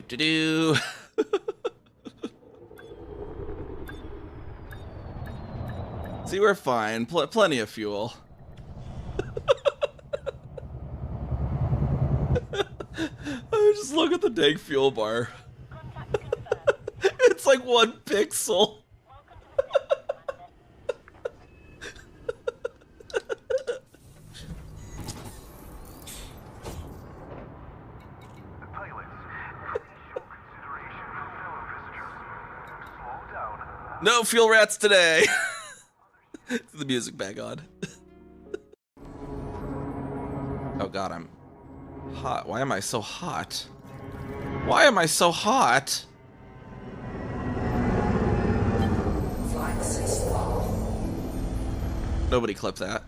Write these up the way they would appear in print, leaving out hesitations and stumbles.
Do. See, we're fine. Plenty of fuel. Just look at the dang fuel bar. It's like 1 pixel. No fuel rats today. The music back on. Oh god, I'm hot. Why am I so hot? Why am I so hot? Nobody clip that.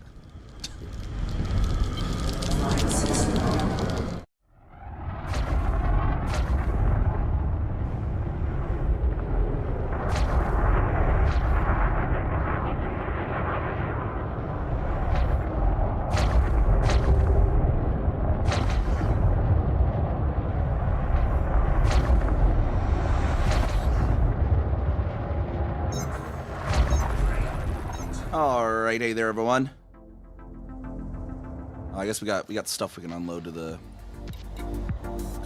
Alright, hey there everyone. I guess we got stuff we can unload to the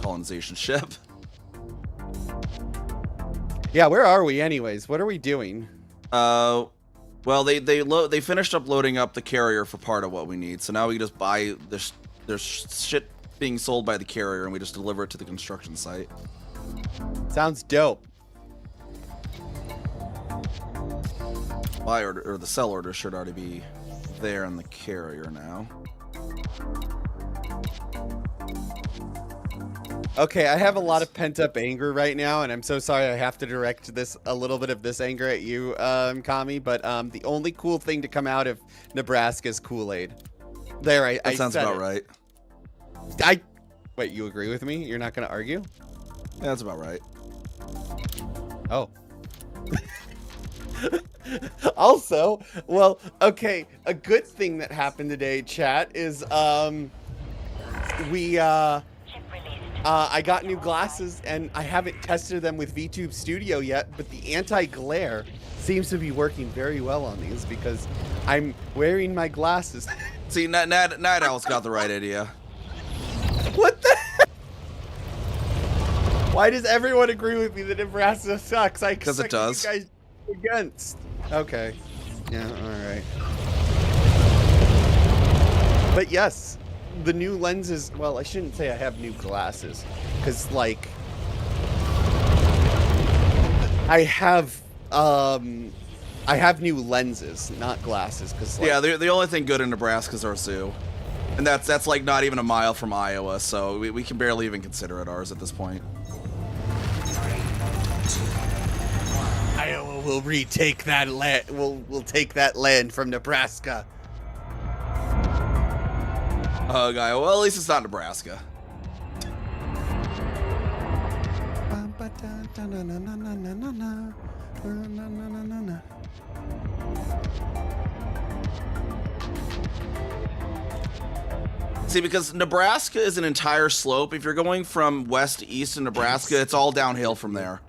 colonization ship. Yeah, where are we anyways? What are we doing? Well they finished up loading up the carrier for part of what we need. So now we can just buy there's shit being sold by the carrier and we just deliver it to the construction site. Sounds dope. Buy order or the sell order should already be there in the carrier now. Okay, I have a lot of pent-up anger right now, and I'm so sorry I have to direct a little bit of this anger at you, Kami, but the only cool thing to come out of Nebraska is Kool-Aid. There, that sounds about right. Wait, you agree with me? You're not gonna argue? Yeah, that's about right. Oh. Also, well, okay, a good thing that happened today, chat, is I got new glasses and I haven't tested them with VTube Studio yet, but the anti-glare seems to be working very well on these because I'm wearing my glasses. See, Night Owl's got the right idea. What the heck? Why does everyone agree with me that Nebraska sucks? Because it does. You guys against. Okay. Yeah, alright. But yes, the new lenses, well, I shouldn't say I have new glasses, because, like, I have new lenses, not glasses, because, like, yeah, the only thing good in Nebraska is our zoo. And that's like not even a mile from Iowa, so we can barely even consider it ours at this point. Iowa will retake that land. We'll take that land from Nebraska. Oh, guy. Well, at least it's not Nebraska. See, because Nebraska is an entire slope. If you're going from west to east in Nebraska, it's all downhill from there.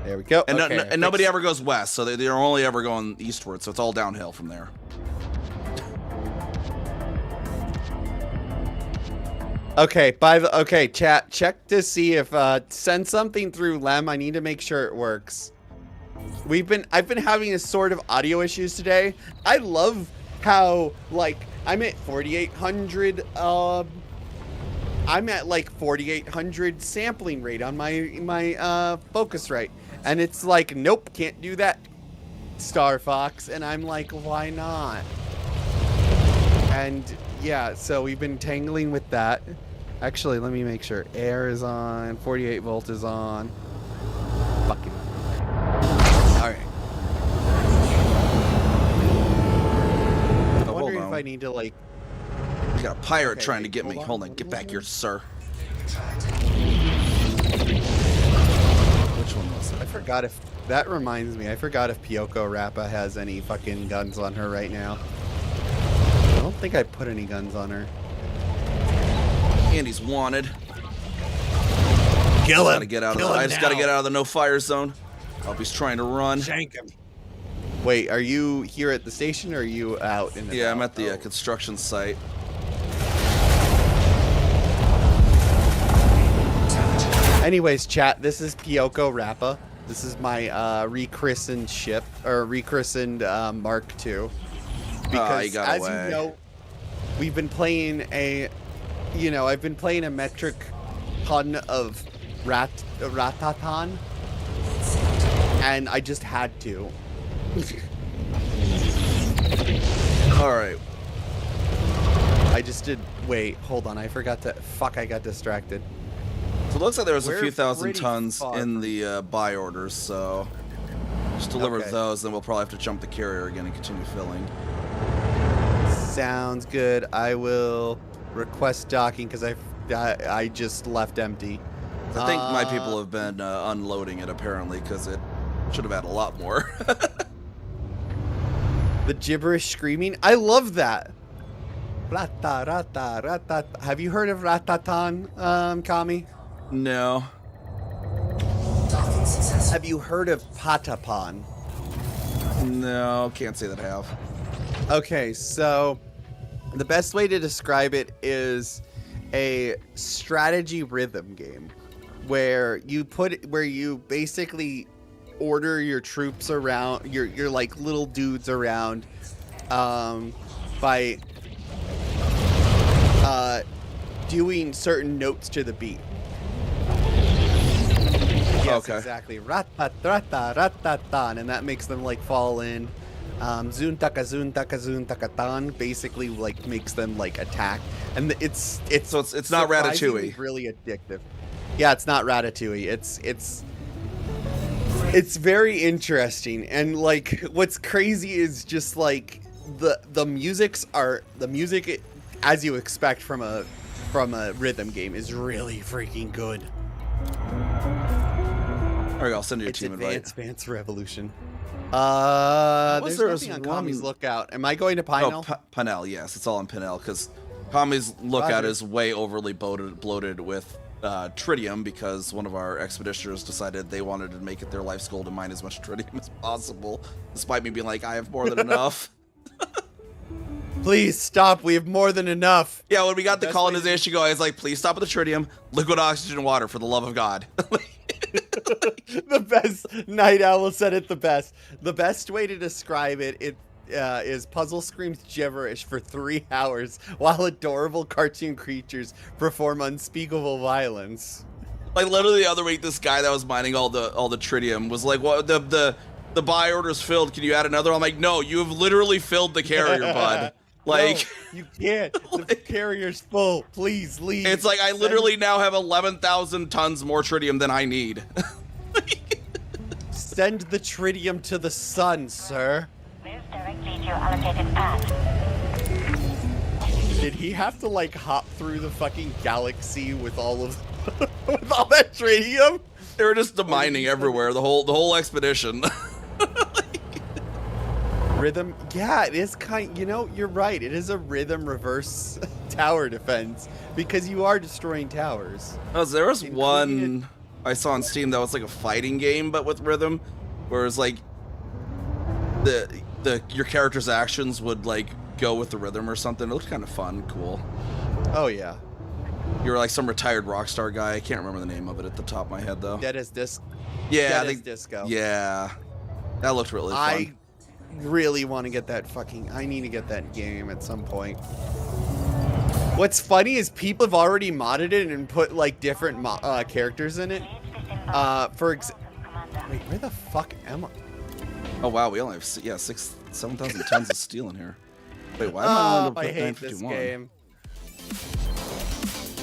There we go. And, okay, and nobody ever goes west, so they're only ever going eastward, so it's all downhill from there. Okay, okay, chat, check to see if send something through Lem. I need to make sure it works. I've been having a sort of audio issues today. I love how, like, I'm at 4,800 I'm at like 4,800 sampling rate on my focus rate. And it's like, nope, can't do that, Star Fox. And I'm like, why not? And yeah, so we've been tangling with that. Actually, let me make sure. Air is on, 48 volt is on. Fucking. All right. I'm wondering if I need to, like. You got a pirate trying to get me. Hold on, get back here, sir. Which one was that? I forgot if that reminds me. I forgot if Pyoko Rappa has any fucking guns on her right now. don't think I put any guns on her. Andy's wanted. Kill him. I just gotta get out of the no fire zone. Hope he's trying to run. Shank him. Wait, are you here at the station or are you out in the Yeah, I'm at the construction site. Anyways, chat, this is Pyoko Rappa. This is my rechristened ship, or rechristened Mark II. Because you got as away. you know, we've been playing I've been playing a metric ton of Ratatan, and I just had to. All right. I just did. Wait, hold on. I forgot to. Fuck, I got distracted. So it looks like there was a We're few thousand pretty tons far in from- the buy orders, so just deliver Okay. those, then we'll probably have to jump the carrier again and continue filling. Sounds good. I will request docking because I just left empty. I think my people have been unloading it apparently because it should have had a lot more. The gibberish screaming. I love that. Rata, rata, rata. Have you heard of Ratatan, Kami? No. Have you heard of Patapon? No, can't say that I have. Okay, so the best way to describe it is a strategy rhythm game where you basically order your troops around, your like little dudes around, by doing certain notes to the beat. Yes, Okay. exactly. Rat-tat-rat-tat, rat-tat-tan, and that makes them like fall in. Zun-taka-zun-taka-zun-taka-tan basically like makes them like attack, and it's So it's not surprisingly Ratatouille. really addictive. Yeah, it's not Ratatouille. It's very interesting, and like what's crazy is just like the music as you expect from a rhythm game is really freaking good. All right, I'll send you a It's team invite. Advance Revolution. Was There's there nothing on one- Kami's Lookout. Am I going to Pinel? Oh, Pinel, yes, it's all on Pinel because Kami's Lookout Roger. is way overly bloated with tritium because one of our expeditioners decided they wanted to make it their life's goal to mine as much tritium as possible, despite me being like, I have more than enough. Please stop. We have more than enough. Yeah, when we got the Best way to- colonization going, I was like, please stop with the tritium, liquid oxygen, water, for the love of God. The best. Night Owl said it the best. The best way to describe it is Puzzle screams gibberish for 3 hours while adorable cartoon creatures perform unspeakable violence. Like literally the other week, this guy that was mining all the tritium was like, "What the buy order's filled? Can you add another?" I'm like, "No, you have literally filled the carrier, bud." Like, no, you can't. The carrier's full. Please leave. it's like I literally now have 11,000 tons more tritium than I need. Send the tritium to the sun, sir. Move directly to your allocated path. Did he have to like hop through the fucking galaxy with all of with all that tritium? They were just mining everywhere, the whole expedition. Rhythm, yeah, it is you're right. It is a rhythm reverse tower defense because you are destroying towers. There was Included- one I saw on Steam that was like a fighting game, but with rhythm, where it's like your character's actions would like go with the rhythm or something. It looked kind of fun, cool. Oh yeah, You were like some retired rock star guy. I can't remember the name of it at the top of my head though. Dead as Yeah, Dead I as think Disco. Yeah, that looked really fun. I really want to get that I need to get that game at some point. What's funny is people have already modded it and put like different characters in it. Commander. Wait, where the fuck am I? Oh wow, we only have 7,000 tons of steel in here. Wait, why am I only I at hate this 951? game.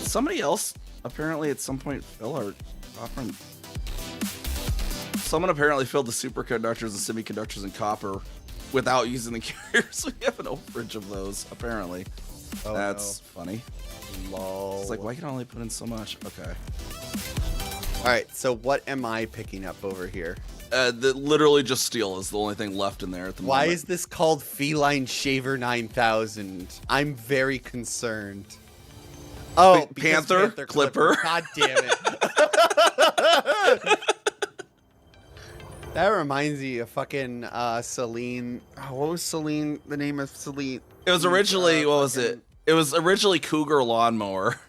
Somebody else apparently at some point filled our offering. Someone apparently filled the superconductors and semiconductors in copper without using the carriers. We have an overage of those apparently. Oh, That's funny. no. Lol. It's like, why can I only put in so much? Okay. All right, so what am I picking up over here? Literally just steel is the only thing left in there at the moment. Why is this called Feline Shaver 9000? I'm very concerned. Oh, because Panther Clipper. God damn it. That reminds me of fucking Celine. Oh, what was Celine? The name of Celine? It was originally, what was it? It was originally Cougar Lawnmower.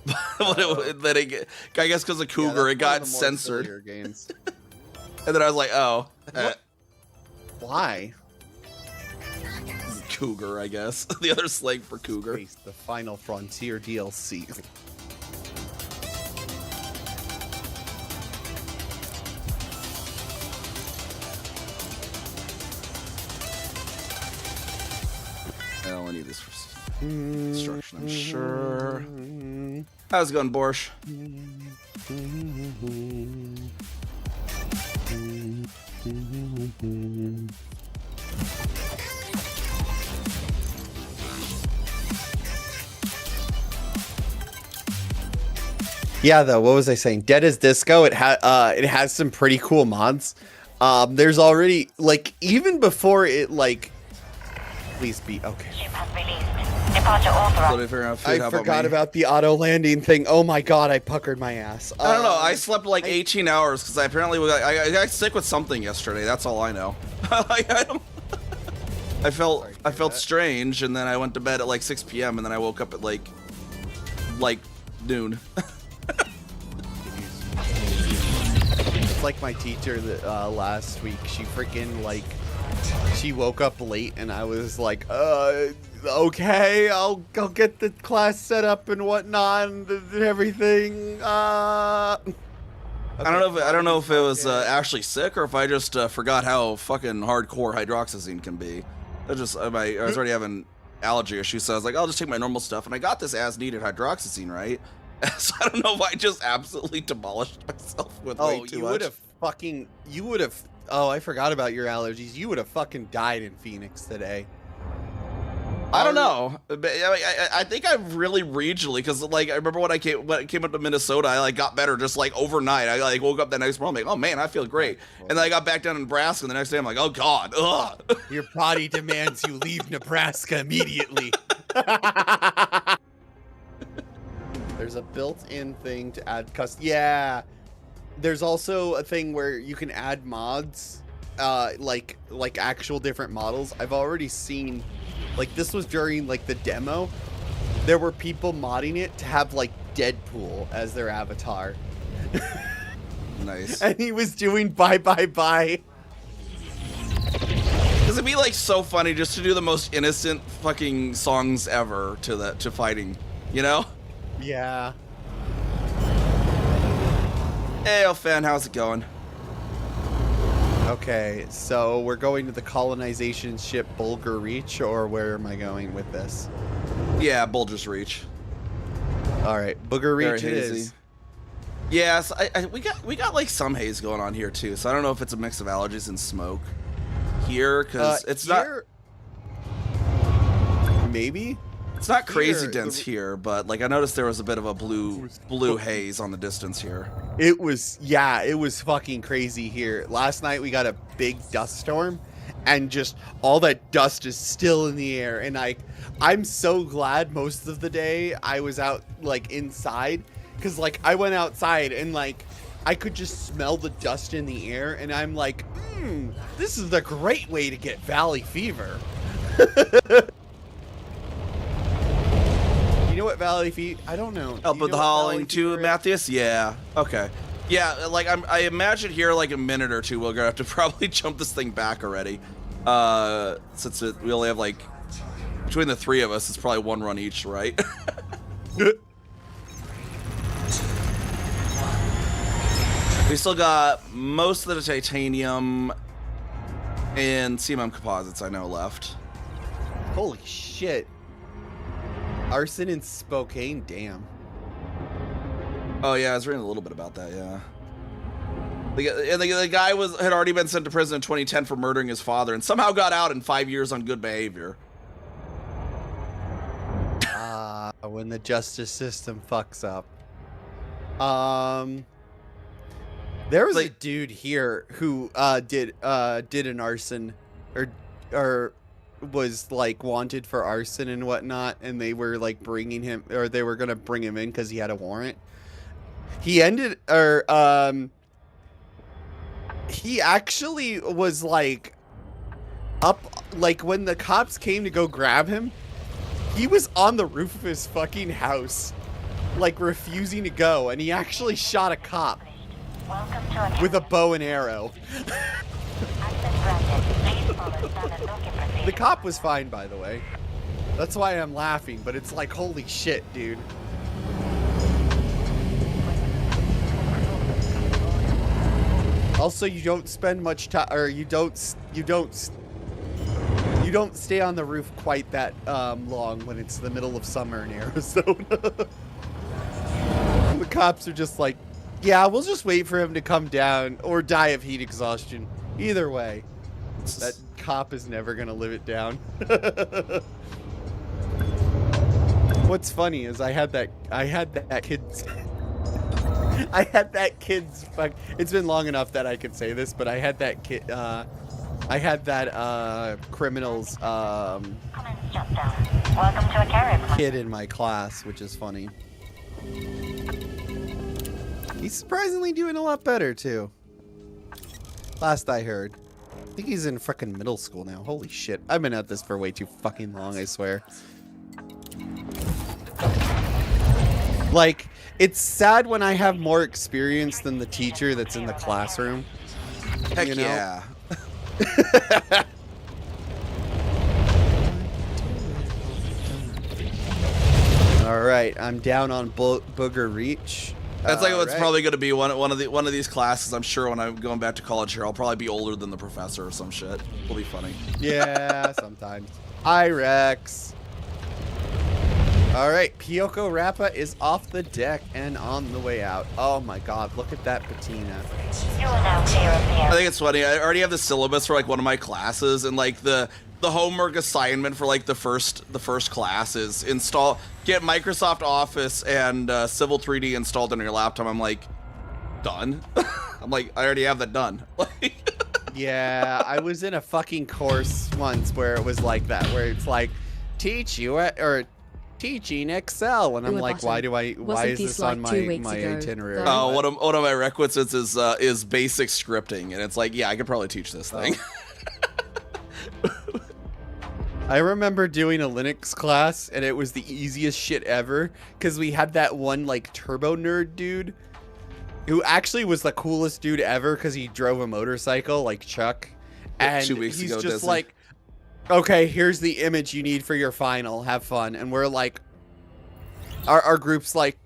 Then I guess because of Cougar, it got censored. Games. And then I was like, oh. Why? Cougar, I guess. The other slang for Cougar. Face the Final Frontier DLC. I only need this for construction, I'm sure. How's it going, Borsch? Yeah, though, what was I saying? Dead as Disco, it has some pretty cool mods. There's already, like, even before it, like, please be okay. Ship has released. Departure authorized. I forgot about the auto landing thing. Oh my god, I puckered my ass. I don't know. I slept like 18 hours because I apparently I got sick with something yesterday. That's all I know. I felt strange, and then I went to bed at like 6 p.m. and then I woke up at like noon. It's like my teacher that last week. She freaking like she woke up late, and I was like, okay, I'll get the class set up and whatnot and everything. I don't know if it was actually sick or if I just forgot how fucking hardcore hydroxyzine can be. I was already having allergy issues, so I was like, I'll just take my normal stuff, and I got this as needed hydroxyzine, right? So I don't know if I just absolutely demolished myself with way too much. You would have. Oh, I forgot about your allergies. You would have fucking died in Phoenix today. I don't know. I think I'm really regionally, because like I remember when I came up to Minnesota, I like got better just like overnight. I like woke up the next morning, like, oh man, I feel great. And then I got back down to Nebraska, and the next day I'm like, oh god, ugh. Your body demands you leave Nebraska immediately. There's a built-in thing to add Yeah. There's also a thing where you can add mods, like actual different models. I've already seen, like, this was during like the demo. There were people modding it to have like Deadpool as their avatar. Nice. And he was doing bye bye bye. Because it'd be like so funny just to do the most innocent fucking songs ever to fighting, you know? Yeah. Hey, Fan, how's it going? Okay, so we're going to the colonization ship Bulger Reach, or where am I going with this? Yeah, Bulger's Reach. All right, Booger Reach it is. Yes, we got like some haze going on here too, so I don't know if it's a mix of allergies and smoke here, because it's not. Maybe. It's not crazy dense here, but like I noticed there was a bit of a blue haze on the distance here. It was fucking crazy here. Last night we got a big dust storm, and just all that dust is still in the air. And I'm so glad most of the day I was out like inside, because like I went outside and like I could just smell the dust in the air, and I'm like, this is a great way to get valley fever. You know what valley fever? I don't know. Up with the hauling too, Matthias? Yeah. Okay. Yeah, like I imagine here like a minute or two we're gonna have to probably jump this thing back already. Since we only have like between the three of us, it's probably one run each, right? We still got most of the titanium and CMM composites I know left. Holy shit. Arson in Spokane, damn. Oh yeah, I was reading a little bit about that, yeah. The guy had already been sent to prison in 2010 for murdering his father and somehow got out in 5 years on good behavior. When the justice system fucks up. There was a Like- dude here who did an arson or was like wanted for arson and whatnot, and they were like bringing him, or they were gonna bring him in because he had a warrant. He he actually was like up, like when the cops came to go grab him, he was on the roof of his fucking house, like refusing to go, and he actually shot a cop Welcome to Academy. with a bow and arrow. Access granted. Please follow standard locking procedures. The cop was fine, by the way. That's why I'm laughing, but it's like, holy shit, dude. Also, you don't spend much time, or you don't stay on the roof quite that long when it's the middle of summer in Arizona. The cops are just like, yeah, we'll just wait for him to come down or die of heat exhaustion. Either way, that cop is never gonna live it down. What's funny is I had that kid's fuck. It's been long enough that I could say this, but I had that kid. I had that criminal's Commence shutdown. Welcome to Academy. kid in my class, which is funny. He's surprisingly doing a lot better too. Last I heard. I think he's in frickin' middle school now. Holy shit. I've been at this for way too fucking long, I swear. Like, it's sad when I have more experience than the teacher that's in the classroom. Heck You know? yeah. All right, I'm down on Booger Reach. That's like what's Alright. probably going to be one of these classes. I'm sure when I'm going back to college here, I'll probably be older than the professor or some shit. It'll be funny. Yeah, sometimes. Hi, Rex. All right, Pyoko Rappa is off the deck and on the way out. Oh my god, look at that patina. You are now clear of the I area. think it's funny. I already have the syllabus for like one of my classes, and like the homework assignment for like the first class is get Microsoft Office and Civil 3D installed on your laptop. I'm like, done. I'm like, I already have that done. Yeah, I was in a fucking course once where it was like that, where it's like, teaching Excel, and I'm Ooh, like, why is Wasn't this this on like 2 my weeks ago, itinerary? though? one of my requisites is basic scripting, and it's like, yeah, I could probably teach this thing. I remember doing a Linux class, and it was the easiest shit ever, because we had that one, like, turbo nerd dude, who actually was the coolest dude ever, because he drove a motorcycle, like Chuck, and 2 weeks he's ago, just Disney. like, okay, here's the image you need for your final, have fun, and we're like, our group's like,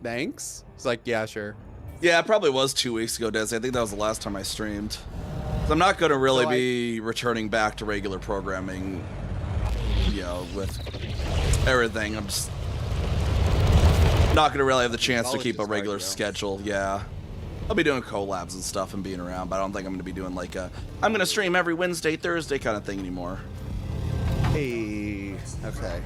thanks? It's like, yeah, sure. Yeah, it probably was 2 weeks ago, Desi. I think that was the last time I streamed. So I'm not going to really be returning back to regular programming, you know, with everything. I'm just not going to really have the chance to College keep a is hard, regular yo. schedule. Yeah. I'll be doing collabs and stuff and being around, but I don't think I'm going to be doing like I'm going to stream every Wednesday, Thursday kind of thing anymore. Hey, okay.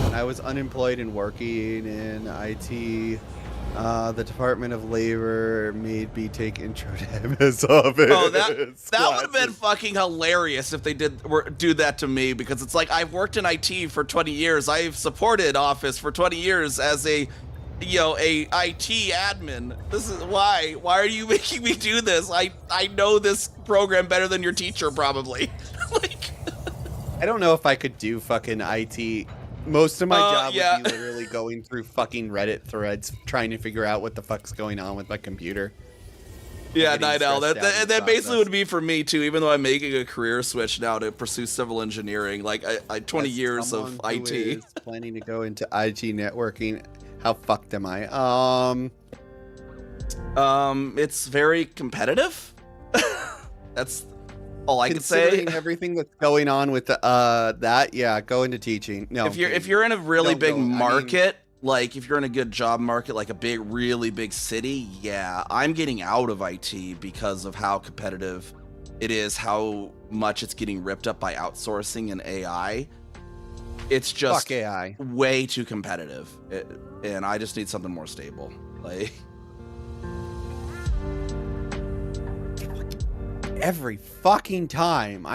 When I was unemployed and working in IT, the Department of Labor made me take Intro to MS Office. Oh, that would have been fucking hilarious if they do that to me, because it's like, I've worked in IT for 20 years. I've supported Office for 20 years as a IT admin. This is why are you making me do this? I know this program better than your teacher probably. Like, I don't know if I could do fucking IT. Most of my job yeah. would be literally going through fucking Reddit threads trying to figure out what the fuck's going on with my computer. yeah, Getting I know. stressed out in the That basically process. would be for me too, even though I'm making a career switch now to pursue civil engineering. Like I 20 As years of someone who IT. is planning to go into IT networking. How fucked am I? It's very competitive. That's all I can say. Considering everything that's going on with that, yeah, go into teaching. No, If you're in a really Don't big go. I mean- market, like if you're in a good job market, like a really big city, yeah, I'm getting out of IT because of how competitive it is, how much it's getting ripped up by outsourcing and AI. it's just Fuck AI. way too competitive, and I just need something more stable. Like Every fucking time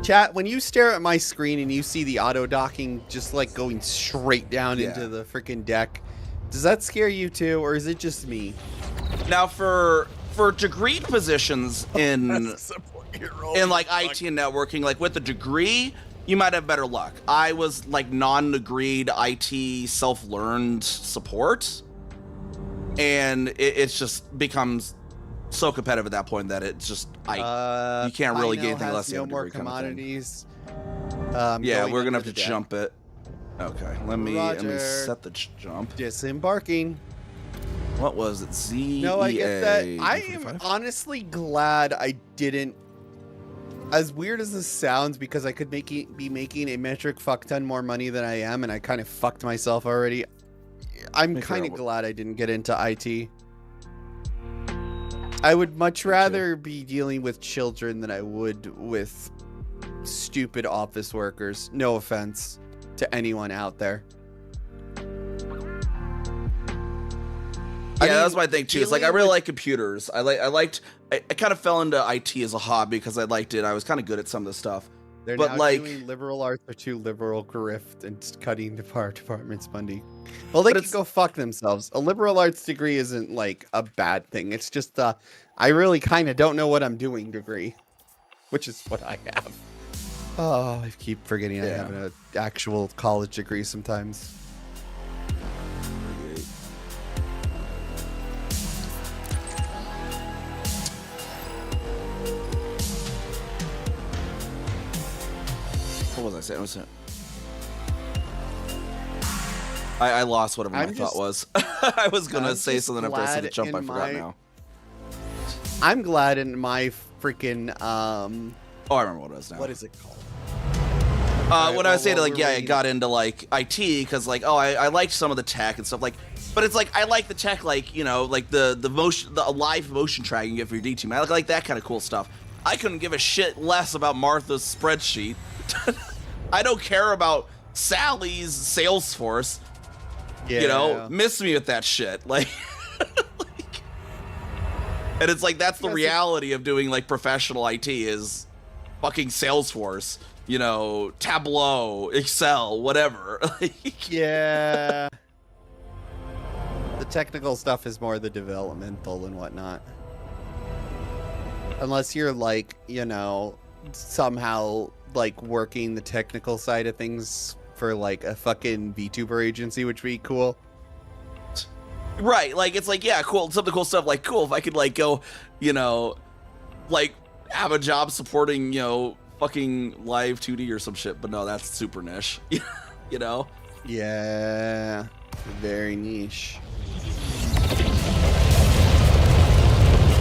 Chat, when you stare at my screen and you see the auto docking just like going straight down into the freaking deck, does that scare you too, or is it just me? now for degree positions in like IT and networking, like with the degree, you might have better luck. I was like non-degreed IT self-learned support, and it's just becomes so competitive at that point that it's just you can't really get anything less than no a more degree kind of thing. commodities. Yeah, we're gonna have under to the deck. jump it. Okay, let me Roger. set the jump. Disembarking. What was it? Z. No, I get that. I am honestly glad I didn't. As weird as this sounds, because I could be making a metric fuck ton more money than I am, and I kind of fucked myself already. I'm kind of glad I didn't get into IT. I would much rather be dealing with children than I would with stupid office workers. No offense to anyone out there. Yeah, that was my thing too. It's like I really like computers. I kind of fell into IT as a hobby because I liked it. I was kind of good at some of the stuff. They're but now like doing liberal arts are too liberal grift and cutting the fire department's funding. Well, they can go fuck themselves. A liberal arts degree isn't like a bad thing. It's just I really kind of don't know what I'm doing degree, which is what I have. Oh, I keep forgetting I have an actual college degree sometimes. What was I saying? I lost whatever my thought was. I was gonna say something after I said the jump. I forgot now. I'm glad in my freaking Oh, I remember what it was now. What is it called? When I was saying like, I got into like IT because like, I liked some of the tech and stuff like, but it's like I like the tech like, you know, like the live motion tracking you get for your D team. I like that kind of cool stuff. I couldn't give a shit less about Martha's spreadsheet. I don't care about Sally's Salesforce. Yeah. You know, miss me with that shit. Like, and it's like that's the reality of doing like professional IT is fucking Salesforce. You know, Tableau, Excel, whatever. Yeah. The technical stuff is more the developmental and whatnot. Unless you're like, you know, somehow like working the technical side of things for like a fucking VTuber agency, which would be cool. Right, like it's like, yeah, cool, some of the cool stuff, like cool if I could like go, you know, like have a job supporting, you know, fucking live 2D or some shit, but no, that's super niche. You know? Yeah. Very niche.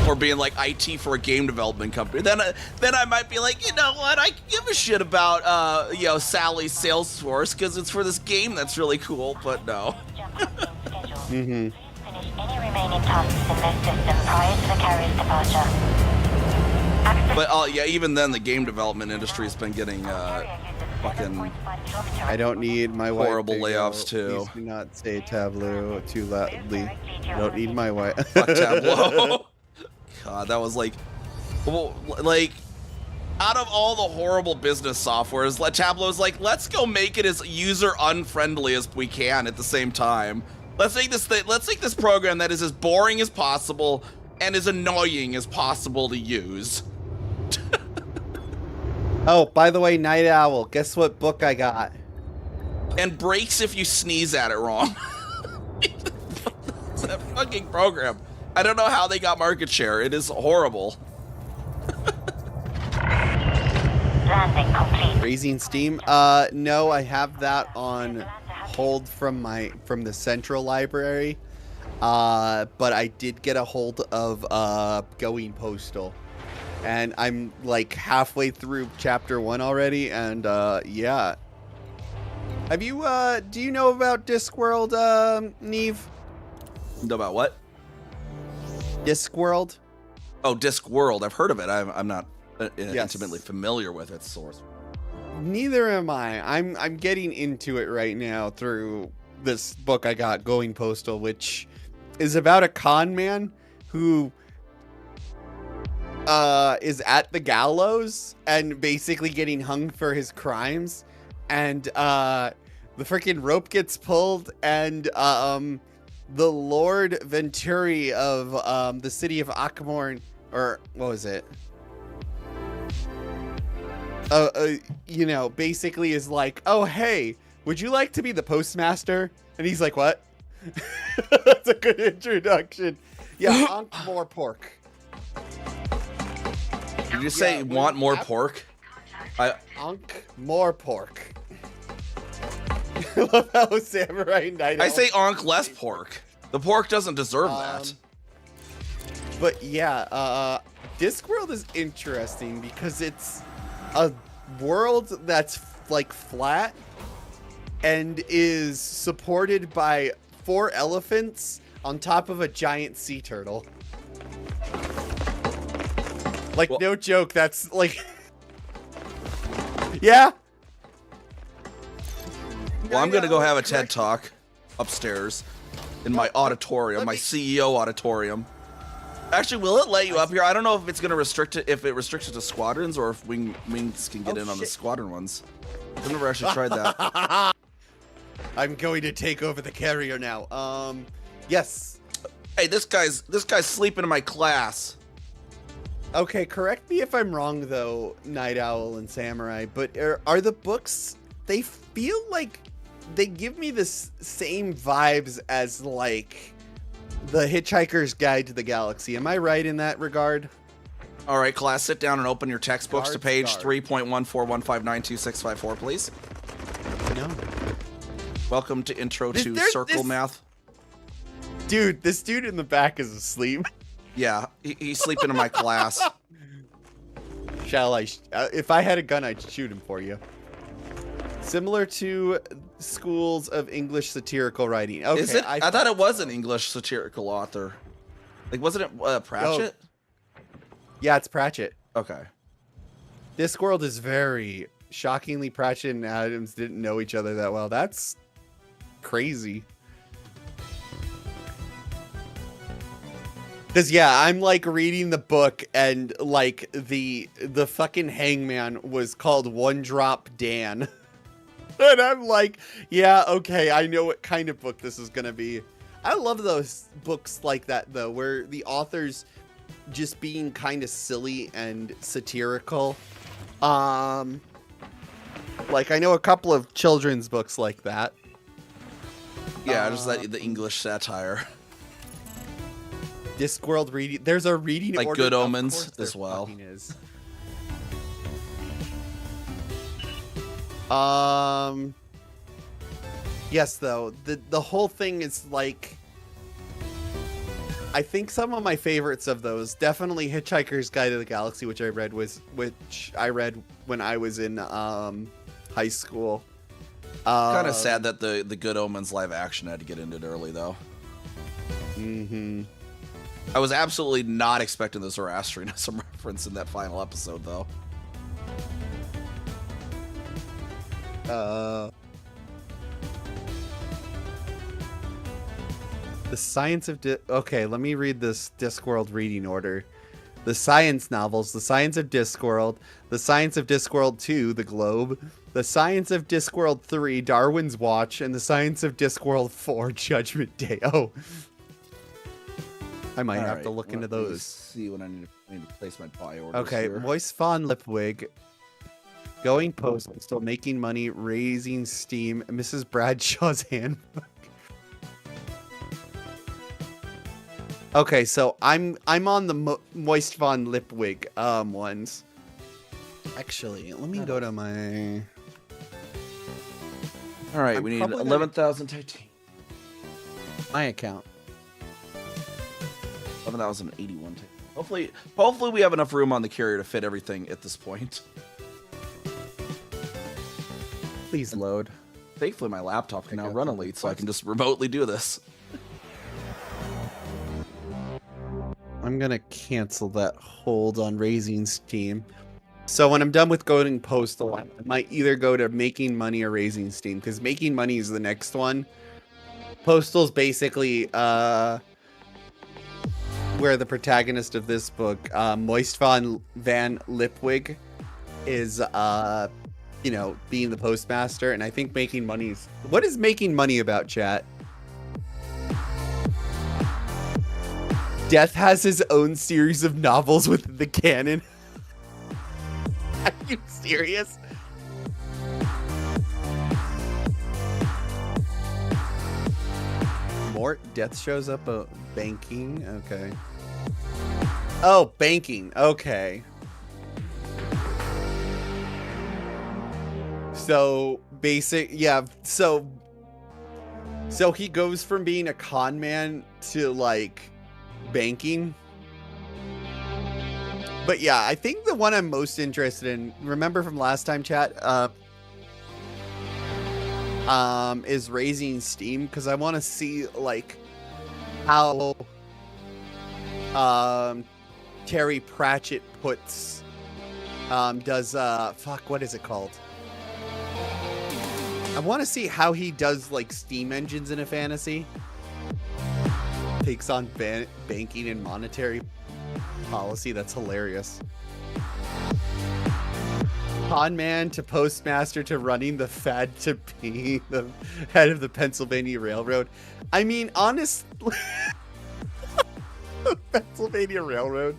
Or being like IT for a game development company. Then I might be like, you know what, I give a shit about you know, Sally's Salesforce because it's for this game that's really cool, but no. Mm-hmm. Finish any remaining tasks in this system prior to the carrier's departure. But yeah, even then the game development industry has been getting fucking I don't need my wife horrible to layoffs go. too. Please do not say Tableau too loudly. I don't need my wife. Fuck Tableau. God, that was like, well, like, out of all the horrible business softwares, Tableau's like, let's go make it as user unfriendly as we can at the same time. Let's make this program that is as boring as possible and as annoying as possible to use. Oh, by the way, Night Owl, guess what book I got? And breaks if you sneeze at it wrong. That fucking program. I don't know how they got market share. It is horrible. Landing complete. Raising Steam? No, I have that on hold from the central library. But I did get a hold of Going Postal. And I'm like halfway through chapter 1 already, and yeah. Have you do you know about Discworld, Neve? Know about what? Discworld? Oh, Discworld. I've heard of it. I'm not intimately familiar with its source. Neither am I. I'm getting into it right now through this book I got, Going Postal, which is about a con man who is at the gallows and basically getting hung for his crimes, and the freaking rope gets pulled, and the Lord Venturi of the city of Akamorn, or what was it? You know, basically is like, oh, hey, would you like to be the postmaster? And he's like, what? That's a good introduction. Yeah, Ankh more pork. Did you say want more pork? Ankh more pork. I love how Samurai Night Owl. I say Ankh less pork. The pork doesn't deserve that. But yeah, Discworld is interesting because it's a world that's like flat and is supported by 4 elephants on top of a giant sea turtle. Like, well, no joke, that's like... Yeah? Well, I'm gonna go have a TED Talk upstairs in my auditorium, my CEO auditorium. Actually, will it let you up here? I don't know if it's gonna restrict it, if it restricts it to squadrons, or if wings can get in on the squadron ones. I've never actually tried that. I'm going to take over the carrier now. Yes. Hey, this guy's sleeping in my class. Okay, correct me if I'm wrong though, Night Owl and Samurai, but are the books, they feel like they give me the same vibes as like The Hitchhiker's Guide to the Galaxy. Am I right in that regard? All right, class, sit down and open your textbooks to page 3.141592654, please. No. Welcome to Intro to Circle Math. Dude, this dude in the back is asleep. Yeah, he's sleeping in my class. Shall I? If I had a gun, I'd shoot him for you. Similar to schools of English satirical writing. Okay, is it? I thought it was an English satirical author. Like, wasn't it Pratchett? Oh. Yeah, it's Pratchett. Okay. Discworld is very shockingly, Pratchett and Adams didn't know each other that well. That's crazy. Cause yeah, I'm like reading the book and like the fucking hangman was called One Drop Dan. And I'm like, yeah, okay, I know what kind of book this is gonna be. I love those books like that though, where the author's just being kind of silly and satirical. Like I know a couple of children's books like that. Yeah, just the English satire. Discworld reading. There's a reading like order. Good Omens as well. Is. Yes, though the whole thing is like. I think some of my favorites of those, definitely Hitchhiker's Guide to the Galaxy, which I read when I was in high school. Kind of sad that the Good Omens live action had to get ended early, though. Mm-hmm. I was absolutely not expecting the Zoroastrianism reference in that final episode, though. The Science of... Okay, let me read this Discworld reading order. The Science novels, The Science of Discworld, The Science of Discworld 2, The Globe, The Science of Discworld 3, Darwin's Watch, and The Science of Discworld 4, Judgment Day. Oh. I might have to look into those. See when I need to place my buy orders. Okay, here. Moist Fawn Lipwig. Going postal, still making money, raising steam. Mrs. Bradshaw's handbook. Okay, so I'm on the Moist Fawn Lipwig ones. Actually, let me go to my. All right, we need 11,000 titanium. My account. 11,081. Hopefully we have enough room on the carrier to fit everything at this point. Please load. Thankfully, my laptop can now run Elite, so I can just remotely do this. I'm gonna cancel that hold on raising steam. So when I'm done with going Postal, I might either go to Making Money or Raising Steam, because Making Money is the next one. Postal's basically where the protagonist of this book, Moist Van Lipwig, is being the postmaster, and I think Making Money is... What is Making Money about, chat? Death has his own series of novels with the canon. Are you serious? More Death shows up. Banking. Okay. Oh, banking. Okay. So So he goes from being a con man to like banking. But yeah, I think the one I'm most interested in, remember from last time, chat, is Raising Steam, because I want to see like how Terry Pratchett puts what is it called? I want to see how he does like Steam engines in a fantasy. Takes on banking and monetary policy. That's hilarious. Con man to postmaster to running the fad to be the head of the Pennsylvania Railroad. I mean, honestly, Pennsylvania Railroad.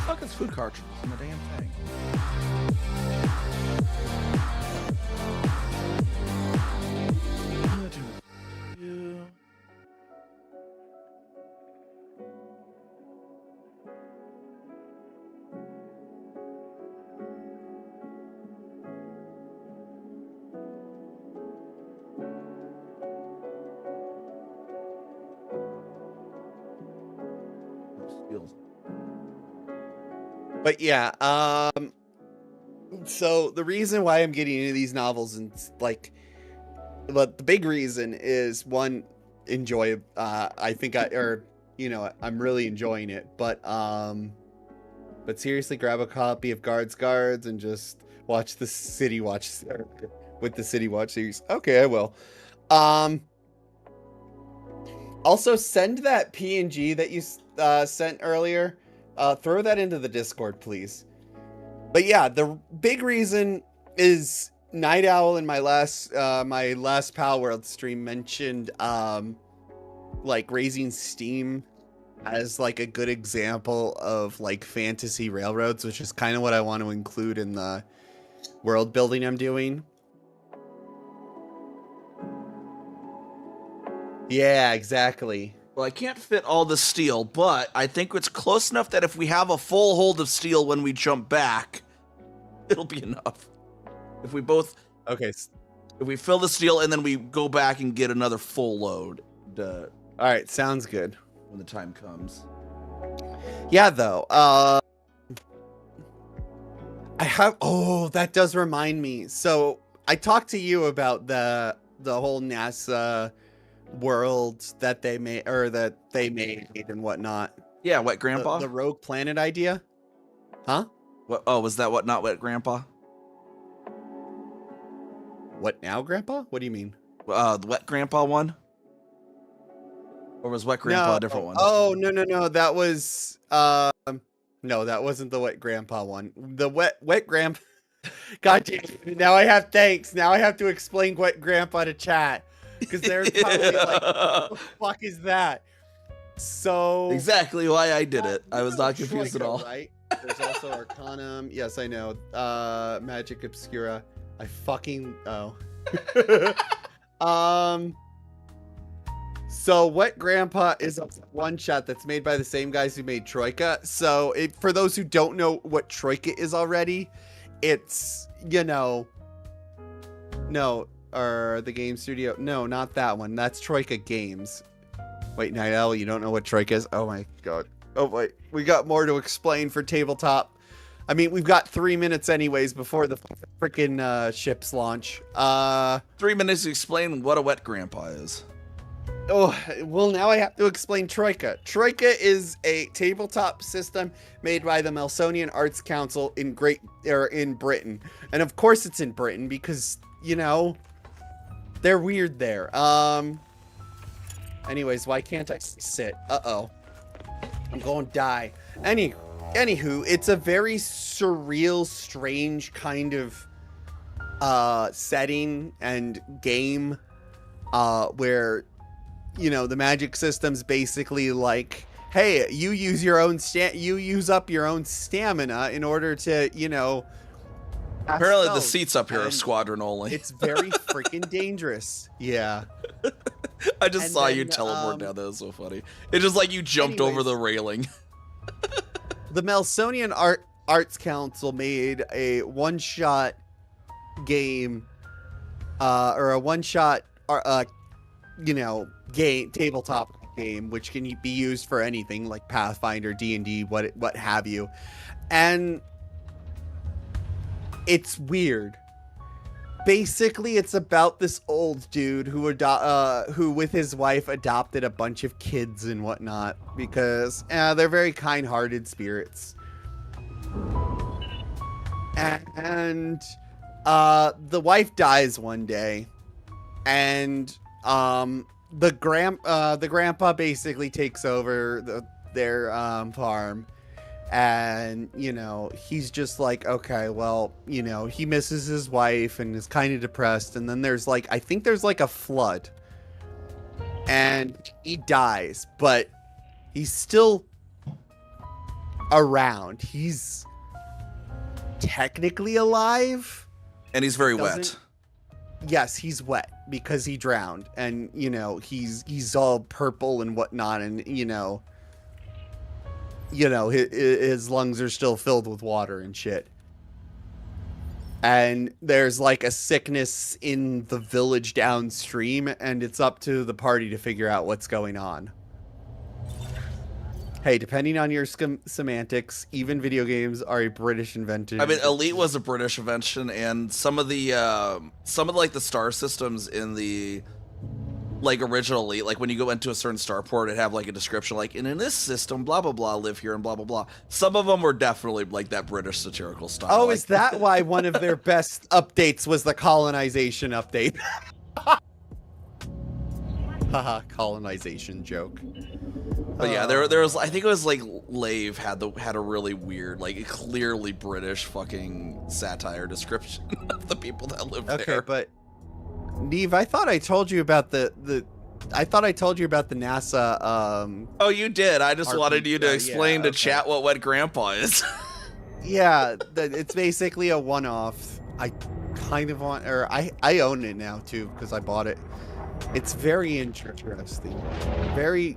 Fuck, it's food cartridges in the damn thing. But yeah, so the reason why I'm getting into these novels and like, but the big reason is one, enjoy. I'm really enjoying it. But seriously, grab a copy of Guards and just watch the City Watch with the City Watch series. Okay, I will. Also send that PNG that you sent earlier. Throw that into the Discord, please. But yeah, the big reason is Night Owl in my last Pal World stream mentioned like Raising Steam as like a good example of like fantasy railroads, which is kind of what I want to include in the world building I'm doing. Yeah, exactly. Well, I can't fit all the steel, but I think it's close enough that if we have a full hold of steel when we jump back, it'll be enough. If we both... Okay. If we fill the steel and then we go back and get another full load. All right, sounds good. When the time comes. Yeah, though. That does remind me. So I talked to you about the whole NASA world that they made and whatnot. Yeah, Wet Grandpa? The Rogue Planet idea. Huh? What? Oh, was that not Wet Grandpa? What now, Grandpa? What do you mean? The Wet Grandpa one? Or was Wet Grandpa a different one? Oh, no. That was no, that wasn't the Wet Grandpa one. The Wet Grandpa. God damn it. Now I have to explain Wet Grandpa to chat. Because they're probably like, what the fuck is that? So exactly why I did it. I was not confused Troika, at all. Right? There's also Arcanum. Yes, I know. Magic Obscura. I fucking So Wet Grandpa is a one shot that's made by the same guys who made Troika. So for those who don't know what Troika is already, it's or the game studio. No, not that one. That's Troika Games. Wait, Night Owl, you don't know what Troika is? Oh my god. Oh wait, we got more to explain for tabletop. I mean, we've got 3 minutes anyways before the freaking ships launch. 3 minutes to explain what a Wet Grandpa is. Oh, well, now I have to explain Troika. Troika is a tabletop system made by the Melsonian Arts Council in Britain. And of course it's in Britain because, you know, they're weird there. Anyways, why can't I sit? Uh-oh. I'm going to die. Anywho, it's a very surreal, strange kind of setting and game where, you know, the magic system's basically like, hey, you use up your own stamina in order to, you know. Apparently the seats up here are squadron only. It's very freaking dangerous. Yeah. I just saw you teleport down. That was so funny. It's just like you jumped over the railing. The Melsonian Arts Council made a one-shot game, or a one-shot, you know, tabletop game, which can be used for anything like Pathfinder, D&D, what have you, and it's weird. Basically, it's about this old dude who with his wife adopted a bunch of kids and whatnot because they're very kind-hearted spirits. And the wife dies one day, and the grandpa basically takes over their farm. And, you know, he's just like, okay, well, you know, he misses his wife and is kind of depressed. And then there's like, I think there's like a flood. And he dies, but he's still around. He's technically alive. And he's very wet. Yes, he's wet because he drowned. And, you know, he's all purple and whatnot. And, you know, his lungs are still filled with water and shit. And there's like a sickness in the village downstream, and it's up to the party to figure out what's going on. Hey, depending on your semantics, even video games are a British invention. I mean, Elite was a British invention, and some of the like the star systems in the like original Elite, like when you go into a certain starport, it'd have like a description like, and in this system, blah blah blah, live here and blah blah blah. Some of them were definitely like that British satirical style. Oh, like, is that why one of their best updates was the colonization update? Haha, colonization joke. But yeah, there was, I think it was like Lave had a really weird, like clearly British fucking satire description of the people that live there. Okay, but Neve, I thought I told you about the NASA. Oh, you did. I just RPG, wanted you to explain to okay. chat what Wet Grandpa is. Yeah, it's basically a one-off. I kind of want, or I own it now too because I bought it. It's very interesting. Very,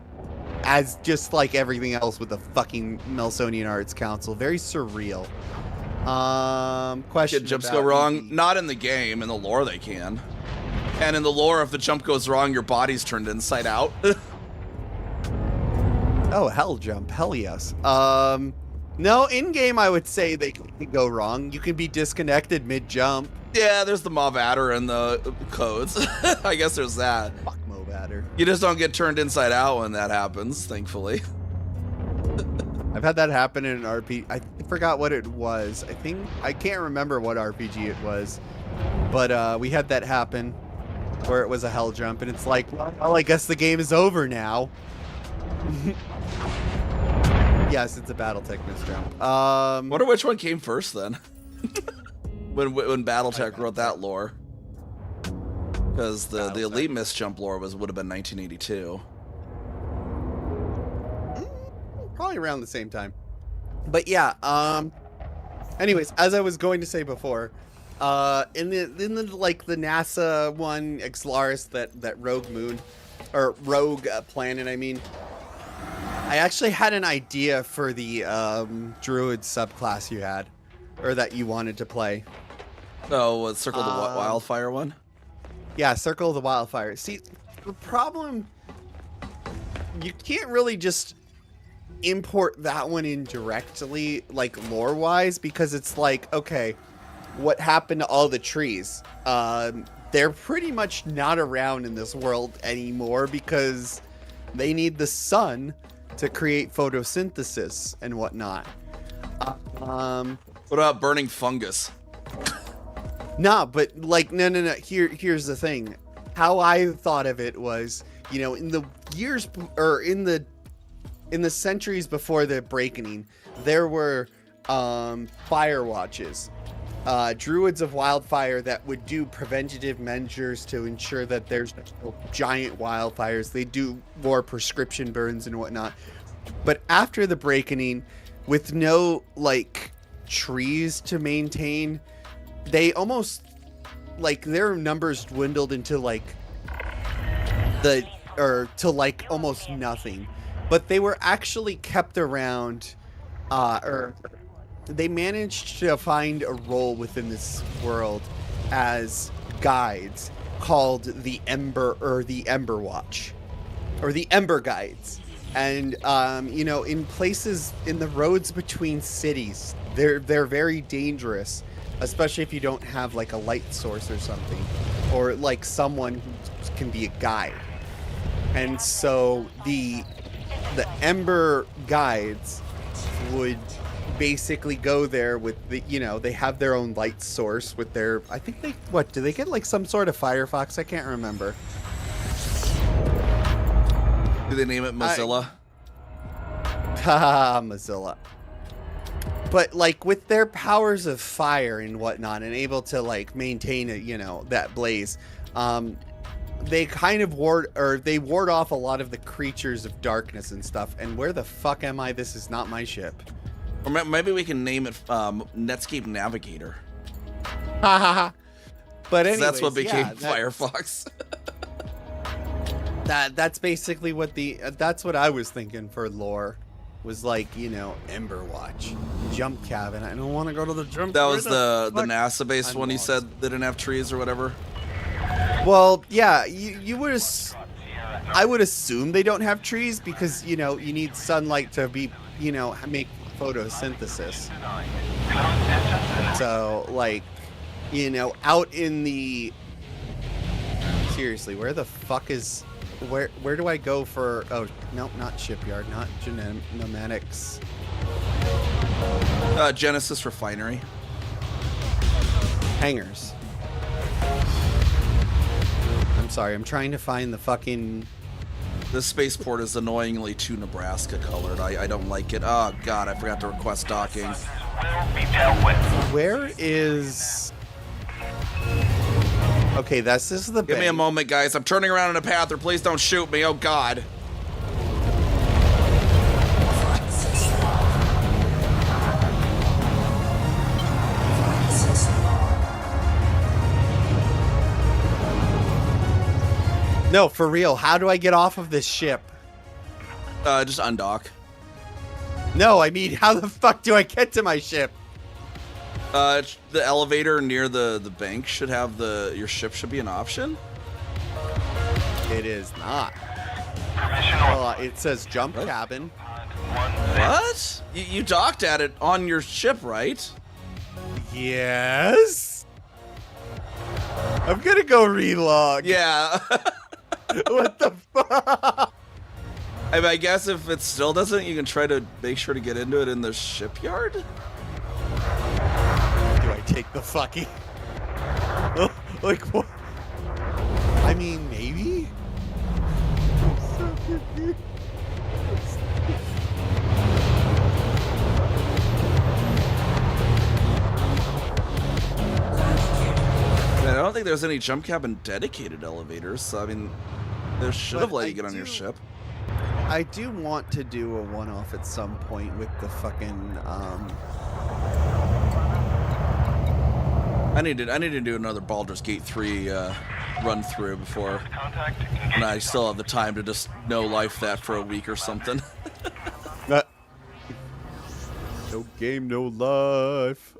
as just like everything else with the fucking Melsonian Arts Council, very surreal. Question. Did jumps go wrong? Not in the game. In the lore, they can. And in the lore, if the jump goes wrong, your body's turned inside out. Oh, hell jump. Hell yes. No, in-game, I would say they can go wrong. You can be disconnected mid-jump. Yeah, there's the Mob Adder and the codes. I guess there's that. Fuck Mob Adder. You just don't get turned inside out when that happens, thankfully. I've had that happen in an RPG. I forgot what it was. I can't remember what RPG it was. But we had that happen where it was a hell jump, and it's like, well, I guess the game is over now. Yes, it's a BattleTech misjump. Wonder which one came first then. when BattleTech wrote that lore, because the Elite misjump lore would have been 1982. Probably around the same time. But yeah. Anyways, as I was going to say before, in the like the NASA one, Xlaris, that rogue moon, or rogue planet, I mean. I actually had an idea for the druid subclass you had, or that you wanted to play. Oh, Circle the Wildfire one? Yeah, Circle of the Wildfire. See, the problem, you can't really just import that one in directly, like lore-wise, because it's like, okay, what happened to all the trees? they're pretty much not around in this world anymore because they need the sun to create photosynthesis and whatnot. What about burning fungus? Nah, but like, no. Here's the thing. How I thought of it was, you know, in the years or in the centuries before the Breakening, there were fire watches, druids of wildfire that would do preventative measures to ensure that there's no giant wildfires. They do more prescription burns and whatnot. But after the Breakening, with no like trees to maintain, they almost like their numbers dwindled into like almost nothing. But they were actually kept around, or they managed to find a role within this world as guides called the Ember Watch, or the Ember Guides. And you know, in places in the roads between cities, they're very dangerous, especially if you don't have like a light source or something, or like someone who can be a guide. And so the Ember Guides would basically go there with the, you know, they have their own light source with their, I think they, what, do they get like some sort of Firefox? I can't remember. Do they name it Mozilla? Haha, Mozilla. But like with their powers of fire and whatnot and able to like maintain it, you know, that blaze, they kind of ward off a lot of the creatures of darkness and stuff. And where the fuck am I? This is not my ship. Or maybe we can name it Netscape Navigator. But anyways, that's what became yeah, Firefox. That's basically what that's what I was thinking for lore. Was like, you know, Ember Watch, jump cabin. I don't want to go to the jump. That was the NASA based I'm one. You lost. said they didn't have trees or whatever. Well, yeah, you would. I would assume they don't have trees because, you know, you need sunlight to be, you know, make photosynthesis. So like, you know, out in the, seriously, where the fuck is, where do I go for, oh no, not shipyard, not pneumatics. Genesis Refinery. Hangars. I'm sorry, I'm trying to find the fucking... This spaceport is annoyingly too Nebraska colored. I don't like it. Oh god, I forgot to request docking. Where is... Okay, this is the Give me a moment, guys. I'm turning around in a panther. Please don't shoot me. Oh god. No, for real. How do I get off of this ship? Just undock. No, I mean, how the fuck do I get to my ship? The elevator near the bank should have your ship should be an option. It is not. Well, it says jump cabin. What? You docked at it on your ship, right? Yes. I'm gonna go relog. Yeah. What the fuck? I guess if it still doesn't, you can try to make sure to get into it in the shipyard. Do I take the fucking... Like, what? I mean, maybe? I'm so confused. I don't think there's any jump cabin dedicated elevators, so I mean, there should have let you get on your ship. I do want to do a one-off at some point with the fucking, I need to do another Baldur's Gate 3 run through before, and I still have the time to just no life that for a week or something. no game, no life.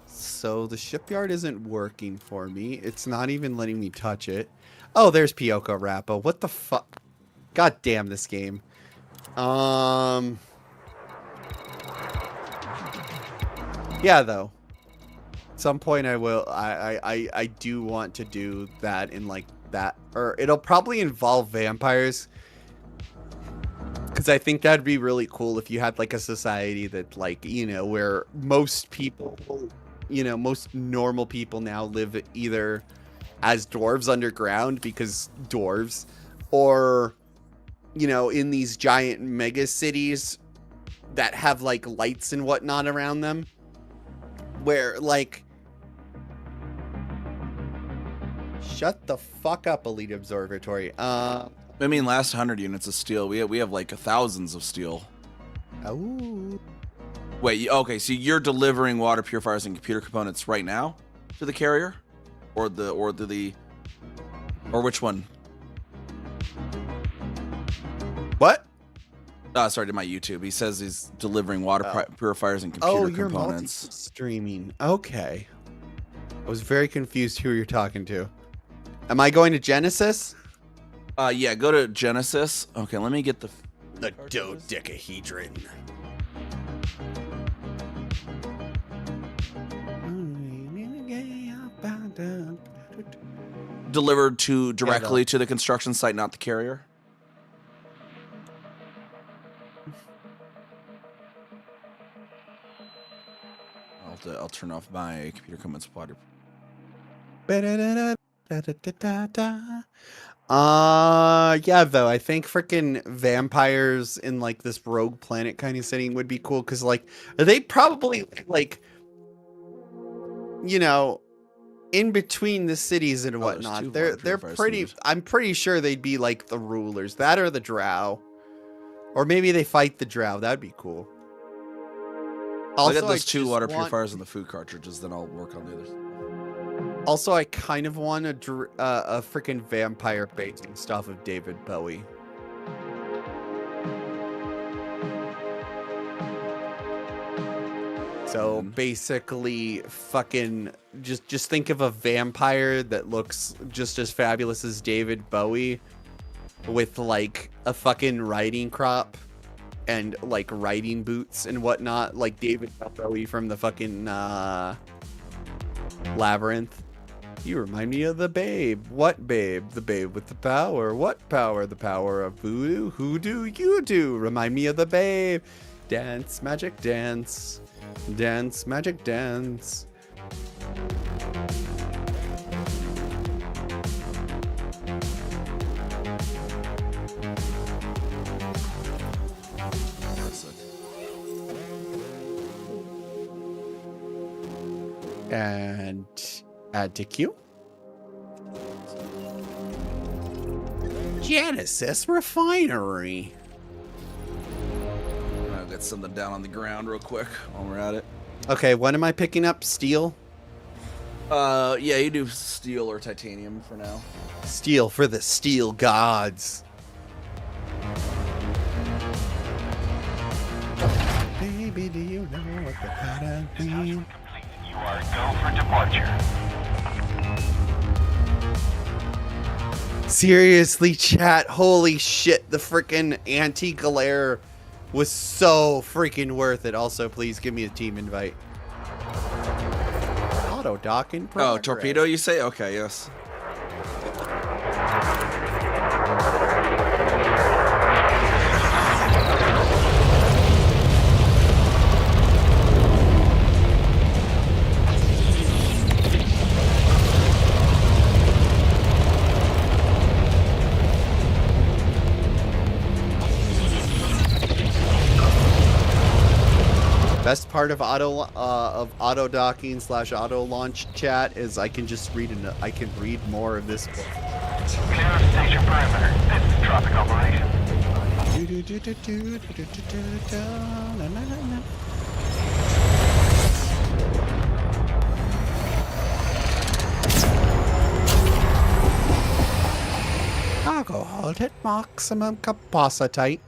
So the shipyard isn't working for me. It's not even letting me touch it. Oh, there's Pioco Rappa. What the fuck? God damn this game. Yeah, though. some point I will. I do want to do that in like that, or it'll probably involve vampires. Because I think that'd be really cool if you had like a society that like, you know, where most people, you know, most normal people now live either as dwarves underground because dwarves, or, you know, in these giant mega cities that have like lights and whatnot around them, where like, shut the fuck up, Elite Observatory. I mean, last 100 units of steel. We have like thousands of steel. Oh. Wait, okay, so you're delivering water purifiers and computer components right now to the carrier, or which one? What? Sorry, to my YouTube. He says he's delivering water purifiers and computer components. You're streaming. Okay. I was very confused who you're talking to. Am I going to Genesis? Yeah, go to Genesis. Okay, let me get the dodecahedron. Delivered directly to the construction site, not the carrier. I'll turn off my computer components water. Yeah, though, I think freaking vampires in like this rogue planet kind of setting would be cool, because like they probably like, you know, in between the cities and whatnot, they're pretty. I'm pretty sure they'd be like the rulers, that or the drow, or maybe they fight the drow. That'd be cool. I'll get those 2 water purifiers and the food cartridges, then I'll work on the others. Also, I kind of want a freaking vampire painting stuff of David Bowie. So basically, fucking just think of a vampire that looks just as fabulous as David Bowie, with like a fucking riding crop and like riding boots and whatnot, like David Bowie from the fucking Labyrinth. You remind me of the babe. What babe? The babe with the power. What power? The power of voodoo. Who do you do? Remind me of the babe. Dance, magic, dance. Dance, magic, dance. And add to queue. Genesis Refinery. I'll get something down on the ground real quick while we're at it. Okay, when am I picking up? Steel? Yeah, you do steel or titanium for now. Steel for the steel gods. Baby, do you know what the pattern means? You are go for departure. Seriously, chat. Holy shit. The freaking anti-glare was so freaking worth it. Also, please give me a team invite. Auto docking progress. Oh, torpedo, you say? Okay, yes. Best part of auto docking / auto launch chat is I can just read more of this book. Clear station perimeter. This is traffic operation. Cargo hold at maximum capacity.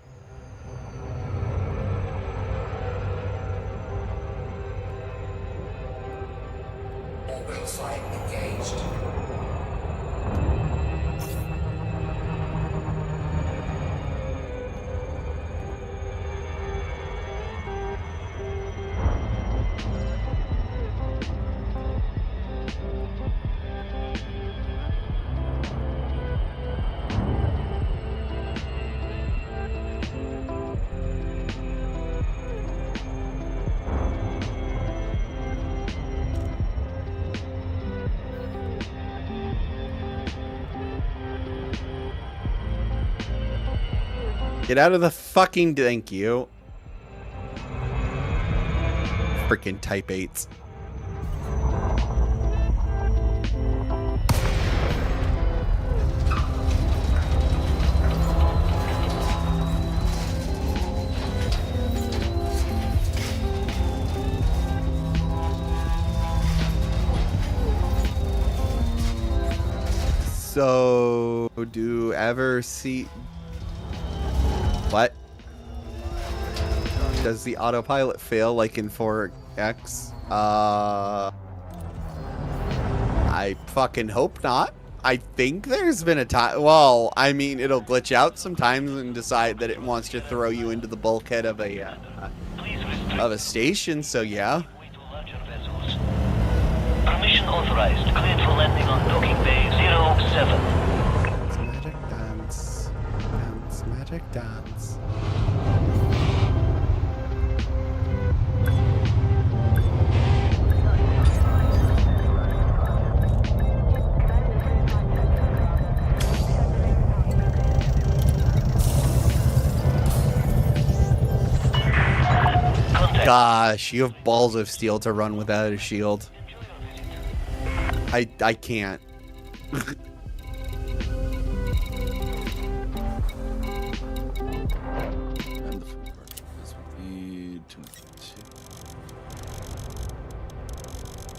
Get out of the fucking... Thank you. Freaking Type 8s. So, do ever see... What? Does the autopilot fail like in 4X? I fucking hope not. I think there's been a time... Well, I mean, it'll glitch out sometimes and decide that it wants to throw you into the bulkhead of a station, so yeah. Permission authorized. Cleared for landing on docking bay 07. Magic dance. Dance, magic dance. Gosh, you have balls of steel to run without a shield. I can't. And the food cartridges would be 2.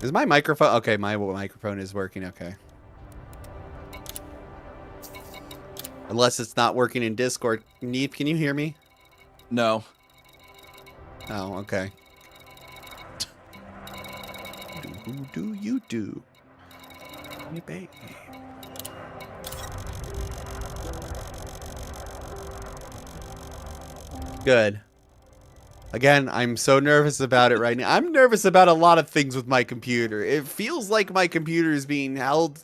Is my microphone... Okay, my microphone is working. Okay. Unless it's not working in Discord. Neep, can you hear me? No. Oh, okay. Who do you do? You baby. Good. Again, I'm so nervous about it right now. I'm nervous about a lot of things with my computer. It feels like my computer is being held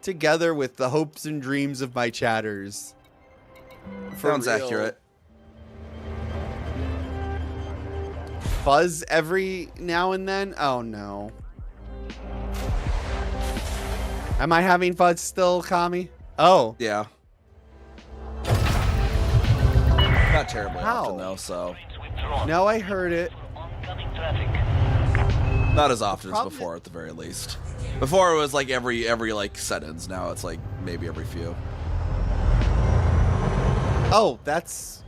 together with the hopes and dreams of my chatters. For Sounds real. accurate. Fuzz every now and then? Oh no. Am I having fuzz still, Kami? Oh. Yeah. Not terribly How? often though, so No, I heard it. Oncoming traffic. not as often as Problem- before at the very least. Before it was like every like seconds. Now it's like maybe every few. Oh, that's...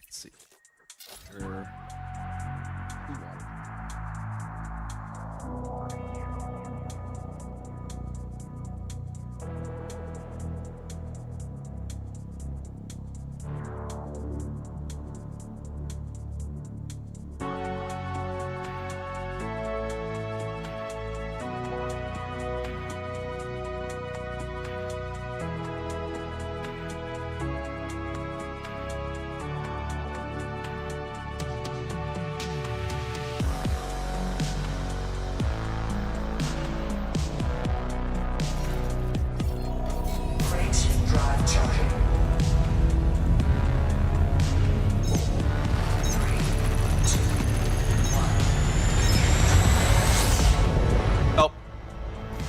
Let's see. Sure. Oh.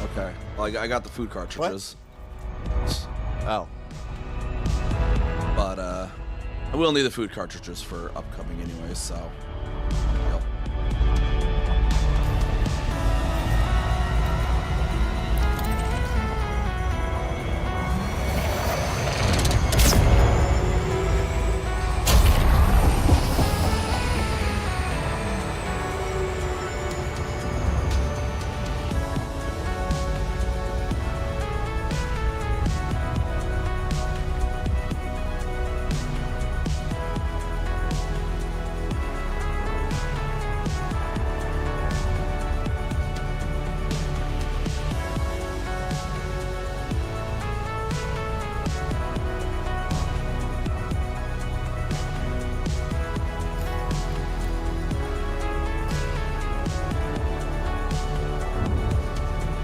Okay. Well, I got the food cartridges. Oh. But I will need the food cartridges for upcoming anyways, so. Yep.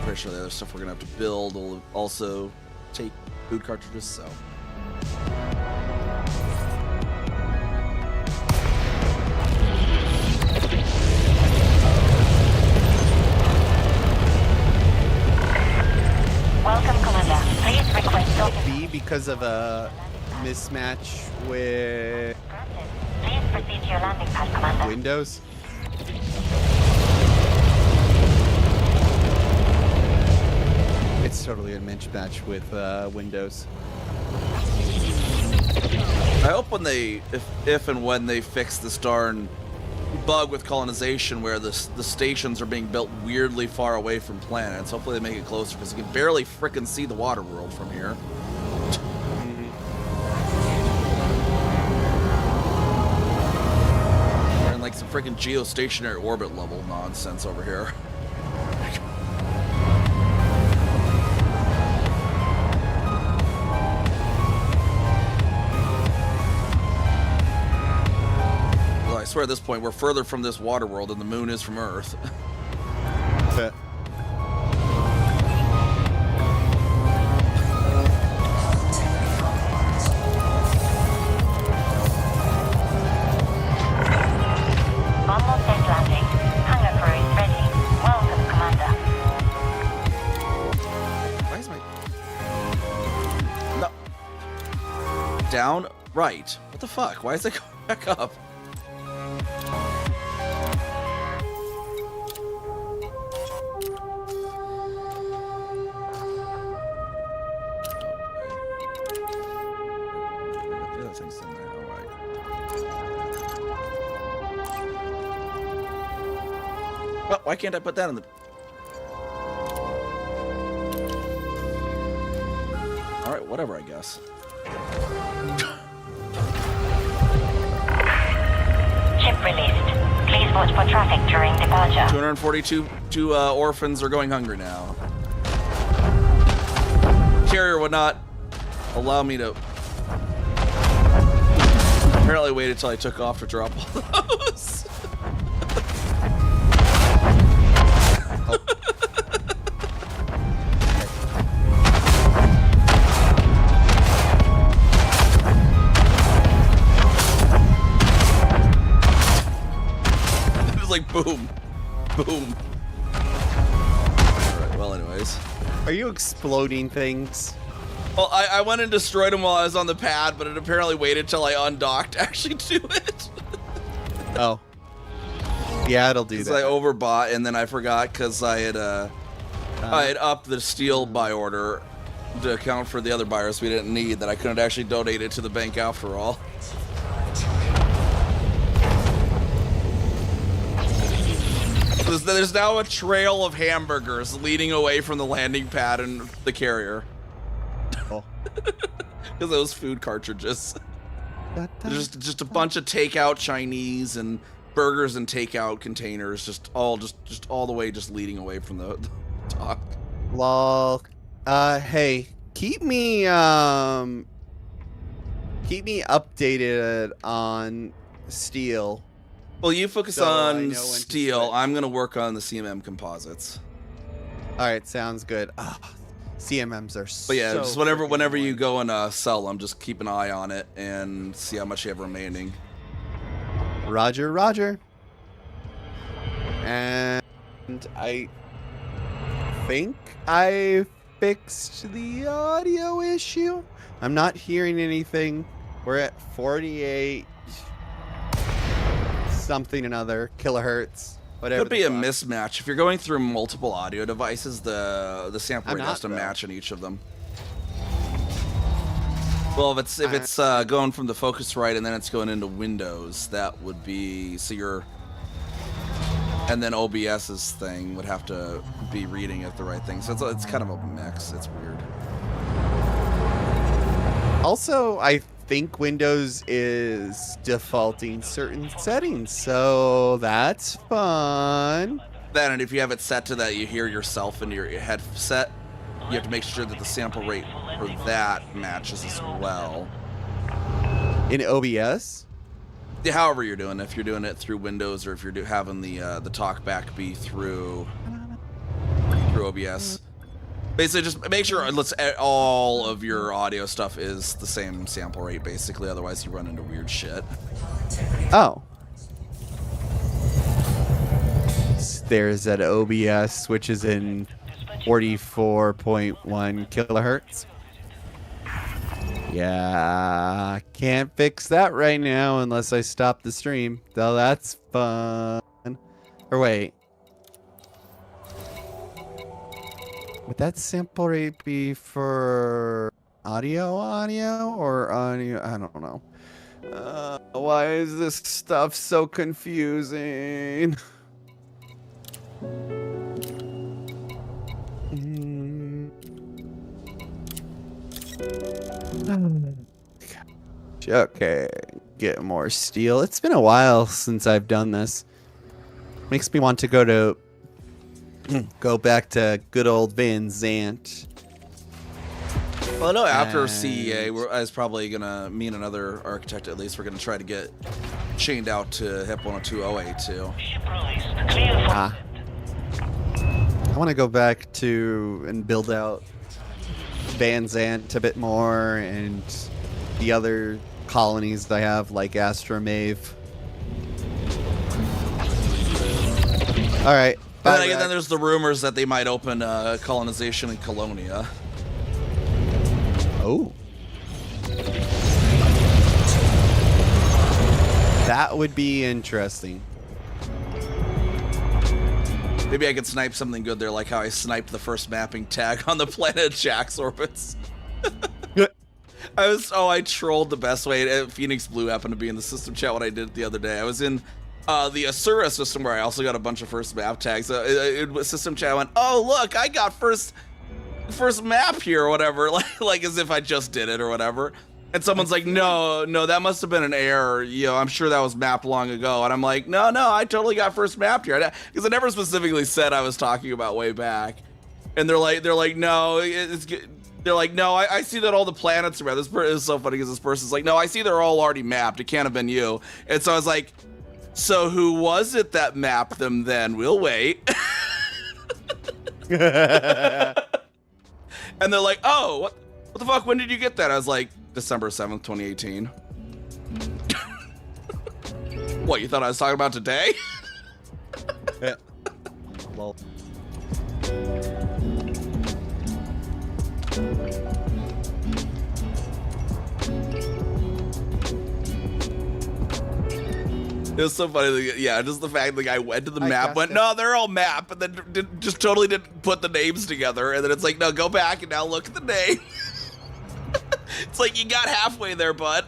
Pretty sure the other stuff we're gonna have to build will also take food cartridges, so. Please request docking. B because of a mismatch with Please proceed to your landing pad, Commander. Windows. It's totally a mismatch with Windows. I hope when if and when they fix this darn bug with colonization where the stations are being built weirdly far away from planets, hopefully they make it closer, because you can barely frickin' see the water world from here. We're in like some frickin' geostationary orbit level nonsense over here. I swear at this point we're further from this water world than the moon is from Earth. Almost safe landing. Hangar crew is ready. Welcome, Commander. Why is my... No. Down, right. What the fuck? Why is it going back up? Well, why can't I put that in the... Alright, whatever, I guess. Ship released. Please watch for traffic during departure. 242 orphans are going hungry now. Carrier would not allow me to... Apparently waited until I took off to drop all those. Like boom, boom. Alright, well anyways. Are you exploding things? Well, I went and destroyed them while I was on the pad, but it apparently waited till I undocked to actually do it. Oh. Yeah, it'll do Because that. I overbought and then I forgot because I had upped the steel buy order to account for the other buyers we didn't need, that I couldn't actually donate it to the bank after all. There's now a trail of hamburgers leading away from the landing pad and the carrier. Oh. Because those food cartridges. There's just a bunch of takeout Chinese and burgers and takeout containers, just all the way just leading away from the dock. Lol. Hey, keep me updated on steel. Well, you focus So I know on when to steel. switch. I'm gonna work on the CMM composites. All right, sounds good. CMMs are so. But yeah, just freaking whenever you annoying. go and sell them, just keep an eye on it and see how much you have remaining. Roger, Roger. And I think I fixed the audio issue. I'm not hearing anything. We're at 48 something another kilohertz. Whatever. Could be the a fuck. mismatch. If you're going through multiple audio devices, the sample I'm rate not, has to though. match in each of them. Well, if it's going from the Focusrite and then it's going into Windows, that would be so you're, and then OBS's thing would have to be reading it the right thing. So it's kind of a mix. It's weird. Also, I think Windows is defaulting certain settings, so that's fun. Then, and if you have it set to that you hear yourself in your headset, you have to make sure that the sample rate for that matches as well. In OBS? Yeah, however you're doing it, if you're doing it through Windows or if you're having the talkback be through OBS. Basically, just make sure all of your audio stuff is the same sample rate, basically. Otherwise, you run into weird shit. Oh. There's that OBS, which is in 44.1 kilohertz. Yeah, can't fix that right now unless I stop the stream. Though that's fun. Or wait. Would that sample rate be for audio or audio? I don't know. Why is this stuff so confusing? Okay, get more steel. It's been a while since I've done this. Makes me want to go back to good old Van Zant. Well, I know after CEA, I was probably gonna, me and another architect at least, we're gonna try to get chained out to HIP 102.082. Ship released. Clear for Ah. I want to go back to and build out Van Zant a bit more and the other colonies that I have, like Astronomy. All right. But bye, then Rex. there's the rumors that they might open colonization in Colonia. Oh. That would be interesting. Maybe I could snipe something good there, like how I sniped the first mapping tag on the planet Jax orbits. I trolled the best way. Phoenix Blue happened to be in the system chat when I did it the other day. I was in the Asura system where I also got a bunch of first map tags. System chat went, oh look, I got first map here or whatever, like as if I just did it or whatever. And someone's like, no, that must have been an error. You know, I'm sure that was mapped long ago. And I'm like, no, I totally got first mapped here. Because I never specifically said I was talking about way back. And they're like, no, they're like, no, I see that all the planets are mapped. This is so funny because this person's like, no, I see they're all already mapped. It can't have been you. And so I was like, so who was it that mapped them then? We'll wait. And they're like, oh, what the fuck? When did you get that? I was like, December 7th, 2018. What, you thought I was talking about today? Yeah. Well. It was so funny. Yeah, just the fact the guy went to the I map, guessed went, it. no, they're all map, and then just totally didn't put the names together. And then it's like, no, go back and now look at the name. It's like you got halfway there, bud.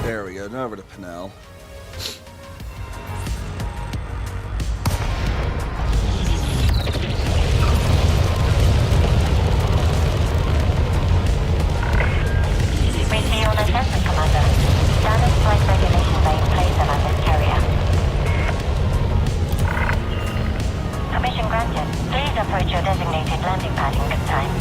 There we go. Now over to Pinnell. Receive on assessment, Commander. Standard flight regulations are in place around this carrier. Permission granted. Please approach your designated landing pad in good time.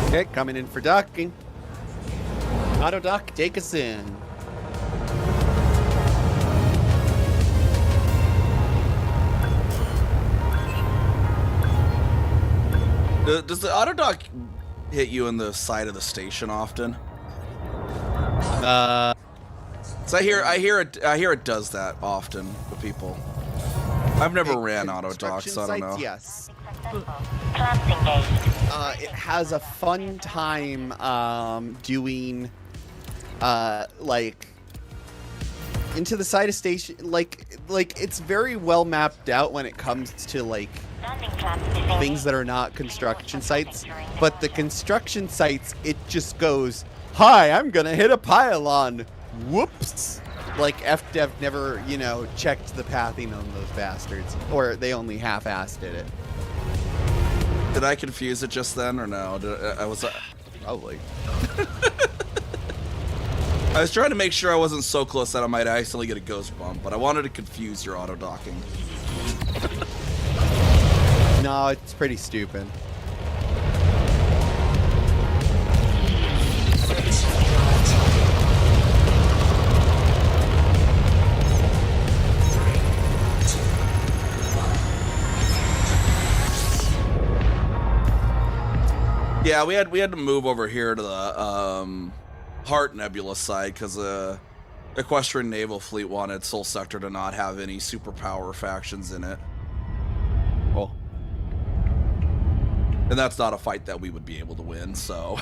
Okay, coming in for docking. Auto dock, take us in. Does the auto dock hit you in the side of the station often? So I hear it does that often with people. I've never ran auto dock, so I don't know. Yes. Clamps engaged. It has a fun time doing like into the side of station, like it's very well mapped out when it comes to like Landing clamps disengaged. things that are not construction sites, but the construction sites, it just goes, hi, I'm gonna hit a pylon, whoops. Like FDev never, checked the pathing on those bastards, or they only half-assed it. Did I confuse it just then or no? I was Probably. I was trying to make sure I wasn't so close that I might accidentally get a ghost bump, but I wanted to confuse your auto docking. No, it's pretty stupid. Yeah, we had to move over here to the Heart Nebula side because Equestrian Naval Fleet wanted Soul Sector to not have any superpower factions in it. Cool. And that's not a fight that we would be able to win, so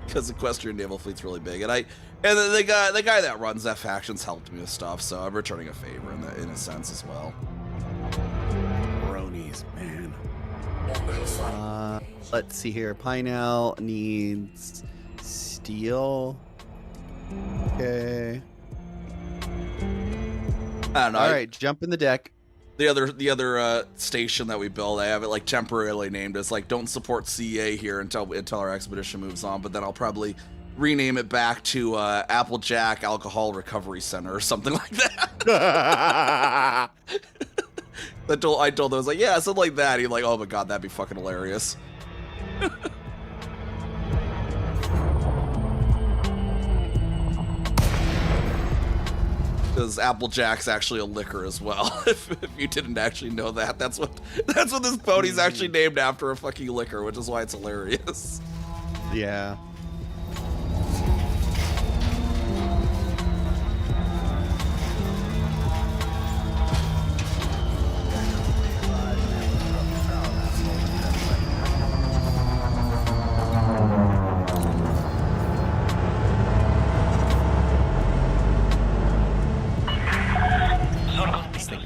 because Equestrian Naval Fleet's really big, and the guy that runs that faction's helped me with stuff, so I'm returning a favor in a sense as well. Bronies, man. Let's see here. Pinel needs steel. Okay. I don't know. All right, jump in the deck. The other station that we build, I have it like temporarily named as like don't support CA here until our expedition moves on. But then I'll probably rename it back to Applejack Alcohol Recovery Center or something like that. I told them, I was like, yeah, something like that. He's like, oh my god, that'd be fucking hilarious. Because Applejack's actually a liquor as well. if you didn't actually know that, that's what this pony's actually named after, a fucking liquor, which is why it's hilarious. Yeah.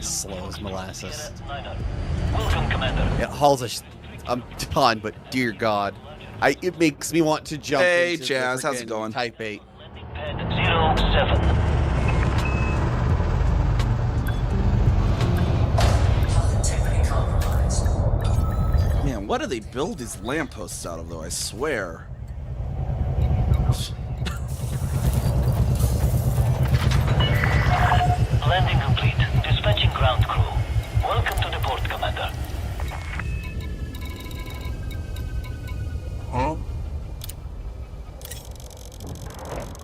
Slow as molasses. Welcome, Commander. It hauls a ton, but dear God, it makes me want to jump. Hey, into Jazz, the how's it frickin' going? Type 8. Pad 07. Man, what do they build these lampposts out of, though? I swear. Landing complete. Dispatching ground crew. Welcome to the port, Commander. Huh?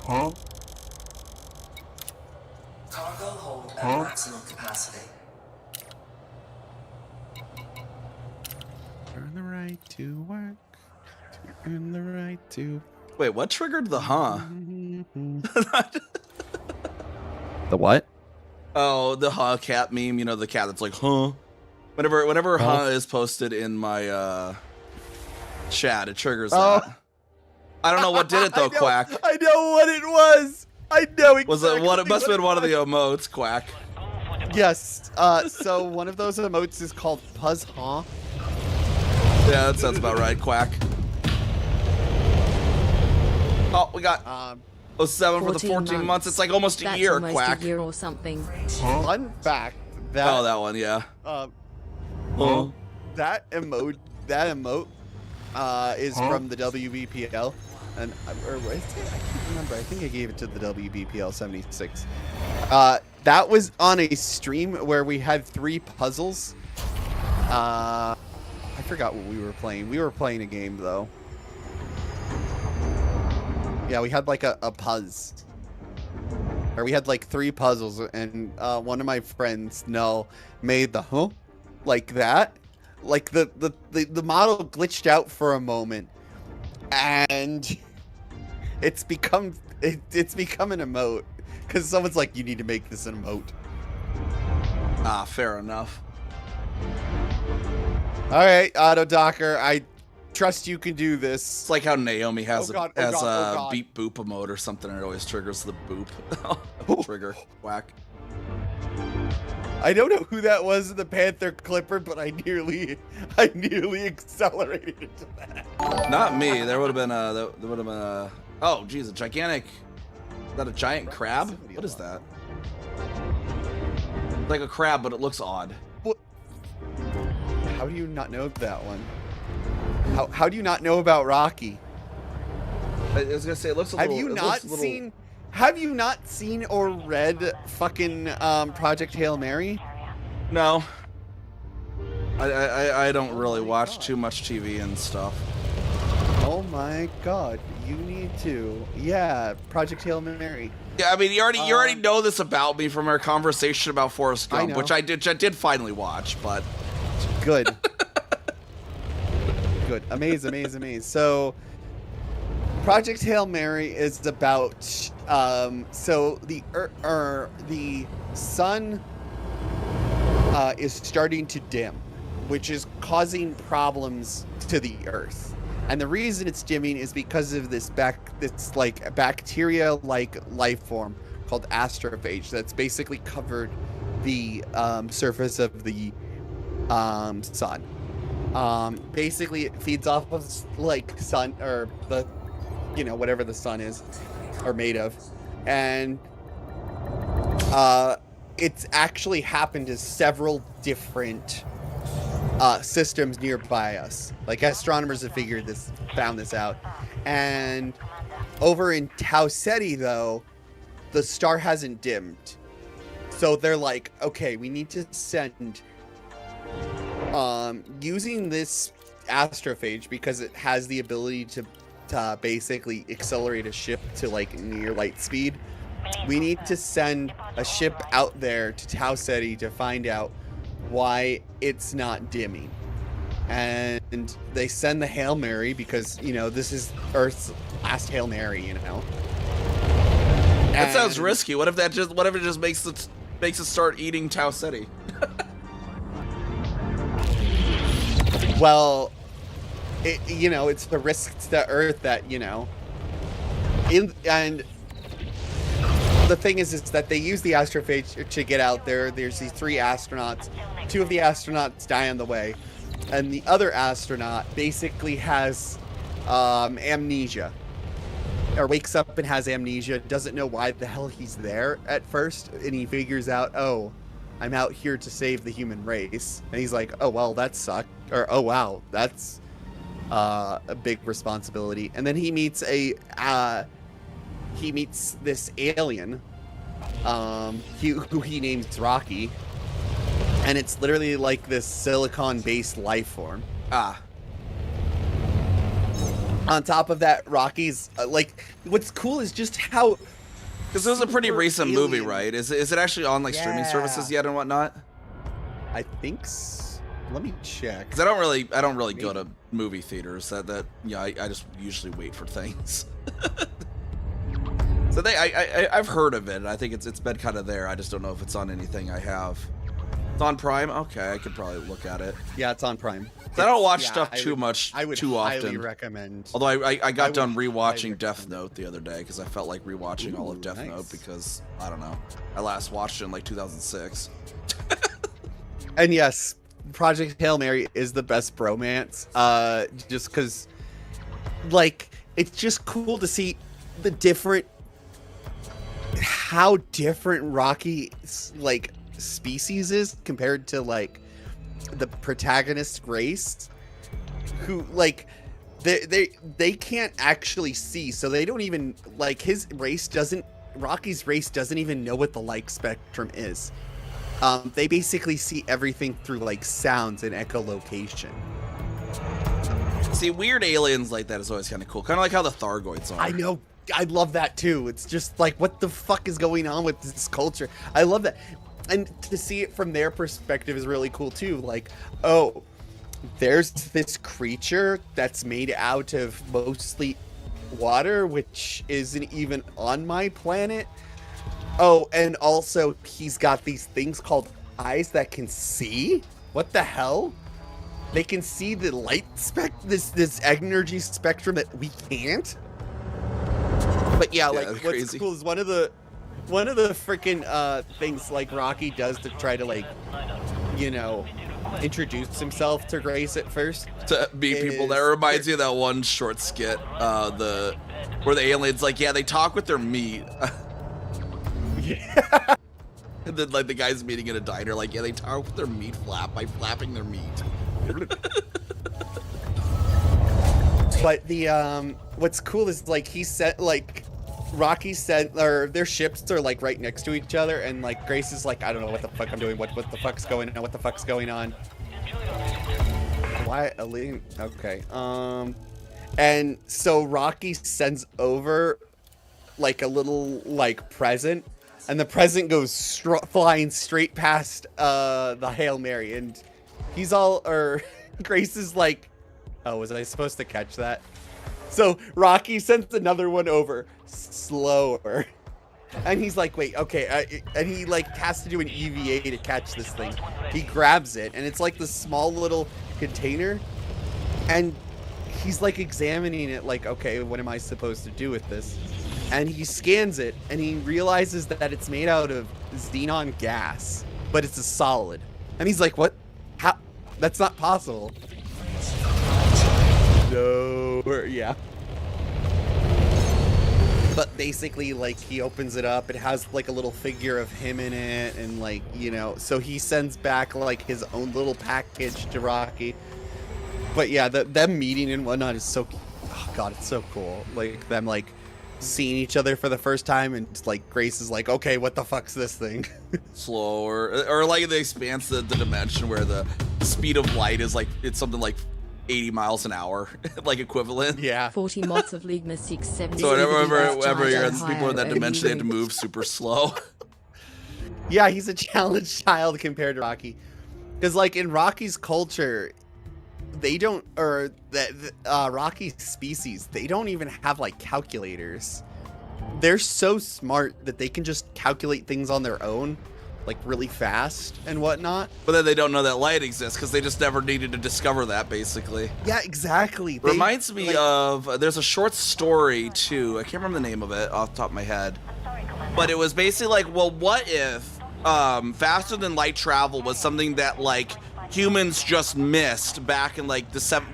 Huh? Cargo hold at Huh? maximum capacity. Turn the right to work. Turn the right to. Wait, what triggered the huh? The what? Oh, the huh cat meme. You know, the cat that's like, huh? Whenever huh is posted in my chat, it triggers that. I don't know what did it though, Quack. I know what it was. I know exactly. Was it what? It must have been one of the emotes, Quack. Yes. So one of those emotes is called Puzz Huh. Yeah, that sounds about right, Quack. Oh, we got 07 for the 14 months. It's like almost a That's year, almost Quack. a year or something. Fun fact. That, Oh, that one, yeah. Huh? That emote is from the WBPL, and or was it? I can't remember. I think I gave it to the WBPL 76. That was on a stream where we had 3 puzzles. I forgot what we were playing. We were playing a game though. Yeah, we had like a puzz. Or we had like 3 puzzles, and one of my friends, made the huh like that. Like the model glitched out for a moment, and it's become an emote because someone's like, you need to make this an emote. Ah, fair enough. All right, Auto Docker, I trust you can do this. It's like how Naomi has God. beep boop emote or something, and it always triggers the boop trigger. Whack. I don't know who that was in the Panther Clipper, but I nearly accelerated into that. Not me. There would have been a. Oh, geez, a gigantic. Is that a giant crab? What is that? Like a crab, but it looks odd. What? How do you not know that one? How do you not know about Rocky? I was gonna say it looks a little. Have you not seen or read fucking Project Hail Mary? No. I don't really watch too much TV and stuff. Oh my god, you need to. Yeah, Project Hail Mary. Yeah, I mean, you already know this about me from our conversation about Forrest Gump, which I did finally watch, but good. Good. Amaze. So, Project Hail Mary is about so the sun is starting to dim, which is causing problems to the Earth. And the reason it's dimming is because of this like bacteria-like life form called astrophage that's basically covered the surface of the sun. Basically, it feeds off of like sun or the, whatever the sun is or made of, and it's actually happened to several different systems nearby us. Like astronomers have found this out, and over in Tau Ceti though, the star hasn't dimmed, so they're like, okay, we need to send using this astrophage because it has the ability to basically accelerate a ship to like near light speed. We need to send a ship out there to Tau Ceti to find out why it's not dimming. And they send the Hail Mary because, this is Earth's last Hail Mary, That sounds risky. What if it just makes it start eating Tau Ceti? Well, it's the risk to Earth that, and the thing is that they use the astrophage to get out there. There's these 3 astronauts. 2 of the astronauts die on the way, and the other astronaut basically has amnesia, or wakes up and has amnesia, doesn't know why the hell he's there at first, and he figures out, oh, I'm out here to save the human race. And he's like, oh, well, that sucked. Or, oh, wow, that's a big responsibility. And then he meets this alien, who he names Rocky. And it's literally like this silicon-based life form. On top of that, Rocky's, what's cool is just how... Because it was a pretty recent movie, right? Is it actually on streaming services yet and whatnot? I think let me check. Because I don't really go to movie theaters. I just usually wait for things. So I've heard of it. I think it's been kind of there. I just don't know if it's on anything I have. It's on Prime. Okay, I could probably look at it. Yeah, it's on Prime. I don't watch stuff too often. Highly recommend. Although I got done rewatching Death Note the other day because I felt like rewatching all of Death Note because I don't know. I last watched it in 2006. And yes, Project Hail Mary is the best bromance. Just because, it's just cool to see how different Rocky's species is compared to the protagonist race, who they can't actually see, so they don't even Rocky's race doesn't even know what the light spectrum is. They basically see everything through sounds and echolocation. See, weird aliens like that is always kind of cool, kind of like how the Thargoids are. I know, I love that too. It's just what the fuck is going on with this culture? I love that. And to see it from their perspective is really cool too. Oh, there's this creature that's made out of mostly water, which isn't even on my planet. Oh, and also he's got these things called eyes that can see. What the hell? They can see the light this energy spectrum that we can't. But yeah, what's crazy. Cool is one of the freaking things Rocky does to try to introduce himself to Grace at first to meet people. That reminds me of that one short skit, where the aliens they talk with their meat. Yeah. And then the guys meeting in a diner they talk with their meat by flapping their meat. But the what's cool is like he said like Rocky said, or their ships are like right next to each other, and like Grace is like, I don't know what the fuck I'm doing. What the fuck's going on? What the fuck's going on? Why Aline? Okay. And so Rocky sends over like a little like present, and the present goes flying straight past the Hail Mary, and he's all, or Grace is like, oh, was I supposed to catch that? So Rocky sends another one over slower, and he's like, wait, okay, and he like has to do an EVA to catch this thing. He grabs it, and it's like this small little container, and he's like examining it like, okay, what am I supposed to do with this? And he scans it, and he realizes that it's made out of xenon gas, but it's a solid. And he's like, what? How? That's not possible. No. Yeah. But basically, like, he opens it up. It has, like, a little figure of him in it. And, like, you know, so he sends back, like, his own little package to Rocky. But, yeah, them meeting and whatnot is so... Oh, God, it's so cool. Like, them, like, seeing each other for the first time. And, like, Grace is like, okay, what the fuck's this thing? Slower. Or, like, they expands the dimension where the speed of light is, like, it's something like 80 miles an hour, like equivalent. Yeah. 40 mods of Ligma 670. So whenever you're people in that dimension, they have to move super slow. Yeah, he's a challenged child compared to Rocky. Because, like, in Rocky's culture, they don't, or Rocky's species, they don't even have, like, calculators. They're so smart that they can just calculate things on their own, like, really fast and whatnot. But then they don't know that light exists because they just never needed to discover that, basically. Yeah, exactly. Reminds me of, there's a short story, too. I can't remember the name of it off the top of my head. But it was basically like, well, what if faster than light travel was something that, like, humans just missed back in, like,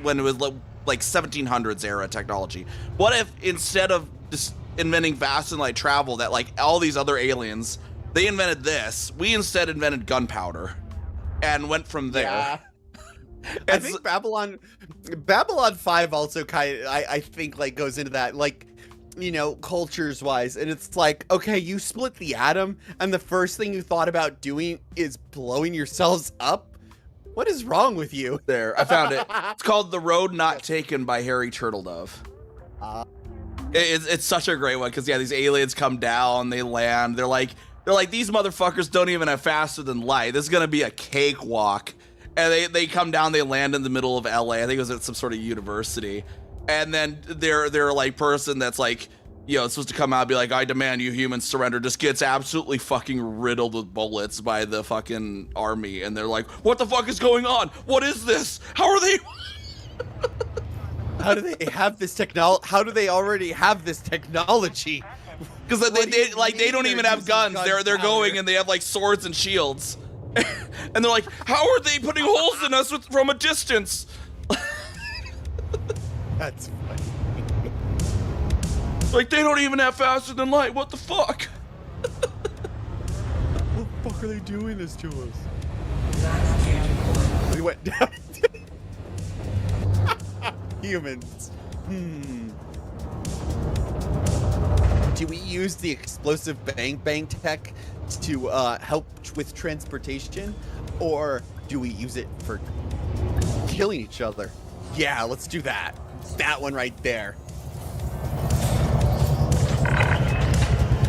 when it was, like 1700s era technology? What if instead of just inventing faster than light travel, that, like, all these other aliens... They invented this. We instead invented gunpowder, and went from there. Yeah. I think Babylon 5 also kind of, I think, like, goes into that, like, you know, cultures wise, and it's like, okay, you split the atom, and the first thing you thought about doing is blowing yourselves up. What is wrong with you? There, I found it. It's called "The Road Not Taken" by Harry Turtledove. It's such a great one because, yeah, these aliens come down, they land, they're like, these motherfuckers don't even have faster than light. This is gonna be a cakewalk. And they come down, they land in the middle of LA. I think it was at some sort of university. And then their like person that's like, you know, supposed to come out and be like, I demand you humans surrender, just gets absolutely fucking riddled with bullets by the fucking army. And they're like, what the fuck is going on? What is this? How are they? How do they have this technology? How do they already have this technology? Because they don't even have guns. They're going and they have like swords and shields, and they're like, how are they putting holes in us from a distance? That's funny. Like they don't even have faster than light. What the fuck? What the fuck are they doing this to us? We went down. Humans. Do we use the explosive bang tech to help with transportation, or do we use it for killing each other? Yeah, let's do that. That one right there.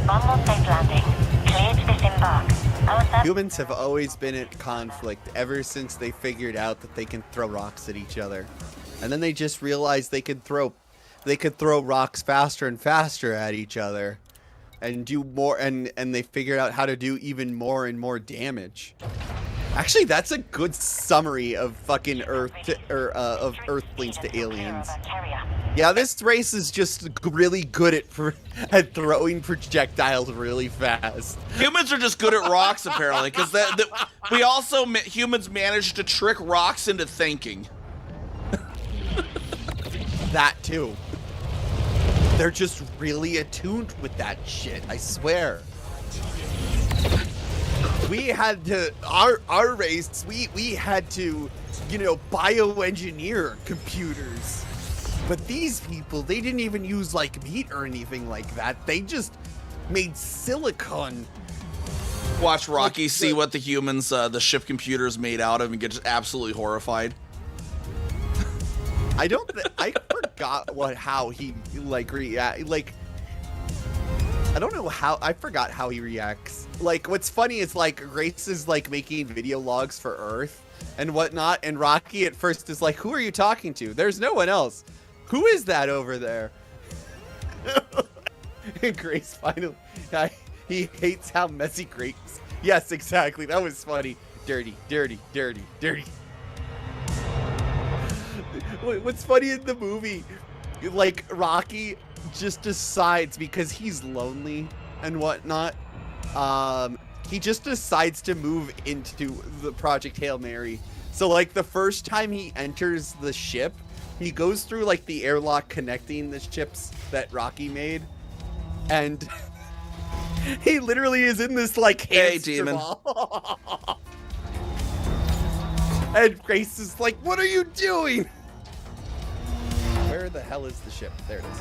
Almost safe landing. Clear to disembark. Humans have always been at conflict ever since they figured out that they can throw rocks at each other. And then they just realized they could throw rocks faster and faster at each other and do more, and they figured out how to do even more and more damage. Actually, that's a good summary of fucking of Earthlings to aliens. Yeah, this race is just really good at throwing projectiles really fast. Humans are just good at rocks apparently, because humans managed to trick rocks into thinking. That too. They're just really attuned with that shit, I swear. We had to, our race, we had to, you know, bioengineer computers. But these people, they didn't even use like meat or anything like that. They just made silicon. Watch Rocky Like see the- what the humans, the ship computers made out of and get just absolutely horrified. I forgot how he like react. Like, I don't know how. I forgot how he reacts. Like, what's funny is like Grace is like making video logs for Earth and whatnot, and Rocky at first is like, "Who are you talking to? There's no one else. Who is that over there?" And Grace finally, he hates how messy Grace. Yes, exactly. That was funny. Dirty, dirty, dirty, dirty. What's funny in the movie, like Rocky just decides because he's lonely and whatnot, he just decides to move into the Project Hail Mary. So like the first time he enters the ship, he goes through like the airlock connecting the ships that Rocky made, and he literally is in this like Hey, hamster demon. ball. And Grace is like, "What are you doing?" Where the hell is the ship? There it is.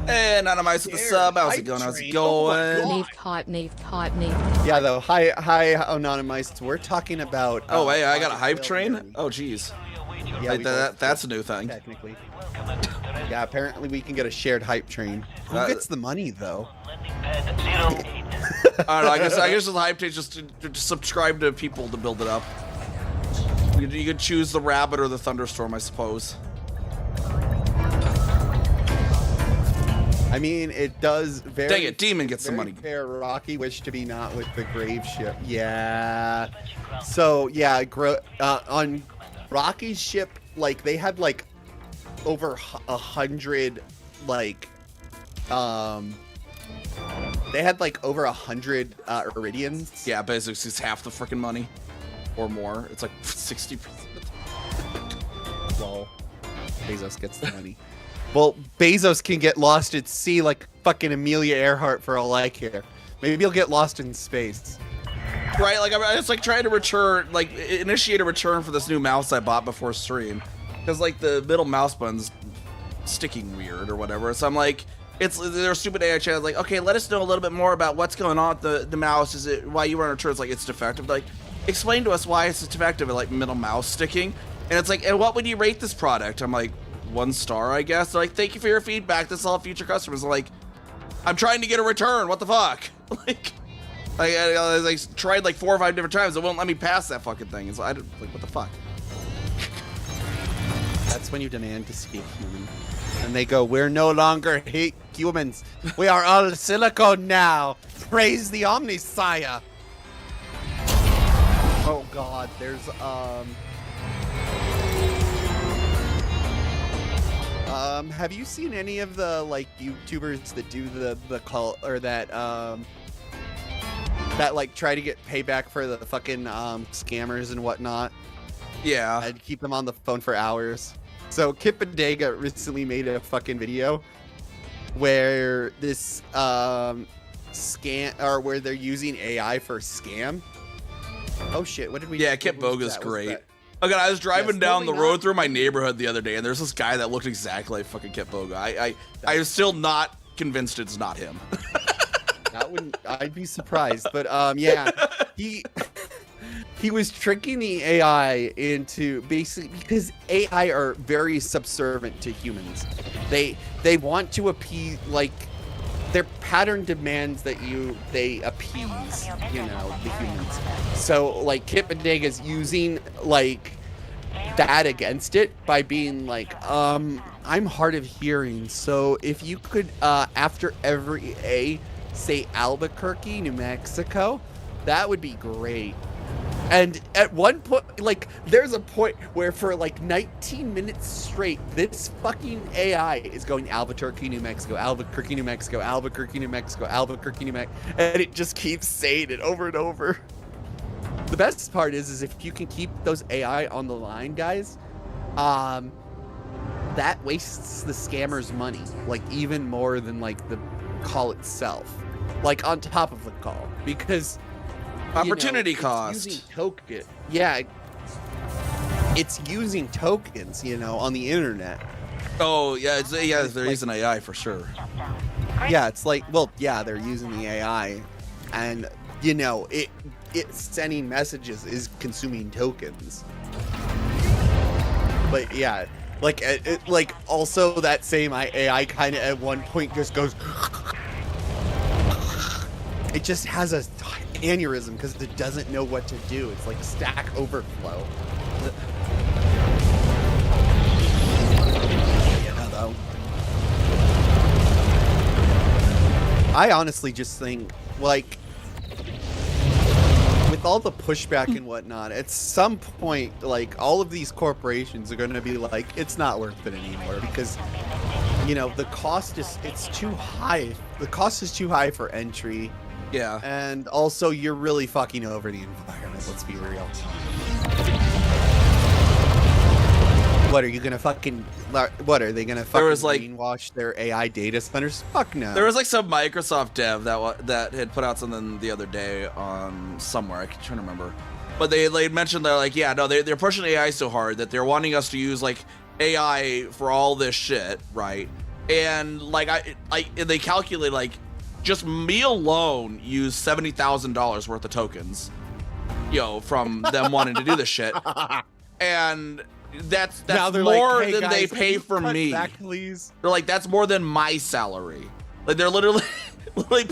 Hey, Anonymous with the sub. How's it going? How's it going? Need hype, need hype, need. Yeah, though. Hi, Anonymous. We're talking about. Oh, wait, I got a Project hype Hail train? Mary. Oh, jeez. Yeah, we both That's a new thing. technically. Yeah, apparently we can get a shared hype train. Who gets the money though? Landing pad 08. I don't know. I guess the hype takes just to subscribe to people to build it up. You could choose the rabbit or the thunderstorm, I suppose. I mean, it does very. Dang it, Demon gets the very money. Fair, Rocky wish to be not with the grave ship. Yeah. So yeah, on Rocky's ship, like they had like over 100, like they had like over 100 iridians. Yeah, basically it's half the freaking money. Or more. It's like 60%. Well, Bezos gets the money. Well, Bezos can get lost at sea like fucking Amelia Earhart for all I care. Maybe he'll get lost in space. Right, like I was like trying to return, like initiate a return for this new mouse I bought before stream, because like the middle mouse button's sticking weird or whatever. So I'm like, they're stupid AI chat. Like, okay, let us know a little bit more about what's going on with the mouse. Is it why you were on return? It's like it's defective. Like, explain to us why it's defective. Like middle mouse sticking, and it's like, and what would you rate this product? I'm like, 1 star, I guess. They're like, thank you for your feedback. This is all future customers. I'm like, I'm trying to get a return. What the fuck? Like. I tried like 4 or 5 different times. It won't let me pass that fucking thing. It's like, what the fuck? That's when you demand to speak human. And they go, "We're no longer humans. We are all silicone now. Praise the Omnisire." Oh god, there's have you seen any of the like YouTubers that do the call or that like try to get payback for the fucking scammers and whatnot? Yeah. I'd keep them on the phone for hours. So Kip Bodega recently made a fucking video where this scam, or where they're using AI for scam. Oh shit, what did we Yeah, what Kip was Boga's that? Was great. that- Okay, I was driving Yes, down the totally road not. through my neighborhood the other day, and there's this guy that looked exactly like fucking Kip Boga. I am still not convinced it's not him. That wouldn't, I'd be surprised, but yeah, he was tricking the AI into basically, because AI are very subservient to humans. They want to appease, like their pattern demands that they appease, you know, the humans. So like Kip Bodega's using like that against it by being like, I'm hard of hearing, so if you could after every A say Albuquerque, New Mexico, that would be great. And at one point, like, there's a point where for like 19 minutes straight, this fucking AI is going Albuquerque, New Mexico, Albuquerque, New Mexico, Albuquerque, New Mexico, Albuquerque, New Mexico, and it just keeps saying it over and over. The best part is if you can keep those AI on the line, guys, that wastes the scammer's money, like even more than like the call itself, like on top of the call, because Opportunity it's cost. Using token. Yeah. It's using tokens, on the internet. Oh yeah, they're using AI for sure. Yeah, it's like, well, yeah, they're using the AI, and it's sending messages is consuming tokens. But yeah, like also that same AI kind of at one point just goes. It just has a aneurysm because it doesn't know what to do. It's like Stack Overflow. Though. I honestly just think, like, with all the pushback and whatnot, at some point, like, all of these corporations are going to be like, it's not worth it anymore because, the cost it's too high. The cost is too high for entry. Yeah. And also, you're really fucking over the environment, let's be real. What, are you gonna fucking... What, are they gonna fucking greenwash their AI data centers? Fuck no. There was like some Microsoft dev that had put out something the other day on somewhere. I can't try to remember. But they mentioned they're like, yeah, no, they're pushing AI so hard that they're wanting us to use like AI for all this shit, right? And like they calculate like just me alone use $70,000 worth of tokens, from them wanting to do this shit, and that's more like, hey, than guys, they pay for me. Back, please. They're like, that's more than my salary. Like they're literally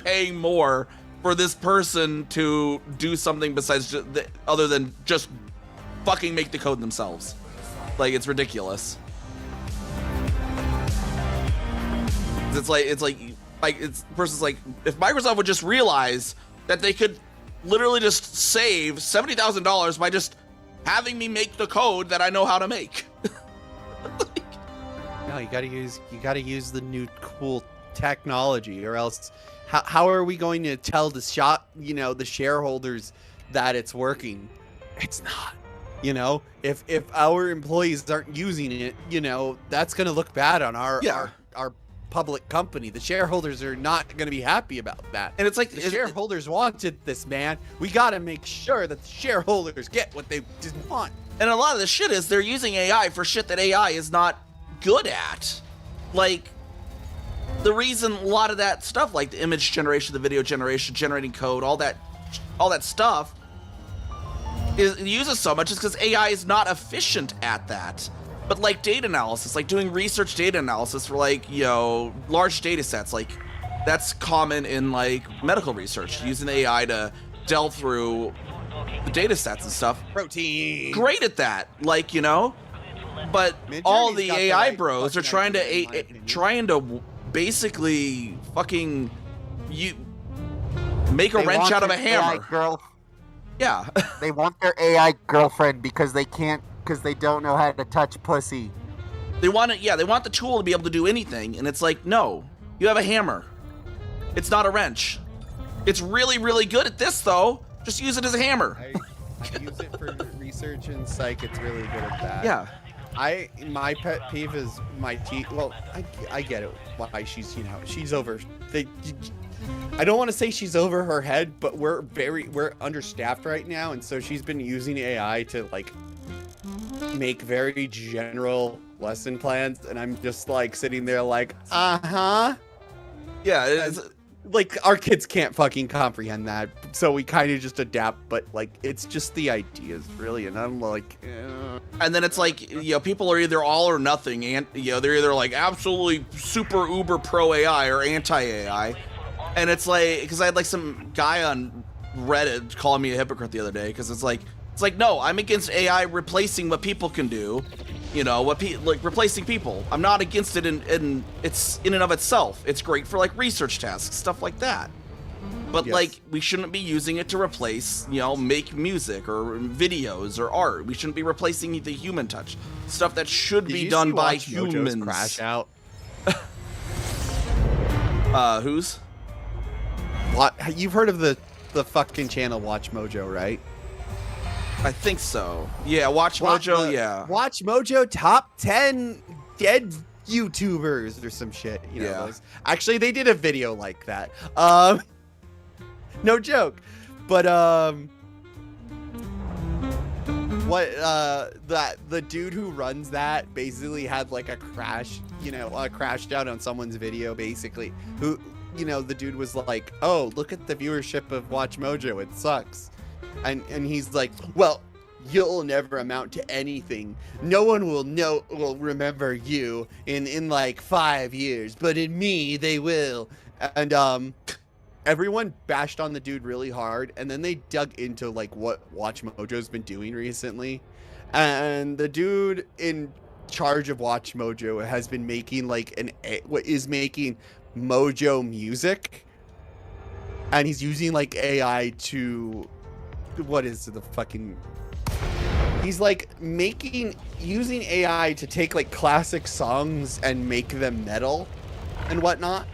paying more for this person to do something besides other than just fucking make the code themselves. Like it's ridiculous. It's person's like, if Microsoft would just realize that they could literally just save $70,000 by just having me make the code that I know how to make. No, you gotta use the new cool technology, or else how are we going to tell the the shareholders that it's working? It's not. If our employees aren't using it, that's gonna look bad on our public company. The shareholders are not going to be happy about that. And it's like the shareholders wanted this, man. We got to make sure that the shareholders get what they didn't want. And a lot of the shit is they're using AI for shit that AI is not good at. Like the reason a lot of that stuff, like the image generation, the video generation, generating code, all that stuff it uses so much is because AI is not efficient at that. But like data analysis, like doing research data analysis for like, large data sets, like that's common in like medical research, using AI to delve through the data sets and stuff. Protein. Great at that, like, but all the AI bros are trying to basically fucking make a wrench out of a hammer. Girl. Yeah. They want their AI girlfriend because they don't know how to touch pussy. They want it, they want the tool to be able to do anything, and it's like, no, you have a hammer. It's not a wrench. It's really, really good at this, though. Just use it as a hammer. I use it for research and psych. It's really good at that. Yeah. My pet peeve is my teeth. Well, I get it. Why she's she's over. I don't want to say she's over her head, but we're understaffed right now, and so she's been using AI to like make very general lesson plans, and I'm just like sitting there like, yeah, it's like our kids can't fucking comprehend that, so we kind of just adapt, but like it's just the ideas really, and I'm like, and then it's like, people are either all or nothing, and they're either like absolutely super uber pro AI or anti AI, and it's like, because I had like some guy on Reddit calling me a hypocrite the other day, because it's like, no, I'm against AI replacing what people can do, replacing people. I'm not against it in it's in and of itself. It's great for like research tasks, stuff like that. But like, we shouldn't be using it to replace, make music or videos or art. We shouldn't be replacing the human touch. Stuff that should be done by humans. Mojo's crash out. Whose? What? You've heard of the fucking channel Watch Mojo, right? I think so. Yeah, Watch Mojo, yeah. Watch Mojo top 10 dead YouTubers or some shit. Those. Actually, they did a video like that. No joke. But what that the dude who runs that basically had like a crash, crashed out on someone's video basically. Who, the dude was like, "Oh, look at the viewership of Watch Mojo. It sucks." And he's like, "Well, you'll never amount to anything. No one will remember you in like 5 years, but in me they will." And everyone bashed on the dude really hard, and then they dug into like what Watch Mojo's been doing recently. And the dude in charge of Watch Mojo has been making like making Mojo music, and he's using like AI to he's like using AI to take like classic songs and make them metal and whatnot,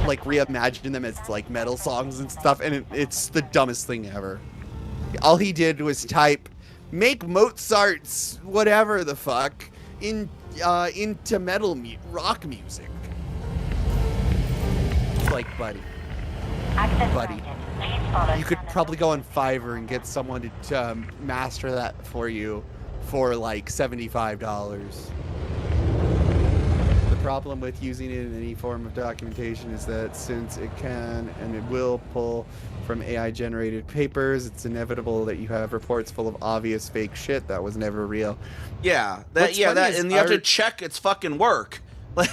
like reimagine them as like metal songs and stuff, and it's the dumbest thing ever. All he did was type make Mozart's whatever the fuck into metal rock music. It's like, buddy, you could probably go on Fiverr and get someone to master that for you for like $75. The problem with using it in any form of documentation is that since it can and it will pull from AI generated papers, it's inevitable that you have reports full of obvious fake shit that was never real. Yeah, and you have to check its fucking work. Like,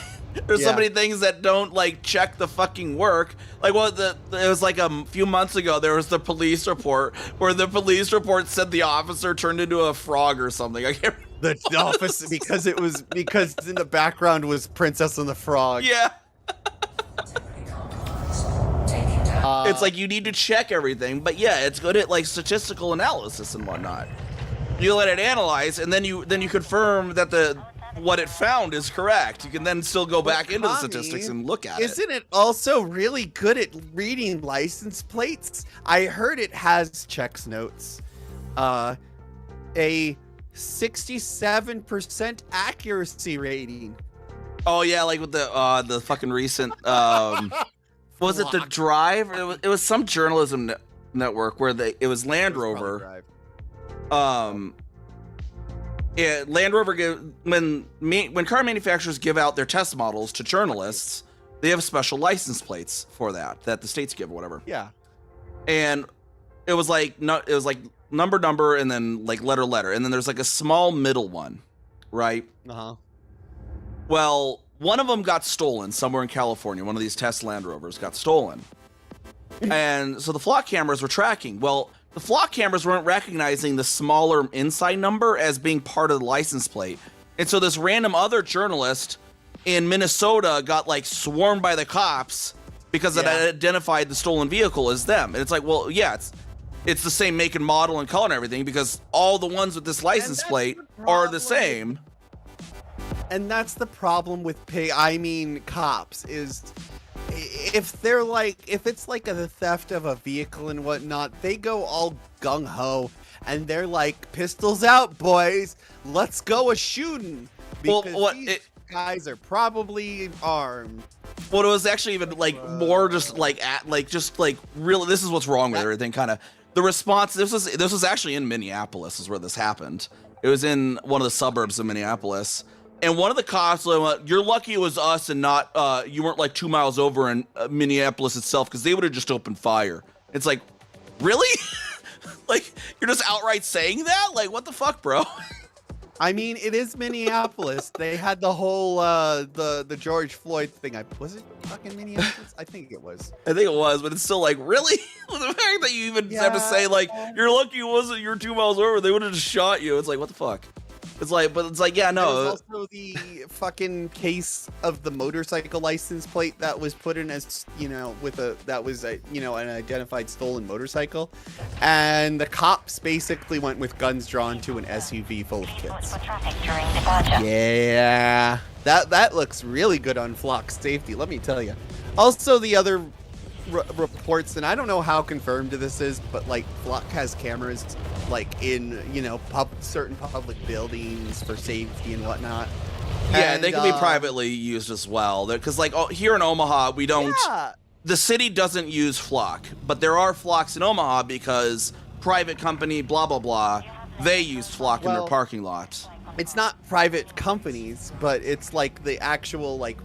there's so many things that don't like check the fucking work. Like, it was like a few months ago, there was the police report where the police report said the officer turned into a frog or something. I can't remember. The office because in the background was Princess and the Frog. Yeah. It's like you need to check everything, but yeah, it's good at like statistical analysis and whatnot. You let it analyze, and then you confirm that what it found is correct. You can then still go back into the statistics and look at it. Isn't it also really good at reading license plates? I heard it has checks notes. A 67% accuracy rating. Oh yeah, like with the fucking recent was it the Drive? It was some journalism network where it was Land Rover. Yeah, Land Rover when car manufacturers give out their test models to journalists, they have special license plates for that the states give or whatever. Yeah. And it was like number and then like letter and then there's like a small middle one, right? Uh-huh. Well, one of them got stolen somewhere in California. One of these test Land Rovers got stolen. And so the flock cameras were tracking. Well, the flock cameras weren't recognizing the smaller inside number as being part of the license plate. And so this random other journalist in Minnesota got like swarmed by the cops because it identified the stolen vehicle as them. And it's like, well, yeah, it's the same make and model and color and everything because all the ones with this license plate are the same. And that's the problem with cops is if it's like a theft of a vehicle and whatnot, they go all gung-ho and they're like, pistols out, boys, let's go a shooting, because these guys are probably armed. Well, it was actually even like more just like really, this is what's wrong with everything. Kind of the response. This was actually in Minneapolis is where this happened. It was in one of the suburbs of Minneapolis. And one of the cops went, "You're lucky it was us and not you weren't like 2 miles over in Minneapolis itself, because they would have just opened fire." It's like, really? Like, you're just outright saying that? Like, what the fuck, bro? I mean, it is Minneapolis. They had the whole the George Floyd thing. Was it fucking Minneapolis? I think it was. I think it was, but it's still like, really? The fact that you even have to say like, "You're lucky it wasn't you're 2 miles over," they would have just shot you. It's like, what the fuck? It's like, yeah, no. There's also the fucking case of the motorcycle license plate that was put in as, an identified stolen motorcycle. And the cops basically went with guns drawn to an SUV full of kids. Yeah. That looks really good on flock safety, let me tell you. Also, the other reports, and I don't know how confirmed this is, but like flock has cameras like in certain public buildings for safety and whatnot. Yeah, and they can be privately used as well. Because like here in Omaha, we don't. the city doesn't use flock, but there are flocks in Omaha because private company, blah, blah, blah, they use flock in their Well- parking lot. It's not private companies, but it's like the actual like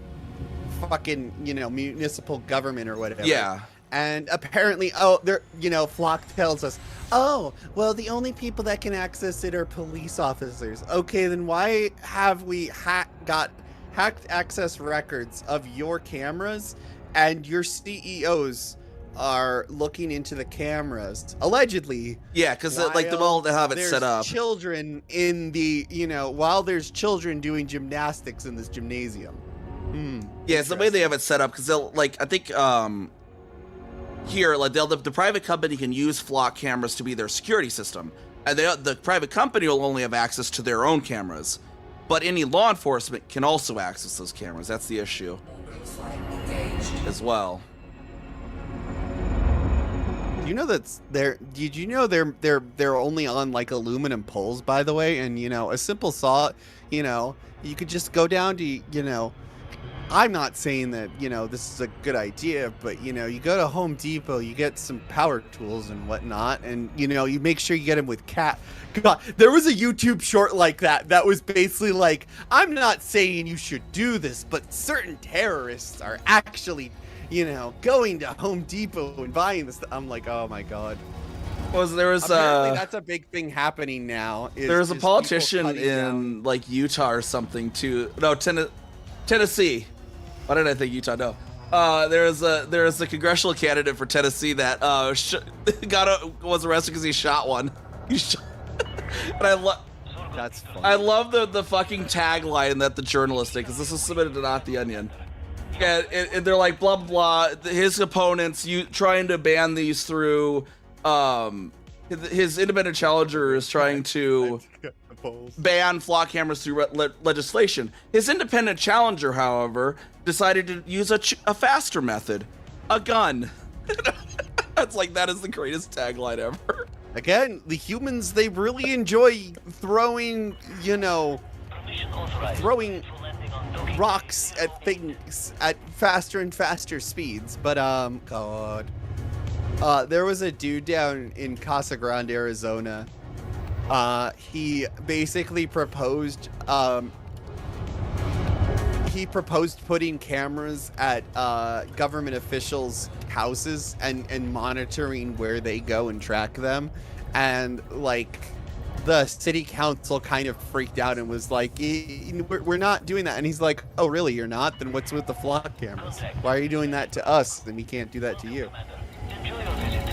fucking, municipal government or whatever. Yeah. And apparently, Flock tells us, oh, well, the only people that can access it are police officers. Okay, then why have we got hacked access records of your cameras, and your CEOs are looking into the cameras, allegedly? Yeah, because like the way they have it set up. Children in the, while there's children doing gymnastics in this gymnasium. Yeah, it's the way they have it set up because they'll like I think here like the private company can use flock cameras to be their security system, and the private company will only have access to their own cameras, but any law enforcement can also access those cameras. That's the issue as well. You know that's did you know they're only on like aluminum poles, by the way? And a simple saw, you could just go down to I'm not saying that this is a good idea, but you go to Home Depot, you get some power tools and whatnot, and you make sure you get them with cat. God, there was a YouTube short like that was basically like, I'm not saying you should do this, but certain terrorists are actually going to Home Depot and buying this. I'm like, oh my god. Apparently that's a big thing happening now. There's a politician in like Utah or something too. No, Tennessee. Why did I think Utah? No. There's a congressional candidate for Tennessee that was arrested because he shot one. And That's funny. I love the fucking tagline that the journalist did, because this was submitted to Not the Onion. And they're like, blah, blah, blah. His opponents trying to ban these through, his independent challenger is trying to ban flock cameras through legislation. His independent challenger, however, decided to use a faster method, a gun. That's like, that is the greatest tagline ever. Again, the humans, they really enjoy throwing, throwing rocks at things at faster and faster speeds. But, God. There was a dude down in Casa Grande, Arizona. He basically proposed, putting cameras at government officials' houses and monitoring where they go and track them. And like the city council kind of freaked out and was like, we're not doing that. And he's like, oh really, you're not? Then what's with the flock cameras? Why are you doing that to us and we can't do that to you? Enjoy your visit.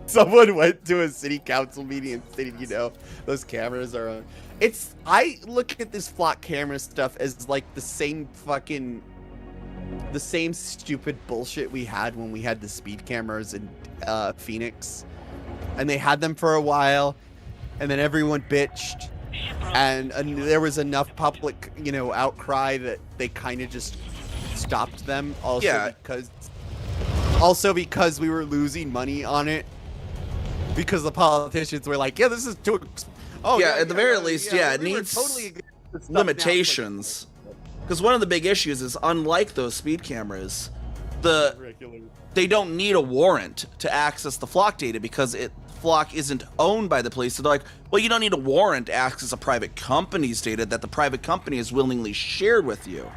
Someone went to a city council meeting and stated, those cameras are on. I look at this flock camera stuff as like the same stupid bullshit we had when we had the speed cameras in Phoenix. And they had them for a while, and then everyone bitched. And there was enough public, outcry that they kind of just stopped them. Also because we were losing money on it. Because the politicians were like, yeah, this is too. Oh yeah, at the very least, it needs limitations. Because one of the big issues is, unlike those speed cameras, they don't need a warrant to access the flock data, because flock isn't owned by the police. So they're like, well, you don't need a warrant to access a private company's data that the private company has willingly shared with you.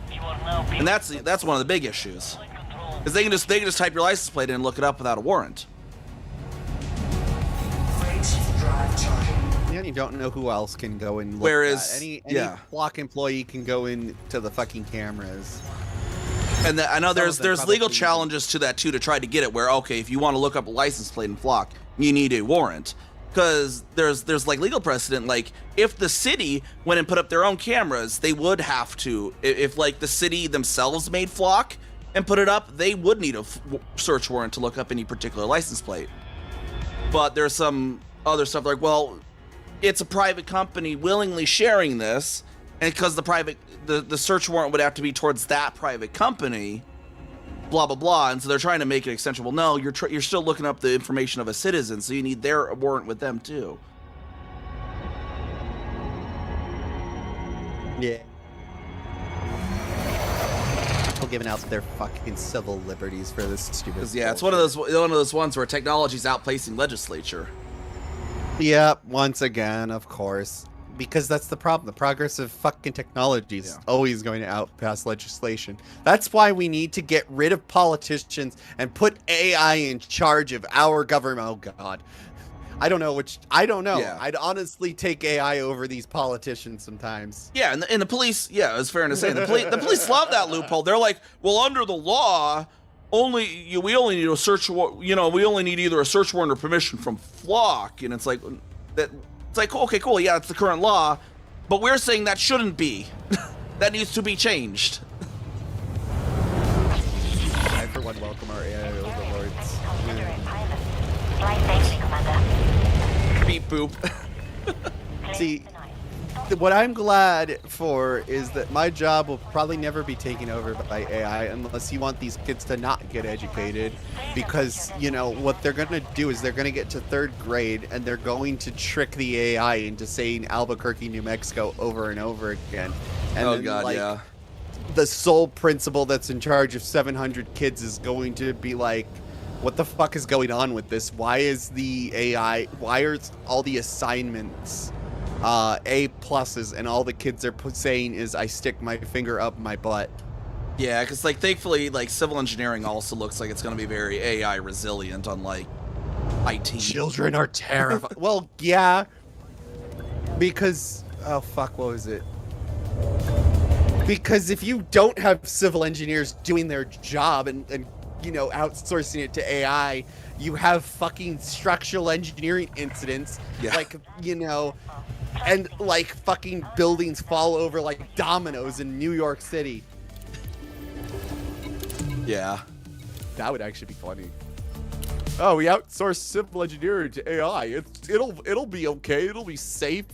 And that's one of the big issues, because they can just type your license plate in and look it up without a warrant. Yeah, you don't know who else can go and look. Whereas, any flock employee can go into the fucking cameras. And I know there's legal challenges to that too, to try to get it where, okay, if you want to look up a license plate in flock, you need a warrant. Because there's like legal precedent, like if the city went and put up their own cameras, they would have to, if like the city themselves made flock and put it up, they would need a search warrant to look up any particular license plate. But there's some other stuff like, well, it's a private company willingly sharing this, and because the search warrant would have to be towards that private company, blah blah blah, and so they're trying to make it extension. Well, no, you're still looking up the information of a citizen, so you need their warrant with them too. Yeah. giving out their fucking civil liberties for this stupid. Because yeah, it's one of those ones where technology's outpacing legislature. Yep, once again, of course. Because that's the problem. The progress of fucking technology is always going to outpass legislation. That's why we need to get rid of politicians and put AI in charge of our government. Oh God. I don't know. Yeah. I'd honestly take AI over these politicians sometimes. Yeah, and the police, yeah, it's fair to say. The police love that loophole. They're like, well, under the law, we only need a search warrant, we only need either a search warrant or permission from Flock. And it's like, okay, cool, yeah, it's the current law, but we're saying that shouldn't be. That needs to be changed. I, for one, welcome our AI overlords. Flight safety, Commander. Beep boop. See, what I'm glad for is that my job will probably never be taken over by AI unless you want these kids to not get educated, because what they're going to do is they're going to get to 3rd grade and they're going to trick the AI into saying Albuquerque, New Mexico over and over again. And Oh then, God, yeah. The sole principal that's in charge of 700 kids is going to be like, what the fuck is going on with this? Why is the AI, why are all the assignments A pluses and all the kids are saying is I stick my finger up my butt? Yeah, because thankfully, civil engineering also looks like it's going to be very AI resilient, unlike IT. Children are terrified. Well, yeah, because oh fuck, what was it? Because if you don't have civil engineers doing their job and outsourcing it to AI, you have fucking structural engineering incidents, and fucking buildings fall over like dominoes in New York City. Yeah. That would actually be funny. Oh, we outsourced civil engineering to AI. It'll be okay. It'll be safe.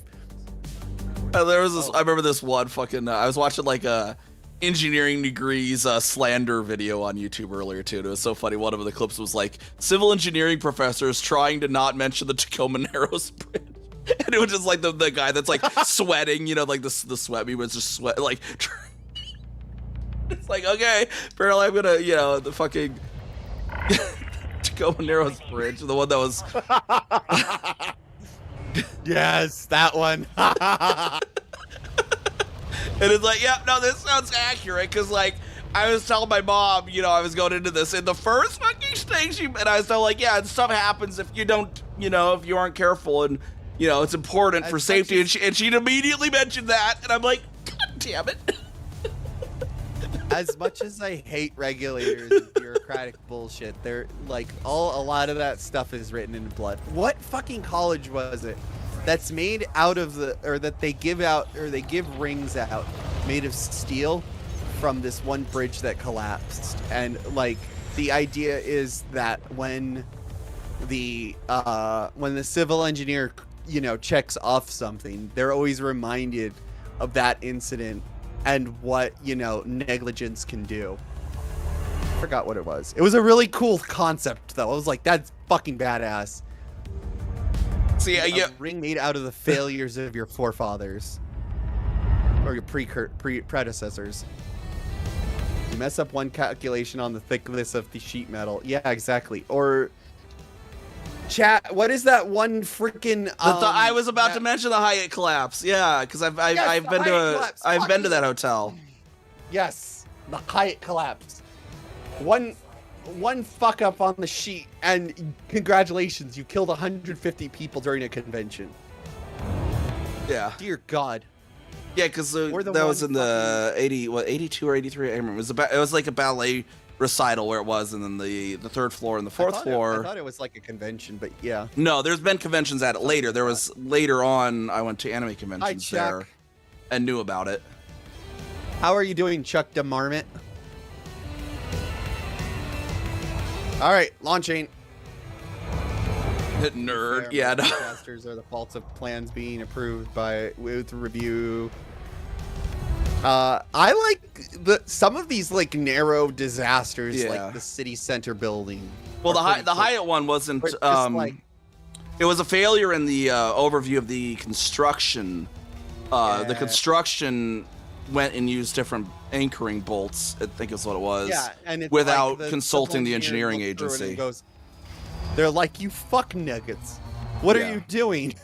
There was this. I remember this one fucking. I was watching a engineering degrees slander video on YouTube earlier too. And it was so funny. One of the clips was civil engineering professors trying to not mention the Tacoma Narrows Bridge. And it was just the guy that's sweating, the sweat meme was just sweat, it's okay, apparently I'm gonna, the fucking Tacoma Narrows Bridge, the one that was. Yes, that one. And it's yeah, no, this sounds accurate, because I was telling my mom, I was going into this in the first fucking stage, and I was telling yeah, stuff happens if you don't, if you aren't careful, and it's important for safety, and she'd immediately mentioned that, and I'm like, God damn it. As much as I hate regulators and bureaucratic bullshit, they're a lot of that stuff is written in blood. What fucking college was it that's made out of that they give out, or they give rings out made of steel from this one bridge that collapsed? And the idea is that when the civil engineer checks off something, they're always reminded of that incident and what negligence can do. I forgot what it was. It was a really cool concept though. I was like, that's fucking badass. See, A ring made out of the failures of your forefathers or your predecessors. You mess up one calculation on the thickness of the sheet metal. Yeah, exactly. Or chat, what is that one freaking I was about to mention the Hyatt collapse. Yeah, because I've been to that hotel. Yes, the Hyatt collapse. One fuck up on the sheet, and congratulations, you killed 150 people during a convention. Yeah. Dear God. Yeah, because that was in the 82 or 83. I remember it was a ballet recital where it was, and then the 3rd floor and the 4th floor. I thought it was a convention, but yeah. No, there's been conventions at it later. There was later on. I went to anime conventions there, and knew about it. How are you doing, Chuck DeMarmot? All right, launching. Nerd. Yeah. No. Disasters are the faults of plans being approved with review. I like some of these narrow disasters, like the city center building. Well, the Hyatt one wasn't. It was a failure in the overview of the construction. The construction went and used different anchoring bolts. I think is what it was. Yeah, and it's without like consulting the civil engineering looks through it and agency. goes, they're like, you fuck nuggets. What Yeah. are you doing?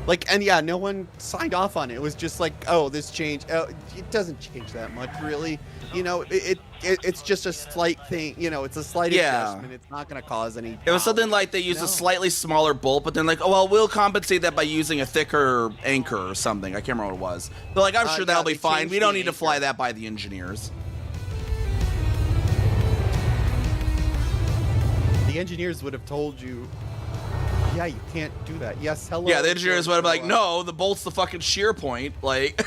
Like, and yeah, no one signed off on it. It was just like, oh, this change. Oh, it doesn't change that much, really. You know, it's just a slight thing. You know, it's a slight Yeah. adjustment. It's not going to cause any. It was something problems, like they used you a know? slightly smaller bolt, but then like, oh well, we'll compensate that by using a thicker anchor or something. I can't remember what it was. They're like, I'm sure Yeah, that'll be they fine. changed We don't the need to fly anchor. that by the engineers. The engineers would have told you, yeah, you can't do that. Yes, hello. Yeah, the engineers would have been like, so, no, the bolt's the fucking shear point. Like,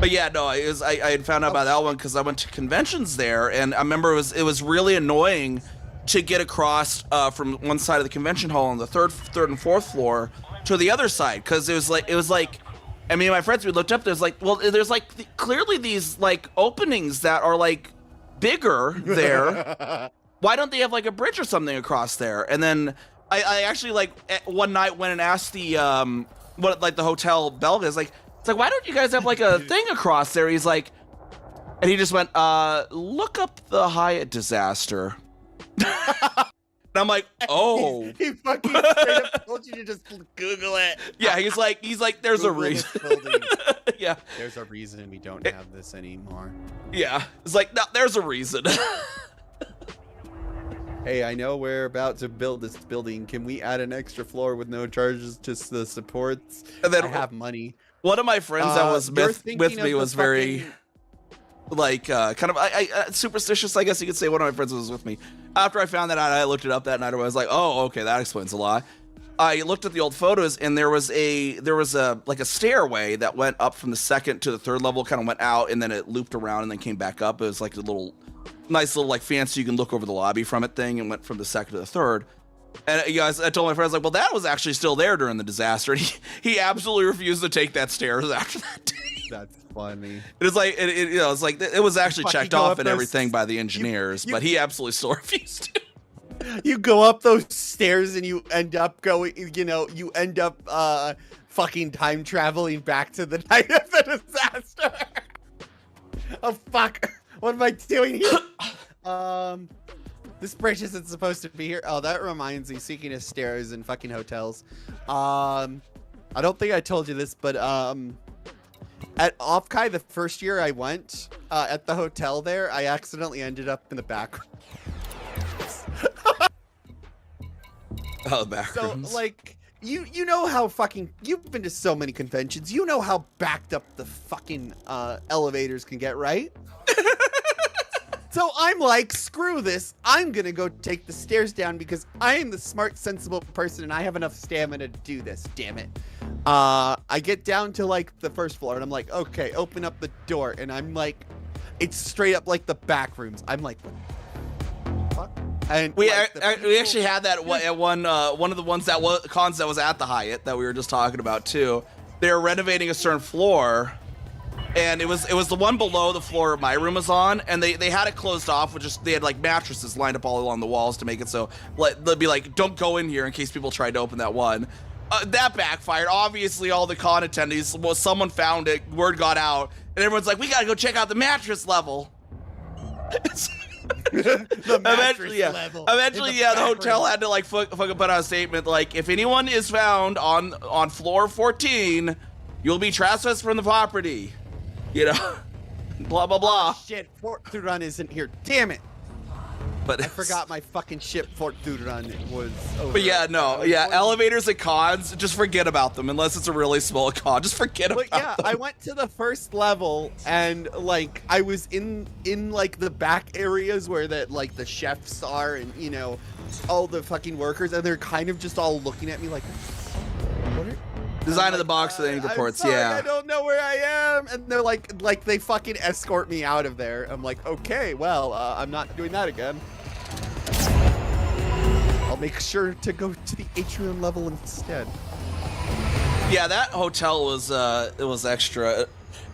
But yeah, no, I had found out about that one because I went to conventions there, and I remember it was really annoying to get across from one side of the convention hall on the third and fourth floor to the other side, because it was like, I mean, my friends, we looked up, there's like clearly these like openings that are like bigger there. Why don't they have like a bridge or something across there? And then I actually like one night went and asked the the hotel bell guy, it's like, why don't you guys have like a thing across there? He's like, and he just went, look up the Hyatt disaster. And I'm like, oh. He fucking straight up told you to just Google it. Yeah, he's like, there's Google a this reason. building. Yeah, There's a reason we don't have this anymore. yeah. It's like, no, there's a reason. Hey, I know we're about to build this building. Can we add an extra floor with no charges to the supports? And then I have money. one of my friends that was You're with thinking me of was the very fucking- like kind of superstitious, I guess you could say. One of my friends was with me. After I found that out, I looked it up that night. I was like, oh, okay, that explains a lot. I looked at the old photos, and there was a like a stairway that went up from the second to the third level, kind of went out, and then it looped around and then came back up. It was like a nice little like fancy, you can look over the lobby from it thing, and went from the second to the third. And I told my friends, like, well, that was actually still there during the disaster. And he absolutely refused to take that stairs after that day. That's funny. It was like, it's like it was actually Fucking checked go off up and those- everything by the engineers, you- but he absolutely still refused to. You go up those stairs and you end up fucking time traveling back to the night of the disaster. Oh fuck. What am I doing here? This bridge isn't supposed to be here. Oh, that reminds me, speaking of stairs and fucking hotels. I don't think I told you this, but at Offkai, the first year I went, at the hotel there, I accidentally ended up in the back. Oh, back So, rooms. like, you know how fucking, you've been to so many conventions, you know how backed up the fucking elevators can get, right? So I'm like, screw this, I'm gonna go take the stairs down because I am the smart, sensible person and I have enough stamina to do this, damn it. I get down to like the first floor and I'm like, okay, open up the door, and I'm like, it's straight up like the back rooms. I'm like, what the fuck? And We like, the we people- actually had that at one of the ones that was cons that was at the Hyatt that we were just talking about too. They were renovating a certain floor, and it was the one below the floor my room was on, and they had it closed off with just, they had like mattresses lined up all along the walls to make it so they'd be like, don't go in here in case people tried to open that one. That backfired. Obviously, all the con attendees, well, someone found it, word got out, and everyone's like, we gotta go check out the mattress level. the mattress Eventually, yeah. level. Eventually, in the yeah, the back hotel room. had to like fucking put out a statement like, if anyone is found on floor 14, you'll be trespassed from the property. You know, blah blah blah. Shit, Fort Thuran isn't here. Damn it. But I forgot my fucking ship, Fort Thuran, was over. But yeah, no, yeah, elevators and cons, just forget about them unless it's a really small con. Just forget But about yeah, them. I went to the first level and like I was in like the back areas where that like the chefs are and you know all the fucking workers, and they're kind of just all looking at me like, what are Design of the box for the I'm reports, sorry, yeah. I don't know where I am, and they're like they fucking escort me out of there. I'm like, okay, well, I'm not doing that again. I'll make sure to go to the atrium level instead. Yeah, that hotel was it was extra.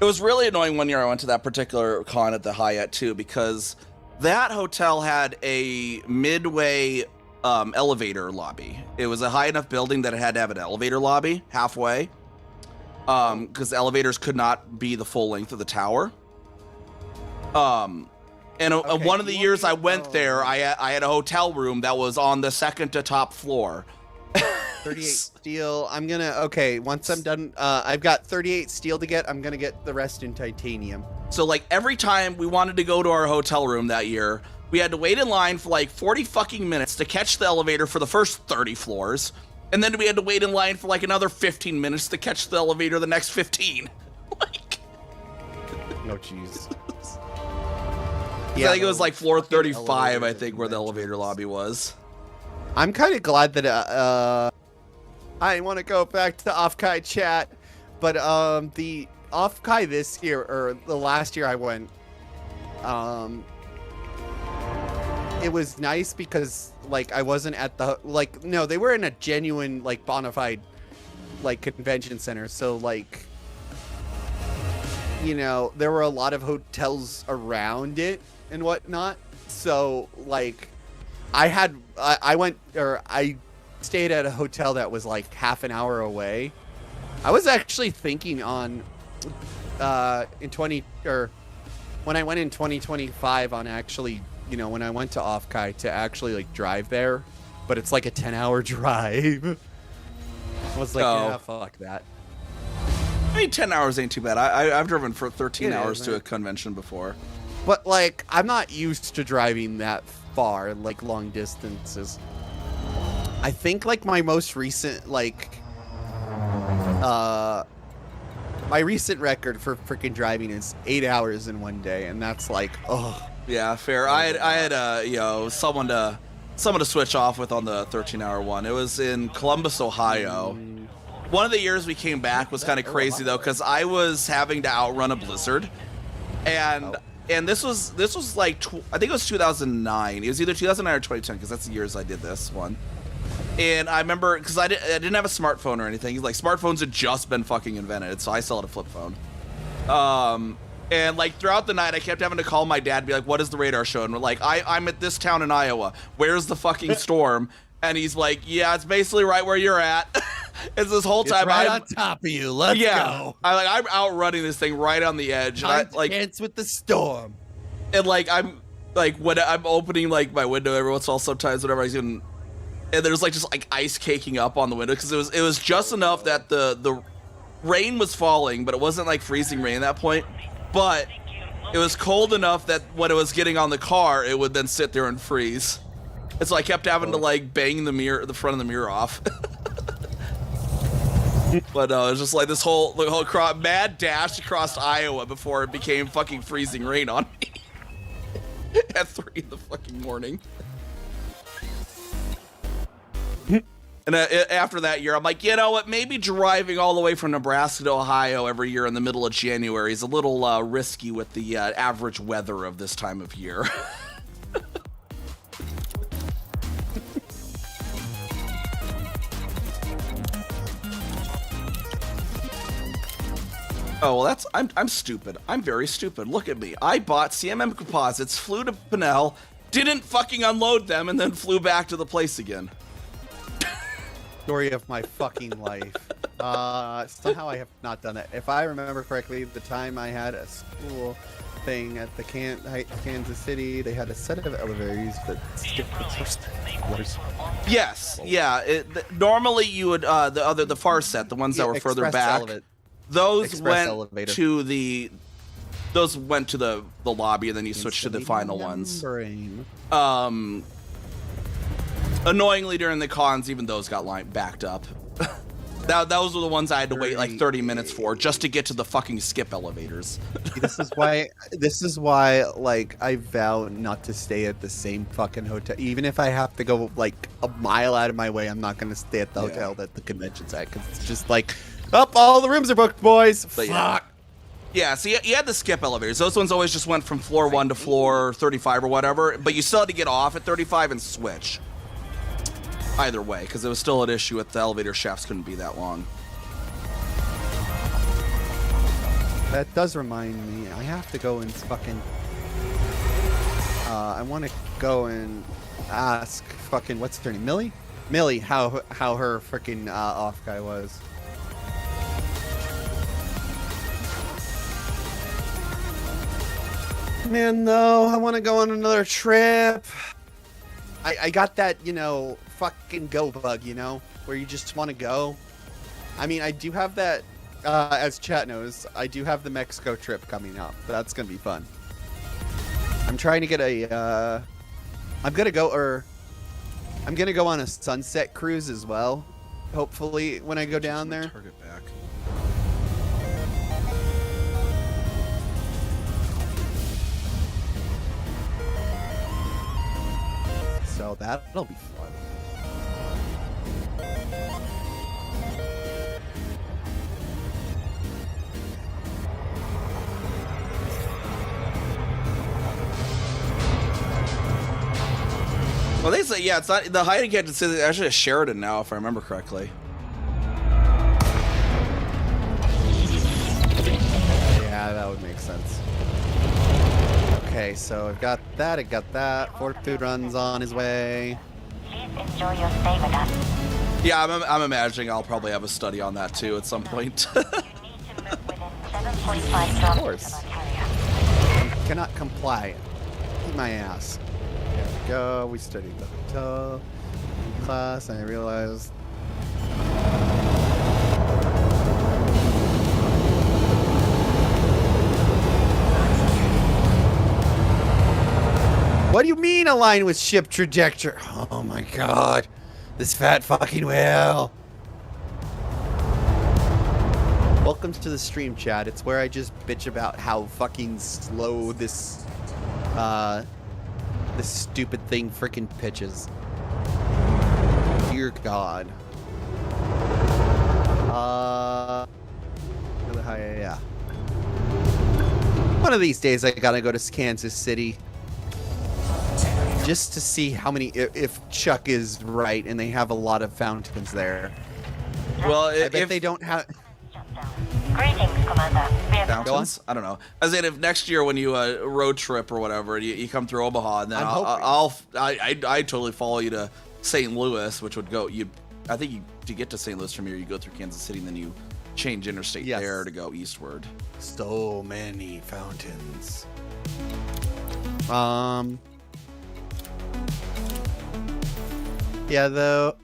It was really annoying one year I went to that particular con at the Hyatt too, because that hotel had a midway elevator lobby. It was a high enough building that it had to have an elevator lobby halfway, because elevators could not be the full length of the tower. One of the years I went there, I had a hotel room that was on the second to top floor. 38 steel. I'm gonna, okay, once I'm done, I've got 38 steel to get. I'm gonna get the rest in titanium. So like every time we wanted to go to our hotel room that year, we had to wait in line for like 40 fucking minutes to catch the elevator for the first 30 floors. And then we had to wait in line for like another 15 minutes to catch the elevator the next 15. Like, no, jeez. I think it was like floor 35, I think, where the elevator lobby was. I'm kind of glad that I want to go back to off-kai chat, but the off-kai this year, or the last year I went, it was nice because like I wasn't at the, like, no, they were in a genuine like bona fide like convention center, so like, you know, there were a lot of hotels around it and whatnot, so like I stayed at a hotel that was like half an hour away. I was actually thinking on when I went in 2025 on actually, you know, when I went to off-kai to actually like drive there, but it's like a 10-hour drive. I was like, yeah, fuck that. I mean, 10 hours ain't too bad. I've driven for 13 hours to right? a convention before. But like, I'm not used to driving that far, like long distances. I think like my most recent like my recent record for freaking driving is 8 hours in one day, and that's like, oh yeah, fair. I had you know, someone to switch off with on the 13-hour one. It was in Columbus, Ohio. One of the years we came back was kind of crazy though, because I was having to outrun a blizzard, and this was like I think it was 2009. It was either 2009 or 2010, because that's the years I did this one. And I remember, because I didn't have a smartphone or anything. Like, smartphones had just been fucking invented, so I still had a flip phone. And like throughout the night, I kept having to call my dad and be like, what is the radar showing? We're like, I'm at this town in Iowa. Where's the fucking storm? And he's like, yeah, it's basically right where you're at. It's this whole time. It's right on top of you. Let's go. I'm outrunning this thing right on the edge. And I like dance with the storm. And like I'm like when I'm opening like my window every once in a while, sometimes whenever I even, and there's like just like ice caking up on the window, because it was just enough that the rain was falling, but it wasn't like freezing rain at that point. But it was cold enough that when it was getting on the car, it would then sit there and freeze. And so I kept having to like bang the front of the mirror off. But it was just like the whole mad dash across Iowa before it became fucking freezing rain on me at 3 in the fucking morning. And after that year, I'm like, you know what? Maybe driving all the way from Nebraska to Ohio every year in the middle of January is a little risky with the average weather of this time of year. Oh, well, I'm stupid. I'm very stupid. Look at me. I bought CMM composites, flew to Pinnell, didn't fucking unload them, and then flew back to the place again. Story of my fucking life. Somehow I have not done it. If I remember correctly, the time I had a school thing at the Kansas City, they had a set of elevators that skipped the first floors. Yes, yeah. Normally you would the far set, the ones that were further back. Those went to the lobby, and then you switched to the final ones. Annoyingly, during the cons, even those got backed up. Those were the ones I had to wait like 30 minutes for, just to get to the fucking skip elevators. This is why, like, I vow not to stay at the same fucking hotel. Even if I have to go like a mile out of my way, I'm not going to stay at the hotel that the convention's at, because it's just like, all the rooms are booked, boys. But fuck. Yeah, so you had the skip elevators. Those ones always just went from floor 1 to floor 35 or whatever, but you still had to get off at 35 and switch. Either way, because there was still an issue with the elevator shafts couldn't be that long. That does remind me, I have to go and fucking... I want to go and ask fucking what's her name, Millie, how her freaking off guy was. Man, though, I want to go on another trip. I got that, fucking go bug, where you just want to go. I mean, I do have that, as chat knows, I do have the Mexico trip coming up. That's going to be fun. I'm trying to get I'm going to go on a sunset cruise as well, hopefully, when I go down there. Target back. So that'll be fun. Well, they say, yeah, it's not the hiding catch. It's actually a Sheridan now, if I remember correctly. Yeah, that would make sense. Okay, so I've got that. I got that. Fortitude runs on his way. Please enjoy your stay with us. Yeah, I'm imagining I'll probably have a study on that too at some point. You need to move within 7.5 Of kilometers course. of our carrier. Cannot comply. Eat my ass. There we go. We studied the hotel class, and I realized. What do you mean align with ship trajectory? Oh my god. This fat fucking whale. Welcome to the stream, chat. It's where I just bitch about how fucking slow this stupid thing freaking pitches. Dear God. Yeah. One of these days I gotta go to Kansas City. Just to see how many, if Chuck is right and they have a lot of fountains there. Well, I bet if they don't have. Greetings, Commander. We have fountains, I don't know. I said if next year when you road trip or whatever, you come through Omaha, and then I totally follow you to St. Louis, which would go I think to get to St. Louis from here, you go through Kansas City, and then you change interstate there to go eastward. So many fountains. Yeah, though,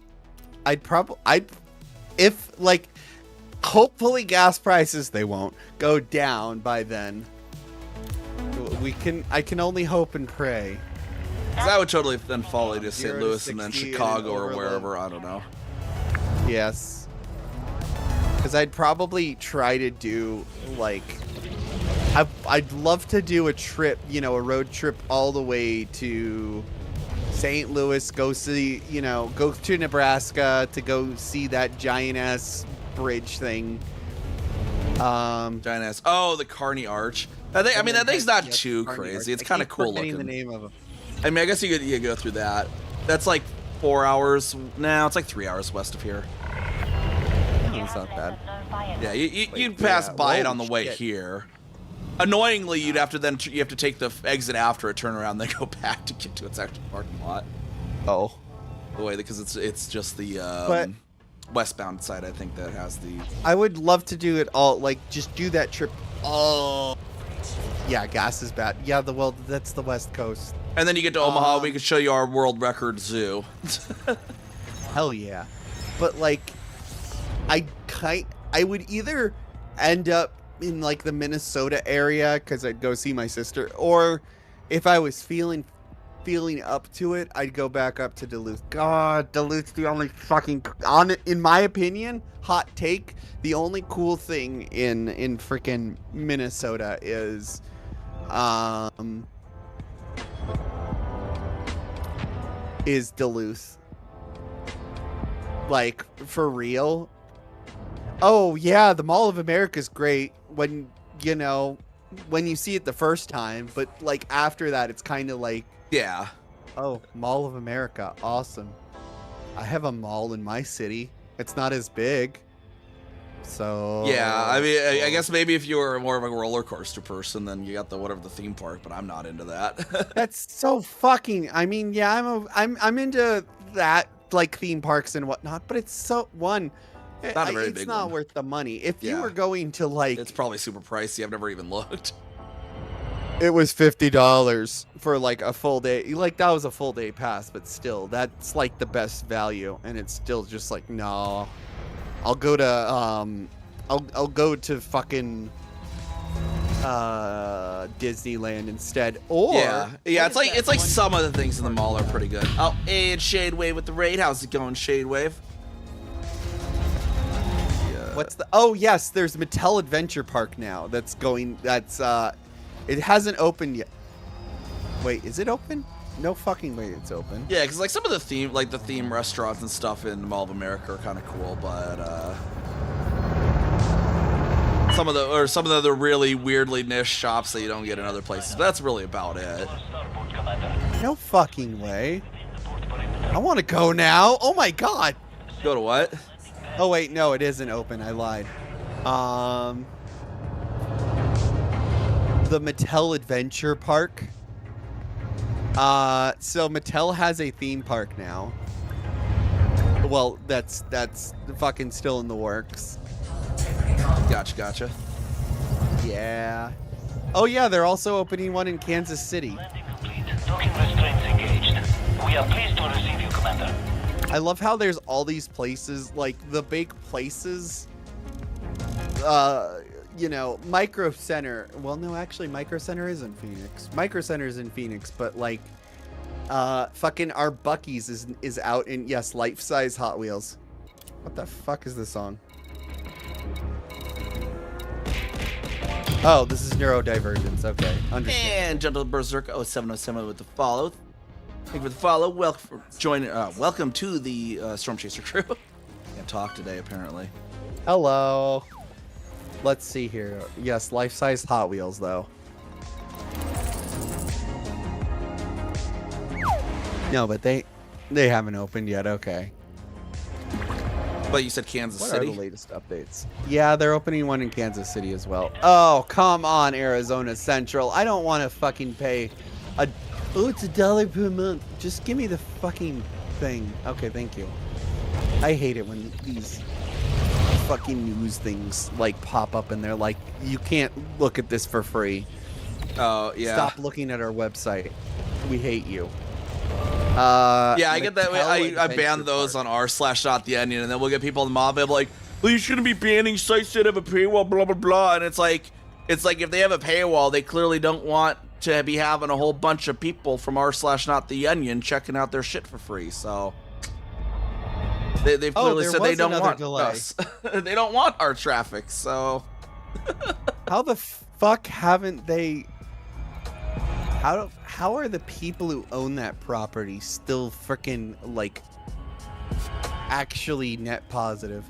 hopefully gas prices, they won't go down by then. I can only hope and pray. 'Cause I would totally then follow you to St. 0 to Louis and then 60 Chicago or overload. wherever, I don't know. Yes. Because I'd probably try to do, I'd love to do a trip, a road trip all the way to St. Louis, go to Nebraska to go see that giant-ass bridge thing. Giant-ass. Oh, the Kearney Arch. That thing's not too crazy. It's kind of cool looking. The name of it. I mean, I guess you could go through that. That's like 4 hours. Now it's like 3 hours west of here. It's not bad. Yeah, you'd pass by it on the way here. Annoyingly, you have to take the exit after it, turn around, then go back to get to its actual parking lot. Oh, the way because it's just the westbound side, I think, that has the. I would love to do it all, just do that trip all. Yeah, gas is bad. Yeah, that's the West Coast. And then you get to Omaha, we can show you our world record zoo. Hell yeah. But I would either end up in the Minnesota area because I'd go see my sister, or if I was feeling up to it, I'd go back up to Duluth. God, Duluth's the only fucking, in my opinion, hot take, the only cool thing in freaking Minnesota is Duluth. For real. Oh yeah, the Mall of America is great when you see it the first time, but after that it's kind of yeah. Oh, Mall of America, awesome. I have a mall in my city. It's not as big. So Yeah, I mean, I guess maybe if you were more of a roller coaster person, then you got the whatever the theme park. But I'm not into that. that's so fucking. I mean, yeah, I'm into that, like theme parks and whatnot. But it's so Not a very it's big not one. worth the money. If you Yeah. were going to like, It's probably super pricey. I've never even looked. it was $50 for like a full day. Like that was a full day pass, but still, that's like the best value. And it's still just like, no, I'll go to I'll go to fucking Disneyland instead. Or Yeah, what is it's that like one- some of the things in the mall are pretty good. Oh, hey, it's Shadewave with the raid. How's it going, Shadewave? Yeah. What's the? Oh yes, there's Mattel Adventure Park now. That's going. That's it hasn't opened yet. Wait, is it open? No fucking way, it's open. Yeah, because like some of the theme restaurants and stuff in Mall of America are kind of cool, but some of the really weirdly niche shops that you don't get in other places. But that's really about it. Starboard, Commander. No fucking way. I want to go now. Oh my god. Go to what? Oh wait, no, it isn't open. I lied. The Mattel Adventure Park. So Mattel has a theme park now. Well, that's fucking still in the works. Gotcha. Yeah. Oh yeah, they're also opening one in Kansas City. Landing complete. Docking restraints engaged. We are pleased to receive you, Commander. I love how there's all these places, like the big places. You know, Micro Center. Well, no, actually, Micro Center is in Phoenix. Micro Center is in Phoenix, but like, fucking our Buc-ee's is out in, yes, life-size Hot Wheels. What the fuck is this song? Oh, this is Neurodivergence. Okay, understand. And Gentle Berserker 0707 with the follow. Thank you for the follow. Welcome to the Storm Chaser crew. Can't talk today, apparently. Hello. Let's see here. Yes, life-size Hot Wheels, though. No, but they haven't opened yet. Okay. But you said Kansas What City. are the latest updates? Yeah, they're opening one in Kansas City as well. Oh, come on, Arizona Central. I don't want to fucking pay it's $1 per month. Just give me the fucking thing. Okay, thank you. I hate it when these fucking news things like pop up and they're like, you can't look at this for free. Oh yeah. Stop looking at our website. We hate you. Yeah, I get that. I Mattel ban those on r/.theonion, and then we'll get people in the mob. They're like, well, you shouldn't be banning sites that have a paywall, blah blah blah. And it's like if they have a paywall, they clearly don't want to be having a whole bunch of people from r/.theonion checking out their shit for free. So they've clearly said they don't want us. They don't want our traffic. So how the fuck haven't they? How are the people who own that property still freaking like actually net positive?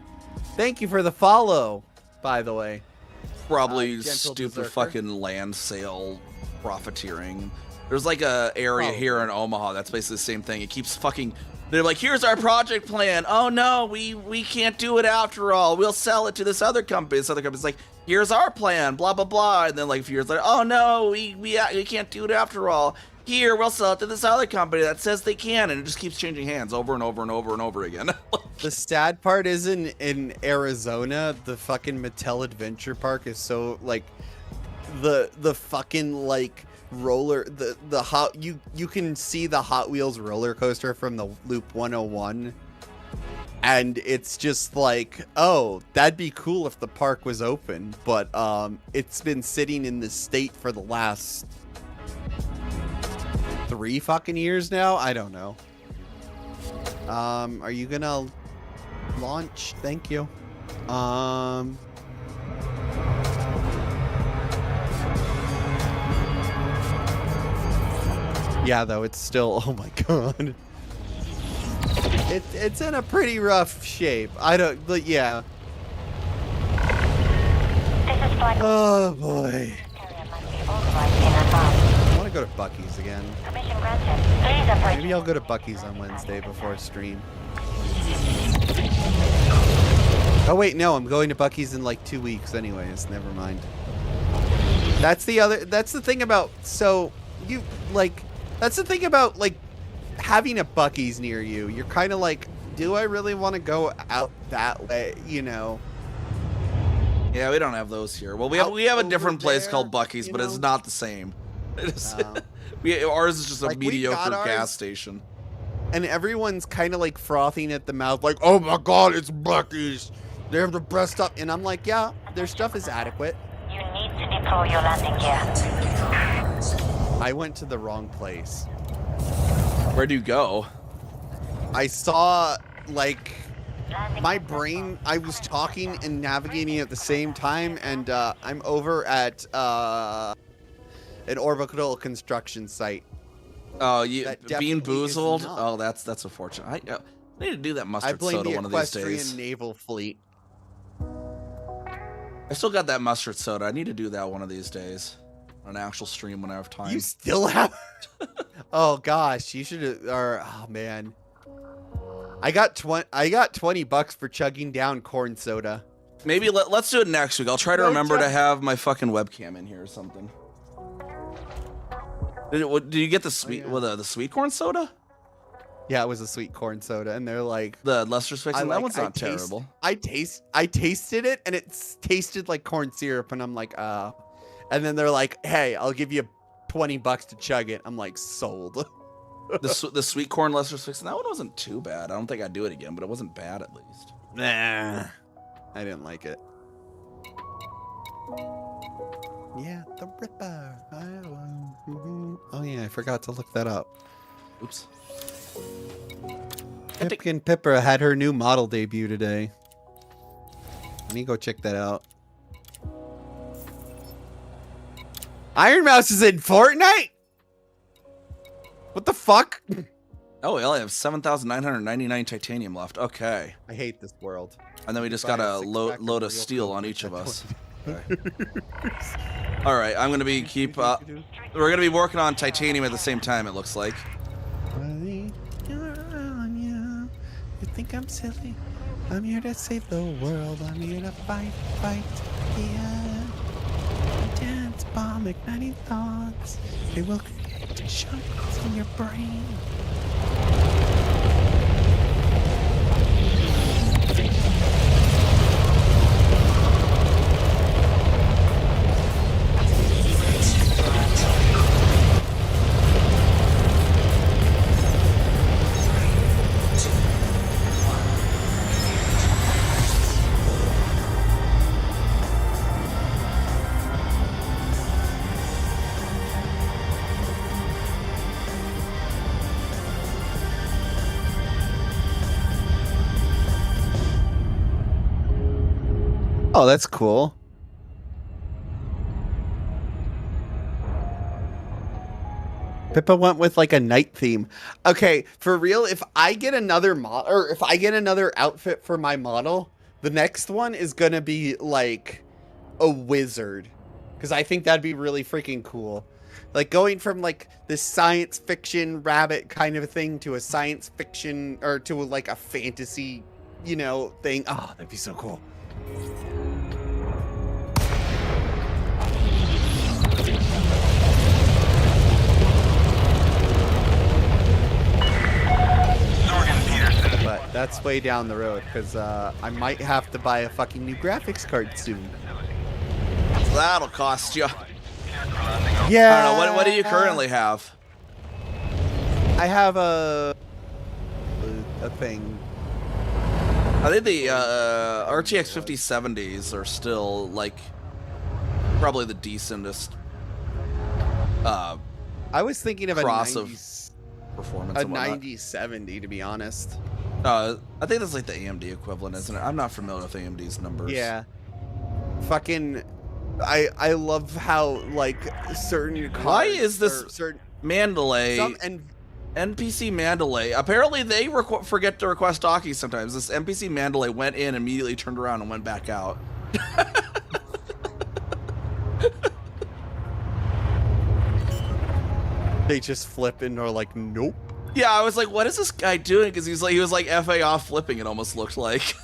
Thank you for the follow, by the way. probably Gentle stupid Berserker. fucking land sale profiteering. There's like a area here in Omaha that's basically the same thing. It keeps fucking. They're like, here's our project plan. Oh no, we can't do it after all. We'll sell it to this other company. This other company's like, here's our plan. Blah blah blah. And then like a few years later, oh no, we can't do it after all. Here, we'll sell it to this other company that says they can, and it just keeps changing hands over and over and over and over again. The sad part is in Arizona, the fucking Mattel Adventure Park is so like the fucking like roller the hot you can see the Hot Wheels roller coaster from the Loop 101, and it's just like, oh, that'd be cool if the park was open, but it's been sitting in this state for the last 3 fucking years now. I don't know. Are you gonna launch? Thank you. Yeah, though, it's still, oh my god. It's in a pretty rough shape. I don't, but yeah. This is flight. Oh boy. Carrier must be authorized in advance. I want to go to Buc-ee's again. Permission granted. Please approach. Maybe I'll go to Buc-ee's on Wednesday before stream. Oh wait, no, I'm going to Buc-ee's in like 2 weeks anyways. Never mind. That's the thing about that's the thing about like having a Buc-ee's near you. You're kind of like, do I really want to go out that way, you know? Yeah, we don't have those here. Well, we have a different place called Buc-ee's, but it's not the same. It is, ours is just a Like, we mediocre got gas ours, station. and everyone's kind of like frothing at the mouth, like, oh my god, it's Buc-ee's. They have the best stuff. And I'm like, yeah, their stuff is adequate. You need to deploy your landing gear. I went to the wrong place. Where do you go? I saw, like, Landing my brain, I was talking and navigating at the same time, and I'm over at an orbital construction site. Oh, you That being definitely is boozled? not. Oh, that's unfortunate. I need to do that I mustard blame soda the one of these Equestrian days. Naval Fleet. I still got that mustard soda. I need to do that one of these days. On an actual stream when I have time. You still have? Oh gosh, you should have. Or oh man, I got $20 for chugging down corn soda. Maybe let's do it next week. I'll try to remember to have my fucking webcam in here or something. Did you get the sweet the sweet corn soda? Yeah, it was a sweet corn soda, and they're like, The Lester's fixing that one's not taste- terrible. I tasted it, and it tasted like corn syrup, and I'm like, and then they're like, hey, I'll give you $20 to chug it. I'm like, sold. The sweet corn Lester's fixing that one wasn't too bad. I don't think I'd do it again, but it wasn't bad at least. Nah, I didn't like it. Yeah, the Ripper. Oh yeah, I forgot to look that up. Oops. Pipkin Pippa had her new model debut today. Let me go check that out. Iron Mouse is in Fortnite? What the fuck? Oh, we only have 7,999 titanium left. Okay. I hate this world. And then we just Buy got a a six-pack of load of real steel Coke on for each of us. $10. All right, I'm gonna be we're gonna be working on titanium at the same time. It looks like. You think I'm silly? I'm here to save the world. I'm here to fight, yeah. Dance bomb, igniting thoughts. They will create chunks in your brain. Oh, that's cool. Pippa went with like a night theme. Okay, for real, if I get another model, or if I get another outfit for my model, the next one is gonna be like a wizard. Because I think that'd be really freaking cool. Like going from like this science fiction rabbit kind of thing to a science fiction, or to like a fantasy, you know, thing. Oh, that'd be so cool. But that's way down the road, because I might have to buy a fucking new graphics card soon. That'll cost you. Yeah. I don't know. What do you currently have? I have a thing. I think the RTX 5070s are still like probably the decentest I was thinking of cross a of 90s, performance. a and whatnot. 9070, to be honest. I think that's like the AMD equivalent, isn't it? I'm not familiar with AMD's numbers. Yeah. Fucking, I love how like certain cards. Why is this or certain Mandalay? some and NPC Mandalay. Apparently, they forget to request dockies sometimes. This NPC Mandalay went in, immediately turned around, and went back out. they just flip and are like, nope. Yeah, I was like, what is this guy doing? Because he was like FA off flipping, it almost looked like.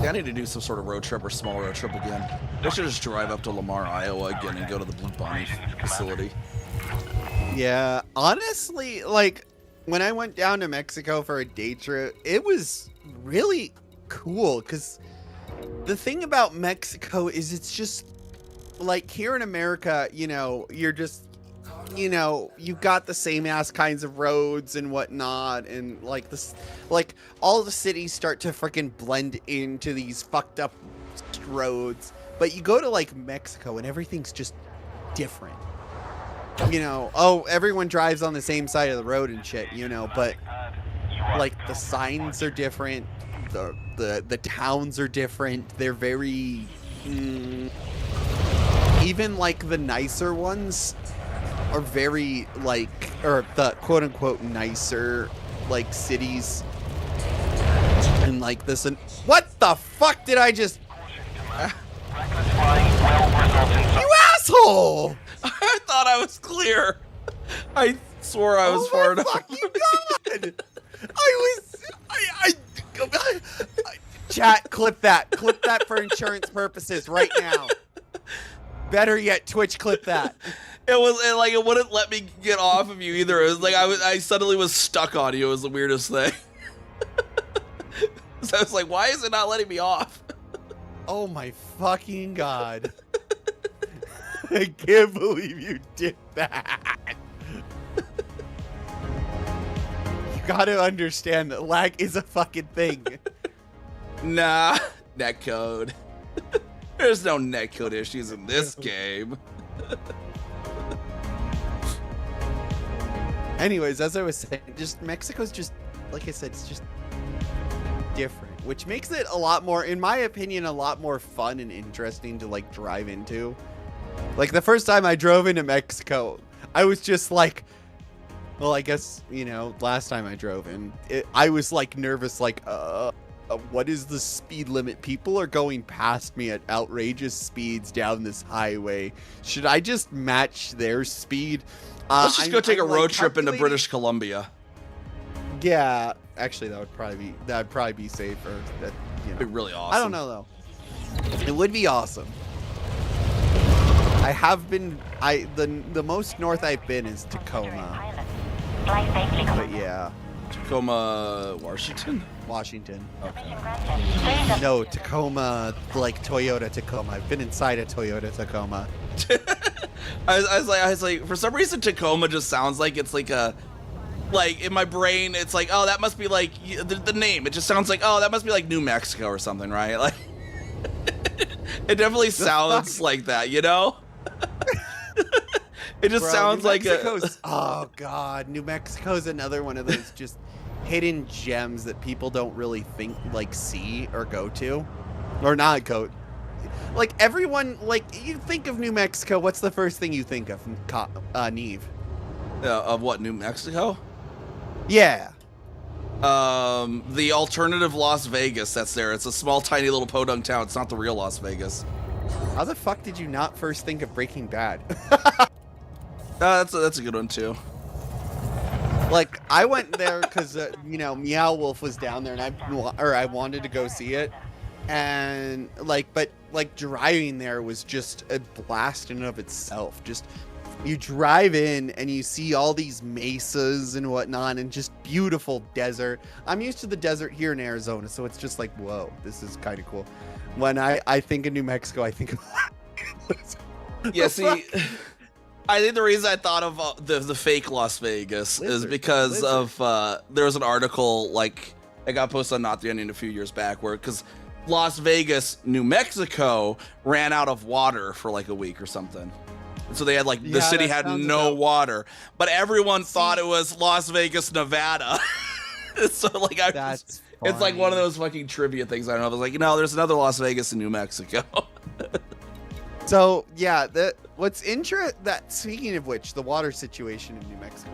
I need to do some sort of road trip or small road trip again. I should just drive up to Lamar, Iowa again and go to the Blue Bunny facility. Yeah, honestly, like when I went down to Mexico for a day trip, it was really cool because the thing about Mexico is it's just like here in America, you know, you're just, you know, you've got the same ass kinds of roads and whatnot, and like this, like all the cities start to freaking blend into these fucked up roads. But you go to like Mexico and everything's just different. You know, oh, everyone drives on the same side of the road and shit, you know, but like the signs are different, the towns are different. They're very even like the nicer ones are very like, or the quote unquote nicer like cities and like this. And what the fuck did I just you asshole? I thought I was clear. I swore I was far enough. Fucking God. Chat, clip that for insurance purposes right now. Better yet, Twitch, clip that. It wouldn't let me get off of you either. It was like I suddenly was stuck on you. It was the weirdest thing. So I was like, why is it not letting me off? Oh my fucking God. I can't believe you did that. You gotta understand that lag is a fucking thing. Nah, netcode. There's no netcode issues in this game. Anyways, as I was saying, just Mexico's just, like I said, it's just different, which makes it a lot more, in my opinion, a lot more fun and interesting to like drive into. Like the first time I drove into Mexico, I was just like, well, I guess, you know, last time I drove in, I was like nervous, like, what is the speed limit? People are going past me at outrageous speeds down this highway. Should I just match their speed? Let's just go take a road trip into calculating- British Columbia. Yeah, actually, that would probably be safer. That, you know. It'd be really awesome. I don't know though. It would be awesome. I have been. The most north I've been is Tacoma. Fly safely, But Commander. yeah, Tacoma, Washington? Washington. Mission granted. Please don't- No, Tacoma, like Toyota Tacoma. I've been inside a Toyota Tacoma. I was like, for some reason Tacoma just sounds like it's like a, like in my brain, it's like, oh, that must be like the name. It just sounds like, oh, that must be like New Mexico or something, right? Like, it definitely sounds like that, you know? It just Bro, sounds New like Mexico's, oh God, New Mexico's another one of those just hidden gems that people don't really think, like, see or go to, or not go. Like everyone, like you think of New Mexico, what's the first thing you think of, Neve? of what, New Mexico? Yeah. The alternative Las Vegas that's there. It's a small, tiny little podunk town. It's not the real Las Vegas. How the fuck did you not first think of Breaking Bad? That's a good one too. Like I went there because you know, Meow Wolf was down there, and I wanted to go see it, and but driving there was just a blast in and of itself. Just you drive in and you see all these mesas and whatnot, and just beautiful desert. I'm used to the desert here in Arizona, so it's just like, whoa, this is kind of cool. When I think of New Mexico, I think of Yeah, see, I think the reason I thought of the fake Las Vegas is because of there was an article like it got posted on Not the Onion a few years back where because Las Vegas, New Mexico ran out of water for like a week or something. So they had like the city had no water, but everyone thought it was Las Vegas, Nevada. So like it's like one of those fucking trivia things. I don't know. I was like, you know, there's another Las Vegas in New Mexico. So yeah, what's interesting that speaking of which, the water situation in New Mexico.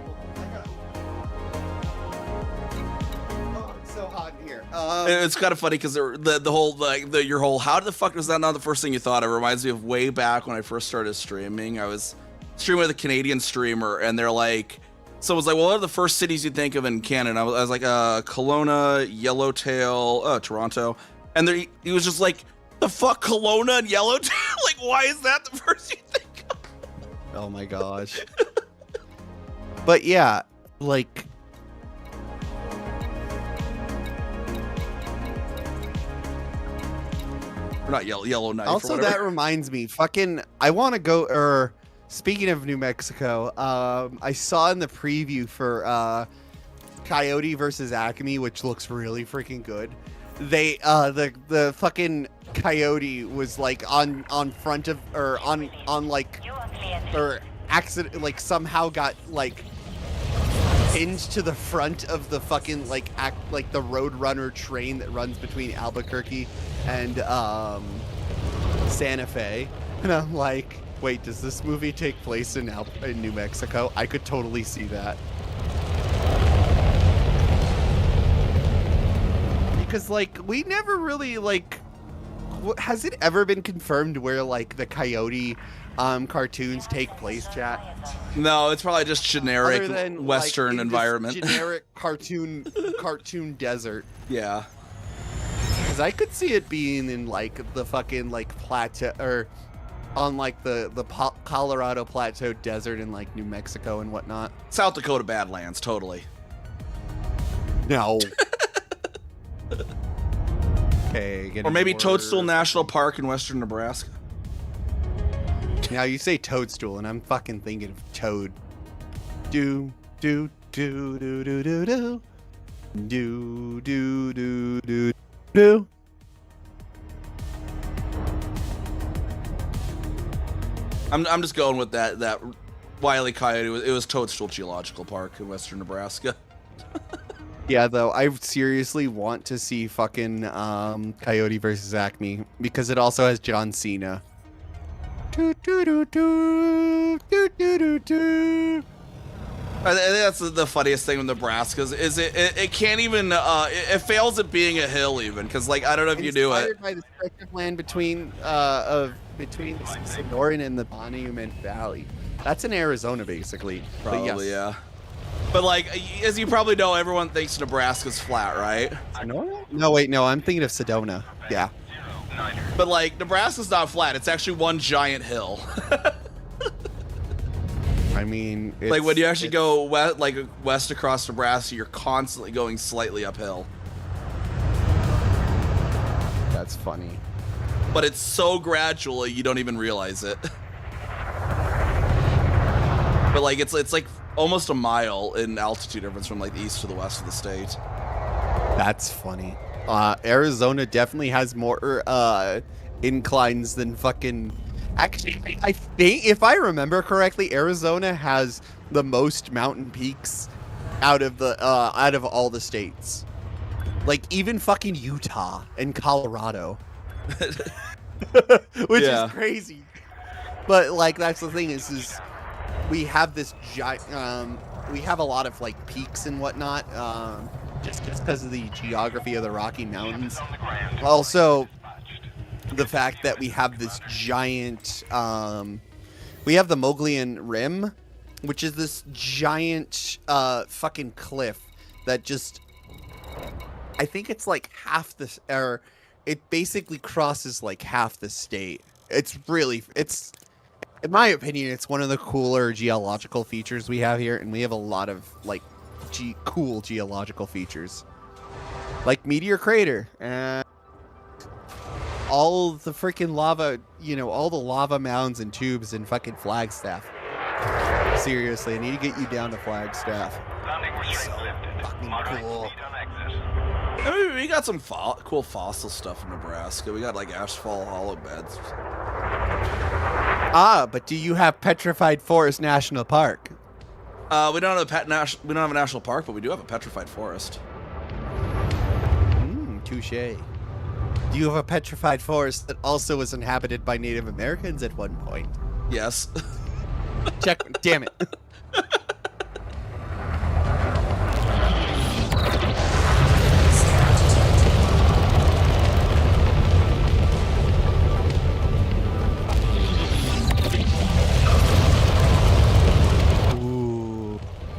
Oh, it's so hot in here. It's kind of funny because the whole your whole how the fuck was that not the first thing you thought of? It reminds me of way back when I first started streaming. I was streaming with a Canadian streamer, and they're like, someone's like, well, what are the first cities you think of in Canada? I was like, Kelowna, Yellowtail, Toronto, And there, he was just like, the fuck, Kelowna and Yellowtail? Like, why is that the first you think of? Oh my gosh. But yeah, like, Or not Yellowknife. also or whatever. that reminds me, fucking, I want to go, or speaking of New Mexico, I saw in the preview for Coyote versus Acme, which looks really freaking good. They the fucking Coyote was like on front of, or on like, You are clear to or accident, like somehow got like pinned to the front of the fucking like the Roadrunner train that runs between Albuquerque and Santa Fe. And I'm like, wait, does this movie take place in New Mexico? I could totally see that. Because like we never really like, has it ever been confirmed where like the Coyote cartoons take place, chat? No, it's probably just generic Other than, Western like, in this environment. generic cartoon desert. Yeah. Because I could see it being in like the fucking like plateau, or on like the Colorado Plateau desert in like New Mexico and whatnot. South Dakota Badlands, totally. No. Okay, Or maybe Toadstool National Park in western Nebraska. Now you say Toadstool, and I'm fucking thinking of Toad. Do do do do do do do do do do do do. I'm just going with that Wile E. Coyote. It was Toadstool Geological Park in western Nebraska. Yeah, though, I seriously want to see fucking Coyote versus Acme because it also has John Cena. Do, do, do, do, do, do, do, do. I think that's the funniest thing with Nebraska is it can't even it fails at being a hill even, because like I don't know if you knew it. Inspired by the stretch of land between between the Sonoran and the Monument Valley. That's in Arizona, basically. Probably, but yes. yeah. But like, as you probably know, everyone thinks Nebraska's flat, right? Sonora? No, wait, no, I'm thinking of Sedona. Yeah. But like, Nebraska's not flat. It's actually one giant hill. I mean, it's, like when you actually go west across Nebraska, you're constantly going slightly uphill. That's funny. But it's so gradual you don't even realize it. But like, it's like almost a mile in altitude difference from like the east to the west of the state. That's funny. Arizona definitely has more inclines than fucking. Actually, I think if I remember correctly, Arizona has the most mountain peaks out of all the states. Like even fucking Utah and Colorado, which is crazy. But like that's the thing is we have this giant. We have a lot of like peaks and whatnot. Just because of the geography of the Rocky Mountains. Also, the fact that we have this giant, we have the Mogollon Rim, which is this giant fucking cliff that just, I think it's like half the, or it basically crosses like half the state. It's in my opinion, it's one of the cooler geological features we have here, and we have a lot of like cool geological features like Meteor Crater and all the freaking lava, all the lava mounds and tubes in fucking Flagstaff. Seriously, I need to get you down to Flagstaff. So fucking cool. I mean, we got some cool fossil stuff in Nebraska. We got like Ashfall Hollow beds. But do you have Petrified Forest National Park? We don't have a national park, but we do have a petrified forest. Touche. Do you have a petrified forest that also was inhabited by Native Americans at one point? Yes. Check. Damn it.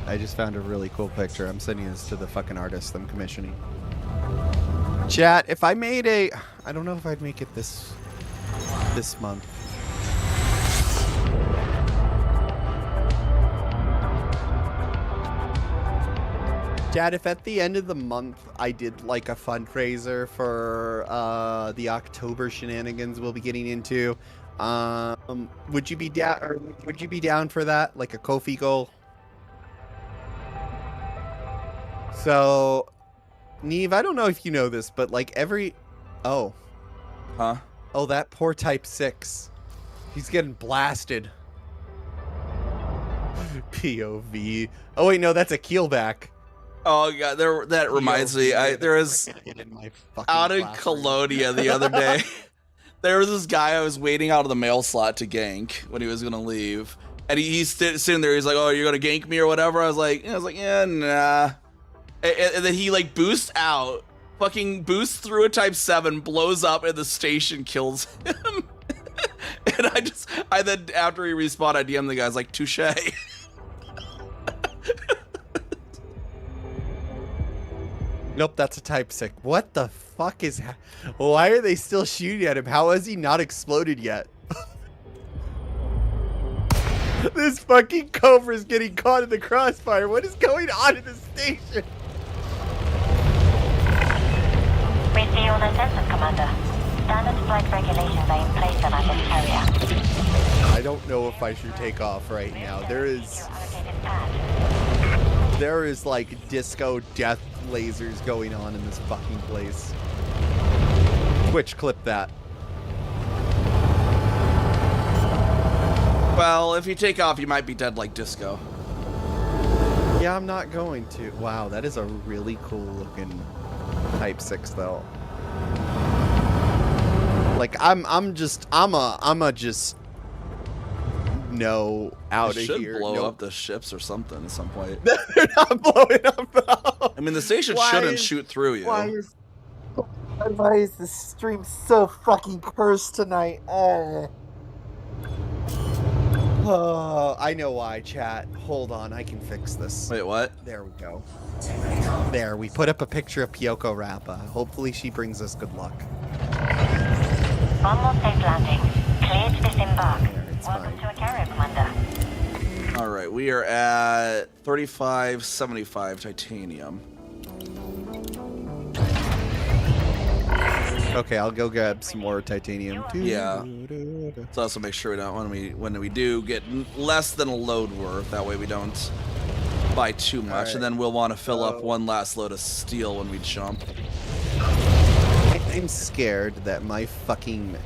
I just found a really cool picture. I'm sending this to the fucking artist I'm commissioning. Chat, if I made a... I don't know if I'd make it this month. Chat, if at the end of the month I did like a fundraiser for the October shenanigans we'll be getting into, would you be down? Or would you be down for that? Like a Ko-fi goal? So, Neve, I don't know if you know this, but like every... Oh. Huh? Oh, that poor Type 6. He's getting blasted. POV. Oh, wait, no, that's a keelback. Oh god, that reminds me. There was out in Colonia the other day. There was this guy I was waiting out of the mail slot to gank when he was gonna leave, and he's sitting there. He's like, "Oh, you're gonna gank me or whatever." I was like, "Yeah, nah." And then he like boosts out, fucking boosts through a Type 7, blows up, and the station kills him. And I then after he respawned, I DM'd the guys like, "Touche." Nope, that's a Type 6. What the fuck is... Why are they still shooting at him? How has he not exploded yet? This fucking Cobra's getting caught in the crossfire. What is going on in the station? We see all the sensors, Commander. Standard flight regulations are in place on our carrier. I don't know if I should take off right now. There is like disco death lasers going on in this fucking place. Twitch, clip that. Well, if you take off, you might be dead like disco. Yeah, I'm not going to. Wow, that is a really cool looking Type 6 though. Like I'm a just no out of here. Should blow up the ships or something at some point. They're not blowing up though. I mean, the station shouldn't shoot through you. Why is this stream so fucking cursed tonight? Oh, I know why, chat. Hold on, I can fix this. Wait, what? There we go. There, we put up a picture of Pyoko Rappa. Hopefully she brings us good luck. One more safe landing. Clear to disembark. There, it's Welcome fine. to a carrier, Commander. All right, we are at 3575 titanium. Okay, I'll go grab some more titanium too. Yeah. Let's also make sure we don't when we do get less than a load worth. That way we don't buy too much, right. and then we'll want to fill up one last load of steel when we jump. I'm scared that my fucking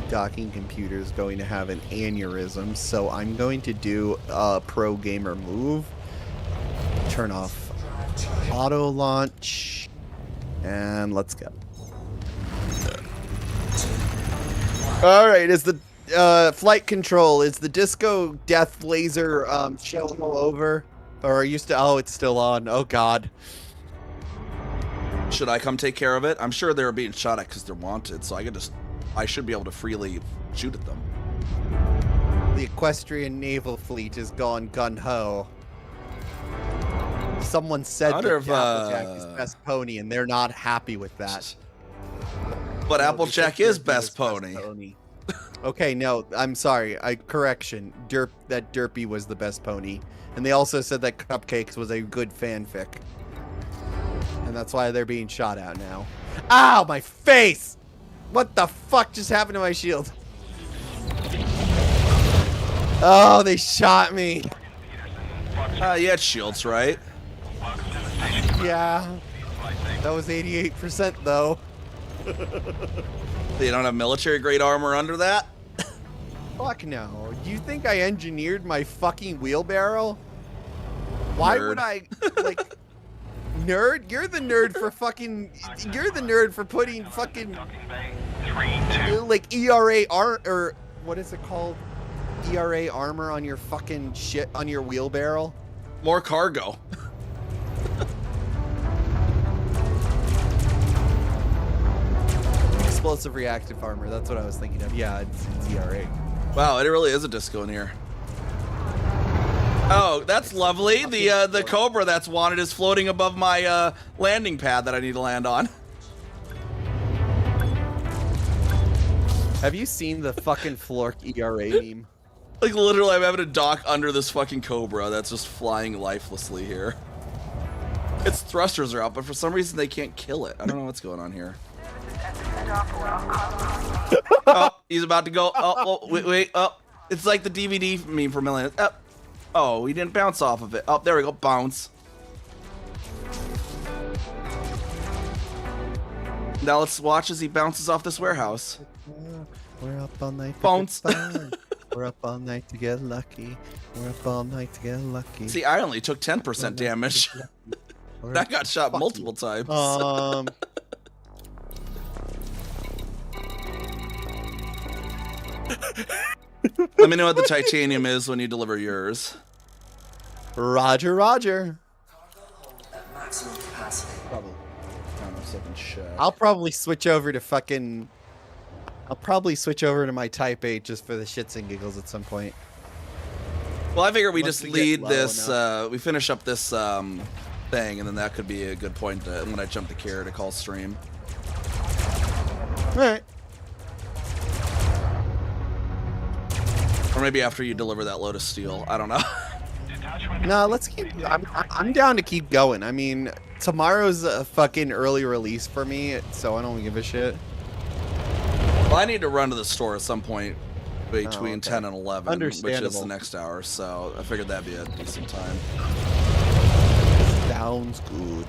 docking computer is going to have an aneurysm, so I'm going to do a pro gamer move. Turn off auto launch, and let's go. All right, is the flight control, is the disco death laser show all over? Or are you still, oh, it's still on. Oh God. Should I come take care of it? I'm sure they're being shot at because they're wanted, so I should be able to freely shoot at them. The equestrian naval fleet is gone gun-ho. Someone said that Applejack is best pony, and they're not happy with that. But No, Applejack because is best pony. Okay, no, I'm sorry. Correction. That Derpy was the best pony. And they also said that Cupcakes was a good fanfic. And that's why they're being shot at now. Ow, my face! What the fuck just happened to my shield? Oh, they shot me. You had shields, right? Yeah. That was 88% though. They don't have military grade armor under that? Fuck no. Do you think I engineered my fucking wheelbarrow? Why Nerd. would I, like, nerd? You're the nerd for fucking, you're the nerd for putting fucking, like, ERA or what is it called? ERA armor on your fucking shit, on your wheelbarrow? More cargo. Explosive reactive armor, that's what I was thinking of. Yeah, it's ERA. Wow, it really is a disco in here. Oh, that's lovely. The Cobra that's wanted is floating above my landing pad that I need to land on. Have you seen the fucking Flork ERA meme? Like, literally, I'm having to dock under this fucking Cobra that's just flying lifelessly here. Its thrusters are out, but for some reason they can't kill it. I don't know what's going on here. Oh, he's about to go. Oh, wait. Oh, it's like the DVD meme for Million. Oh, he didn't bounce off of it. Oh, there we go. Bounce. Now let's watch as he bounces off this warehouse. We're up all night. Bounce. We're up all night to get lucky. We're up all night to get lucky. See, I only took 10% damage. That got shot multiple times. Let me know what the titanium is when you deliver yours. Roger, roger. Cargo hold at maximum capacity. Probably. I don't know, second check. I'll probably switch over to fucking... I'll probably switch over to my Type 8 just for the shits and giggles at some point. Well, I figure we Once just we get lead low this, enough. we finish up this thing, and then that could be a good point to, when I jump to Kara to call stream. Alright. Or maybe after you deliver that load of steel. I don't know. No, let's keep... I'm down to keep going. I mean, tomorrow's a fucking early release for me, so I don't give a shit. Well, I need to run to the store at some point between okay. 10 and 11, which is Understandable. the next hour, so I figured that'd be a decent time. Sounds good.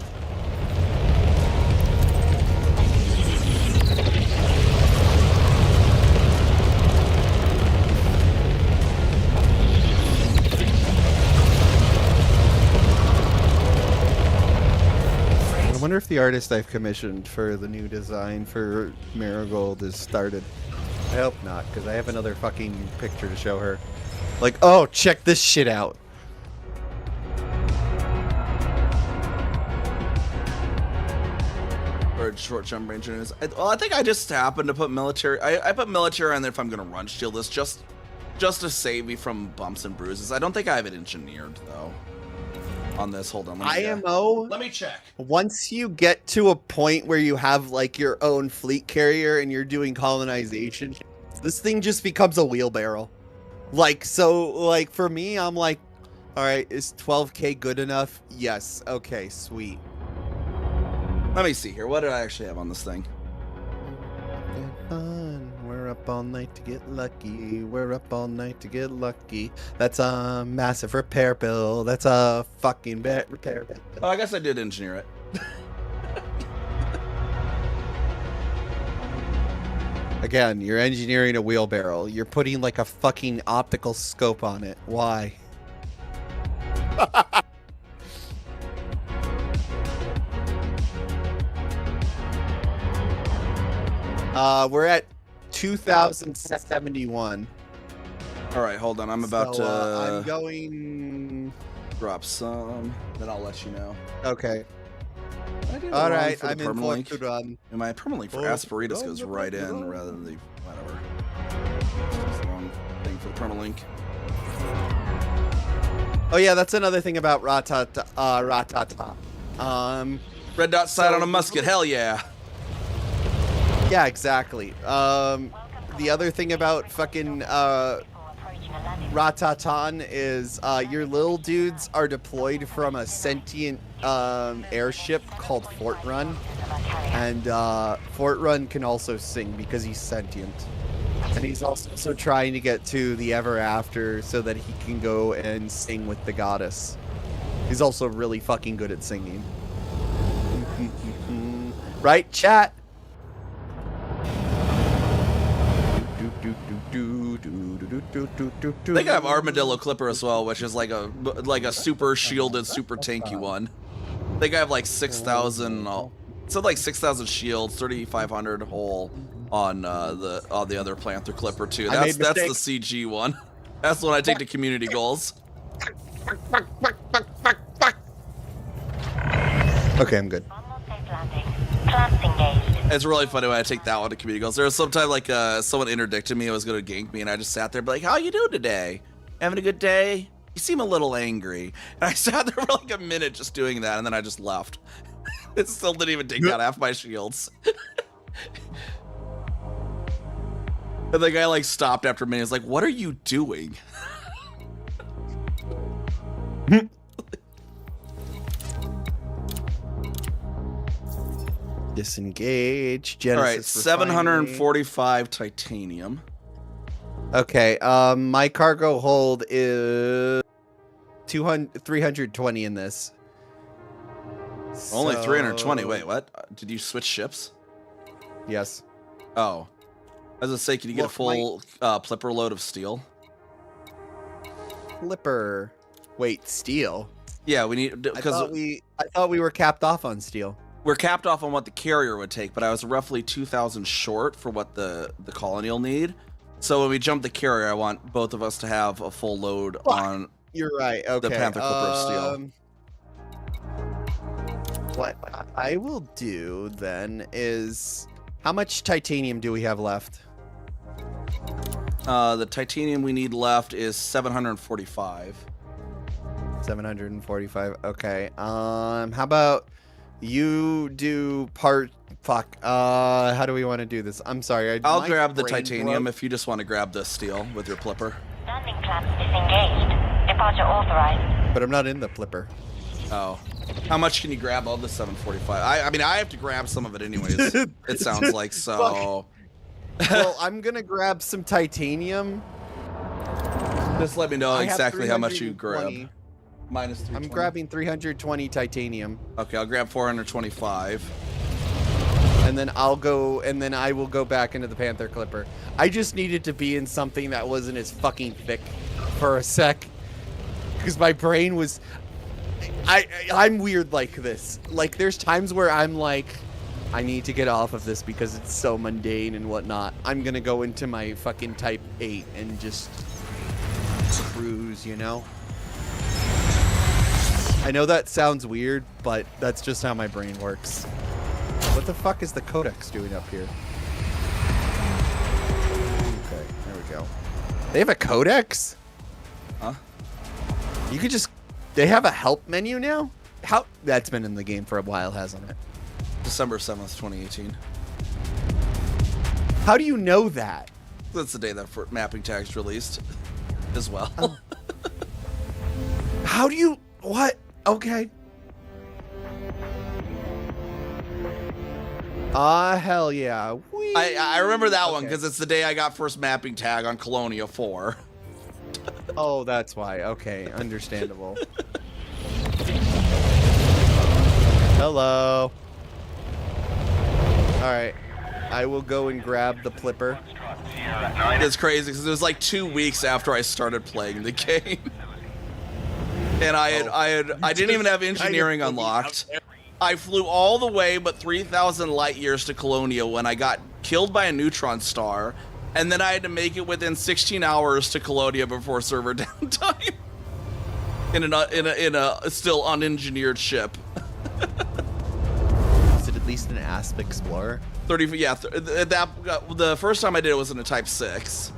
I wonder if the artist I've commissioned for the new design for Marigold is started. I hope not, because I have another fucking picture to show her. Like, oh, check this shit out. Or short jump range news. Well, I think I just happened to put military. I put military on there if I'm gonna run shield this just to save me from bumps and bruises. I don't think I have it engineered though. On this, hold on. Let me, IMO. let me check. Once you get to a point where you have like your own fleet carrier and you're doing colonization, this thing just becomes a wheelbarrow. Like, so, like for me, I'm like, all right, is 12K good enough? Yes. Okay, sweet. Let me see here. What did I actually have on this thing? Fun. We're up all night to get lucky. We're up all night to get lucky. That's a massive repair bill. That's a fucking repair bill. Oh, I guess I did engineer it. Again, you're engineering a wheelbarrow. You're putting like a fucking optical scope on it. Why? We're at 2071. All right, hold on. I'm about So, to I'm going. drop some. Then I'll let you know. Okay. I did All wrong right. for the I'm in permalink. for to run. And my permalink for Asperitas goes right in rather than the whatever. It's the wrong thing for the permalink. Oh yeah, that's another thing about Ratata. Red dot sight on a musket. Hell yeah. Yeah, exactly. The other thing about fucking Ratatan is your little dudes are deployed from a sentient airship called Fort Run, and Fort Run can also sing because he's sentient, and he's also trying to get to the Ever After so that he can go and sing with the goddess. He's also really fucking good at singing. Right, chat? I think I have Armadillo Clipper as well, which is like a super shielded, super tanky one. I think I have like 6,000. It's like 6,000 shields, 3,500 hull on the other Panther Clipper too. That's the CG one. That's the one I take to community goals. Okay, I'm good. Class engaged. It's really funny when I take that one to community goals. There was some time like someone interdicted me, was going to gank me, and I just sat there and be like, "How you doing today? Having a good day? You seem a little angry." And I sat there for like a minute just doing that, and then I just left. It still didn't even take out half my shields. And the guy like stopped after a minute. He's like, "What are you doing?" Disengage. All right, Genesis refinery. 745 titanium. Okay, my cargo hold is 320 in this. Only So- 320. Wait, what? Did you switch ships? Yes. Oh. I was gonna say, can you get Look, a full plipper load of steel? Flipper. Wait, steel? Yeah, we need, I because thought we were capped off on steel. we're capped off on what the carrier would take, but I was roughly 2,000 short for what the colony will need. So when we jump the carrier, I want both of us to have a full load on You're right. Okay. the Panther Clipper of steel. What I will do then is, how much titanium do we have left? The titanium we need left is 745. 745. Okay. How about you do part? Fuck. How do we want to do this? I'm sorry. I'll my grab the brain titanium broke. if you just want to grab the steel with your plipper. Landing clamps disengaged. Departure authorized. But I'm not in the flipper. Oh. How much can you grab of the 745? I mean, I have to grab some of it anyways. It sounds like so. Well, I'm gonna grab some titanium. Just let me know I have exactly how much you 320. grab. Minus 320. I'm grabbing 320 titanium, Okay, I'll grab 425. and then I will go back into the Panther Clipper. I just needed to be in something that wasn't as fucking thick for a sec, because my brain was. I'm weird like this. Like, there's times where I'm like, I need to get off of this because it's so mundane and whatnot. I'm gonna go into my fucking Type 8 and just cruise, you know? I know that sounds weird, but that's just how my brain works. What the fuck is the Codex doing up here? Okay, there we go. They have a Codex? Huh? You could just... They have a help menu now? How? That's been in the game for a while, hasn't it? December 7th, 2018. How do you know that? That's the day that mapping tag's released as well. Oh. How do you... What? Okay. Hell yeah. Whee! I remember that one Okay. because it's the day I got first mapping tag on Colonia 4. Oh, that's why. Okay, understandable. Hello. Alright. I will go and grab the plipper. It's crazy because it was like 2 weeks after I started playing the game. And I didn't even have engineering unlocked. I flew all the way but 3,000 light years to Colonia when I got killed by a neutron star, and then I had to make it within 16 hours to Colonia before server downtime. In a still unengineered ship. Is it at least an Asp Explorer? 30, yeah. The first time I did it was in a Type 6.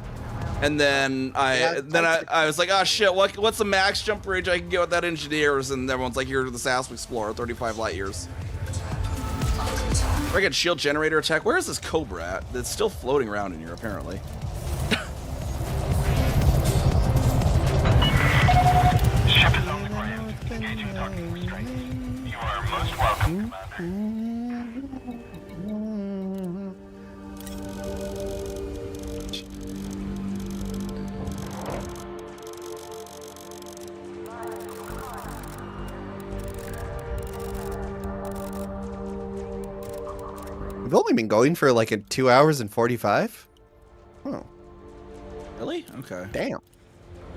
And then I was like, oh shit, what's the max jump range I can get with that engineers? And everyone's like, here's the Asp Explorer, 35 light years. Friggin' shield generator attack. Where is this Cobra at? It's still floating around in here, apparently. Ship is on the ground. Engaging docking restraints. You are most welcome, Commander. We've only been going for like 2 hours and 45? Oh, Really? Okay. damn.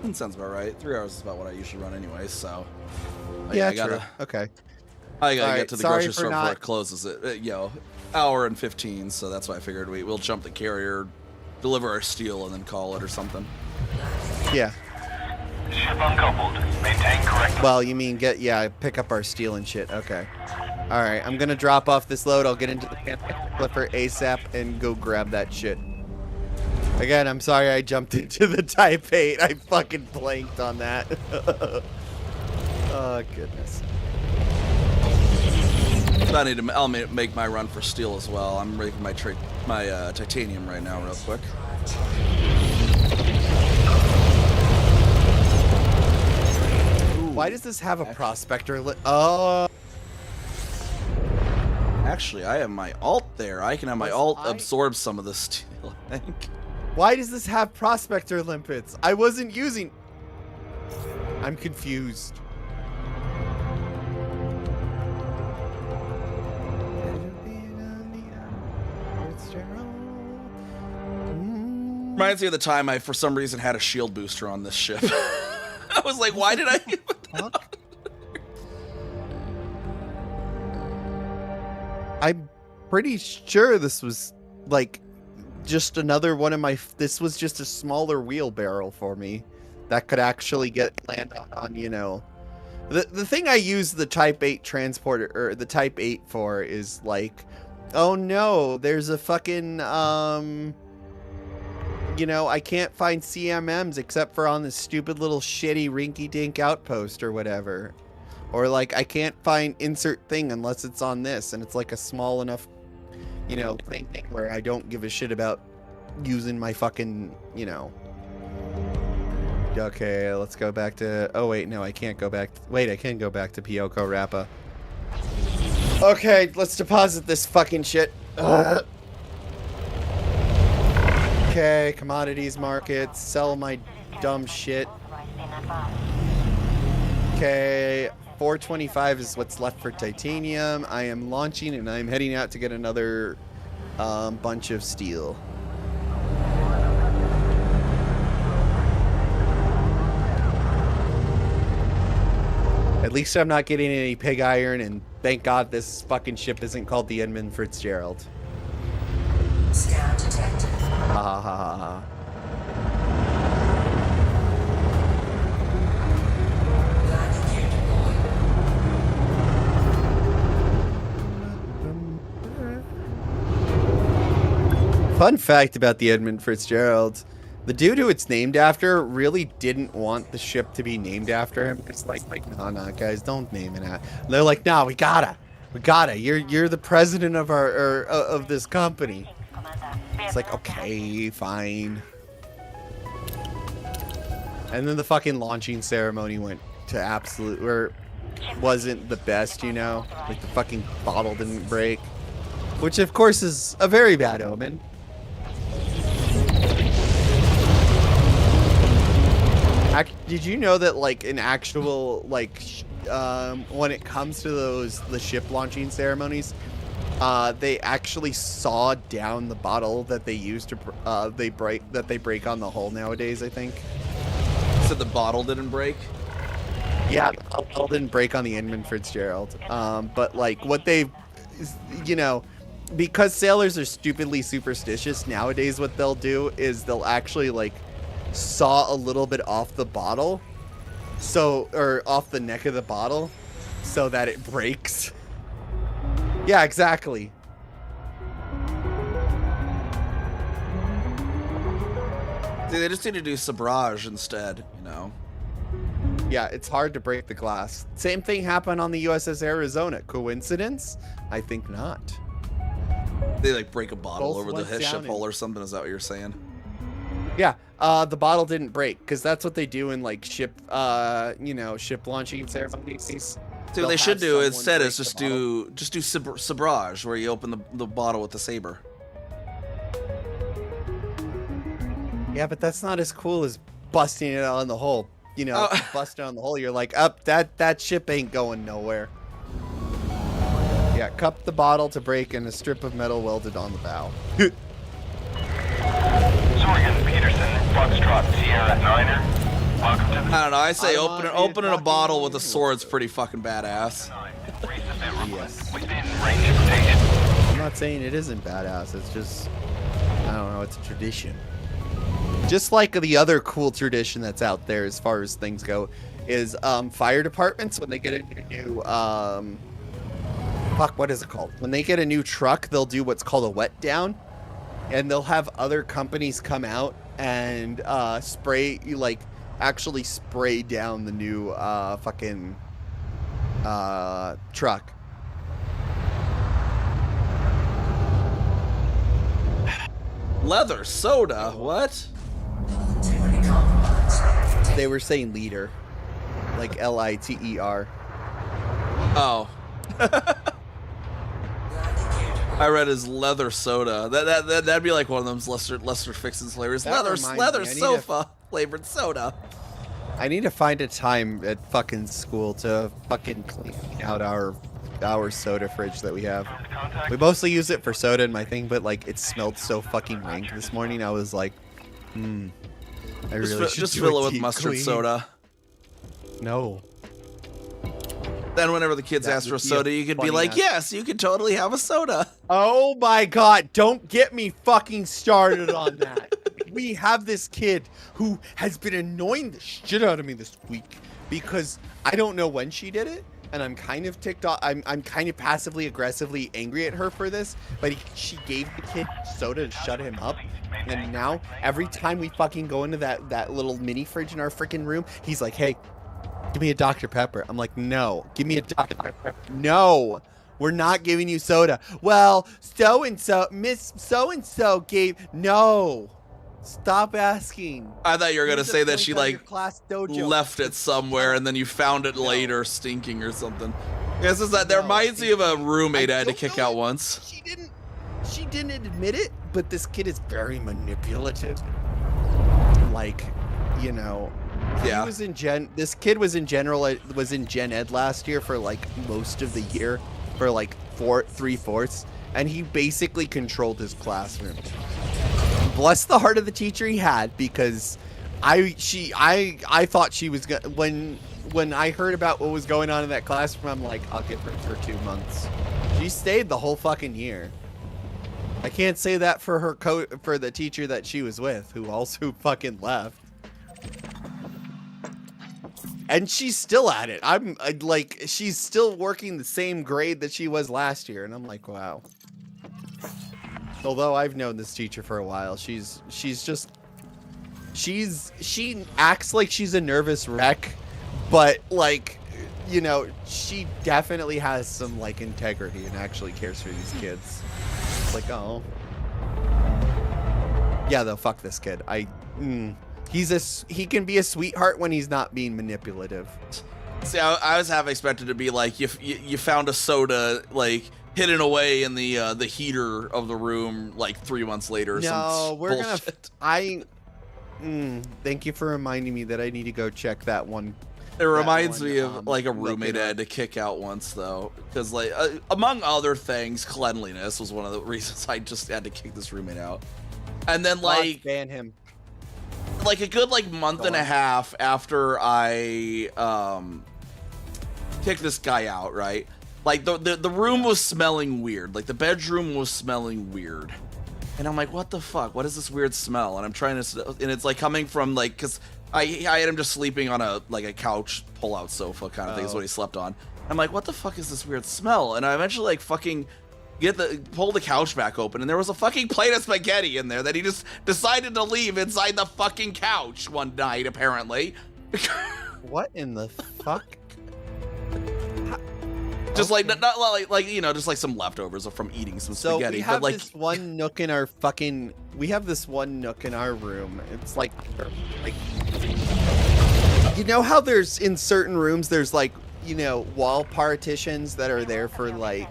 That sounds about right. 3 hours is about what I usually run anyway, so. Yeah, I gotta, true. Okay. I gotta Alright, get to the sorry grocery for store before not- it closes at, hour and 15, so that's why I figured we'll jump the carrier, deliver our steel, and then call it or something. Yeah. Ship uncoupled. Maintain correct. Well, you mean pick up our steel and shit. Okay. All right, I'm gonna drop off this load. I'll get into the Panther Clipper ASAP and go grab that shit. Again, I'm sorry I jumped into the Type 8. I fucking blanked on that. Oh, goodness. So I'll make my run for steel as well. I'm making my titanium right now real quick. Why does this have a prospector Oh. Actually, I have my alt there. I can have my alt absorb some of the steel, I think. Why does this have prospector limpets? I wasn't using... I'm confused. Reminds me of the time I, for some reason, had a shield booster on this ship. I was like, why did I even... I'm pretty sure this was, like, just another one of my... This was just a smaller wheelbarrow for me that could actually land on, you know... The thing I use the Type 8 transporter, or the Type 8 for is, like, oh no, there's a fucking, you know, I can't find CMMs except for on this stupid little shitty rinky-dink outpost or whatever. Or, like, I can't find insert thing unless it's on this, and it's, like, a small enough, you know, thing where I don't give a shit about using my fucking, you know... Okay, let's go back to... Oh, wait, no, I can't go back... Wait, I can go back to Pyoko Rappa. Okay, let's deposit this fucking shit. Ugh. Okay, commodities markets, sell my dumb shit. Okay, 425 is what's left for titanium. I am launching and I'm heading out to get another bunch of steel. At least I'm not getting any pig iron, and thank God this fucking ship isn't called the Edmund Fitzgerald. Scan detected. Ha ha ha ha ha. Fun fact about the Edmund Fitzgerald. The dude who it's named after really didn't want the ship to be named after him. It's like no, guys, don't name it that. They're like, no, we gotta. You're the president of our of this company. It's like, okay, fine. And then the fucking launching ceremony went to absolute, or wasn't the best, you know? Like the fucking bottle didn't break, which of course is a very bad omen. Did you know that, like, an actual, like, when it comes to the ship launching ceremonies, they actually saw down the bottle that they use to they break on the hull nowadays, I think. So the bottle didn't break? Yeah, the bottle didn't break on the Edmund Fitzgerald. But, like, what they, you know, because sailors are stupidly superstitious nowadays, what they'll do is they'll actually, like, saw a little bit off the bottle, or off the neck of the bottle, so that it breaks. Yeah, exactly. See, they just need to do sabrage instead, you know? Yeah, it's hard to break the glass. Same thing happened on the USS Arizona. Coincidence? I think not. They, like, break a bottle Both over the went ship down hull or something? Is that what you're saying? Yeah, the bottle didn't break, because that's what they do in, like, ship, you know, ship launching ceremonies. See, what they should do instead is just do sabrage, where you open the bottle with the saber. Yeah, but that's not as cool as busting it on the hole. You know, busting on the hole, you're like, up, that ship ain't going nowhere. Yeah, cup the bottle to break and a strip of metal welded on the bow. Sorgan Peterson, Foxtrot Sierra Niner. Welcome to the... I don't know, I say opening a bottle with a sword's pretty fucking badass. Yes. Within range of rotation. I'm not saying it isn't badass, it's just, I don't know, it's a tradition. Just like the other cool tradition that's out there as far as things go is fire departments, when they get a new, what is it called? When they get a new truck, they'll do what's called a wet down. And they'll have other companies come out and actually spray down the new fucking truck. Leather soda? What? Integrity compromised. They were saying liter, like Liter. Oh. I read as leather soda. That'd be like one of those Lester Fixins flavors. That reminds me, Leather I need sofa flavored soda. I need to find a time at fucking school to fucking clean out our soda fridge that we have. We mostly use it for soda and my thing, but like it smelled so fucking rank this morning. I was like, I really should Just do fill a it with deep mustard clean. soda. No. Then whenever the kids That ask for would a be a soda, you could be funny like, ass- yes, you could totally have a soda. Oh my god, don't get me fucking started on that. We have this kid who has been annoying the shit out of me this week because I don't know when she did it, and I'm kind of ticked off. I'm kind of passively aggressively angry at her for this, but she gave the kid soda to shut him up. And now every time we fucking go into that little mini fridge in our freaking room, he's like, "Hey, give me a Dr. Pepper." I'm like, "No, give me a Dr. Pepper." No, we're not giving you soda. Well, so-and-so, Miss so-and-so gave... No. Stop asking. I thought you were going to Use the say that points she, on your like, class dojo. left it somewhere and then you found it later stinking or something. Yes, is that reminds me of a roommate I had to don't kick know out it. once. She didn't admit it, but this kid is very manipulative. Like, you know, Yeah. this kid was in Gen Ed last year for like most of the year for like 3/4, and he basically controlled his classroom. Bless the heart of the teacher he had, because I thought she was gonna, when I heard about what was going on in that classroom, I'm like, I'll give her for 2 months. She stayed the whole fucking year. I can't say that for her for the teacher that she was with, who also fucking left. And she's still at it. Like, she's still working the same grade that she was last year, and I'm like, wow. Although I've known this teacher for a while, she acts like she's a nervous wreck, but like, you know, she definitely has some like integrity and actually cares for these kids. It's like, oh, yeah, though, fuck this kid. He can be a sweetheart when he's not being manipulative. See, I was half expected to be like, you found a soda, like, hidden away in the heater of the room like 3 months later. Or some we're bullshit. Thank you for reminding me that I need to go check that one. It reminds me of one, like a look roommate it I up. had to kick out once, though, because like among other things, cleanliness was one of the reasons I just had to kick this roommate out. And then like ban him. Like a good like month and a half after I kicked this guy out, right? Like the room was smelling weird. Like the bedroom was smelling weird. And I'm like, what the fuck? What is this weird smell? And I'm trying to, and it's like coming from like, cause I had him just sleeping on a couch pull-out sofa kind of thing is what he slept on. I'm like, what the fuck is this weird smell? And I eventually like fucking pull the couch back open, and there was a fucking plate of spaghetti in there that he just decided to leave inside the fucking couch one night, apparently. What in the fuck? Just like not like you know, just like some leftovers from eating some So spaghetti. we have but like this one nook in our fucking. We have this one nook in our room. It's like, you know how there's in certain rooms there's like, you know, wall partitions that are there for like,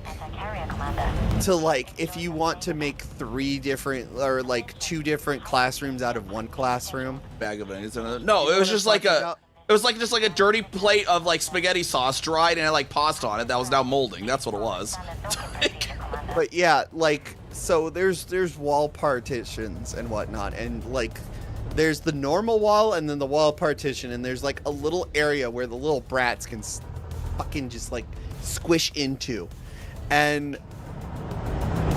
to like if you want to make 3 different or like 2 different classrooms out of one classroom. bag of onions. No, it was just like a. It was like just like a dirty plate of like spaghetti sauce, dried, and had like pasta on it that was now molding. That's what it was. But yeah, like, so there's wall partitions and whatnot, and like there's the normal wall and then the wall partition, and there's like a little area where the little brats can fucking just like squish into. And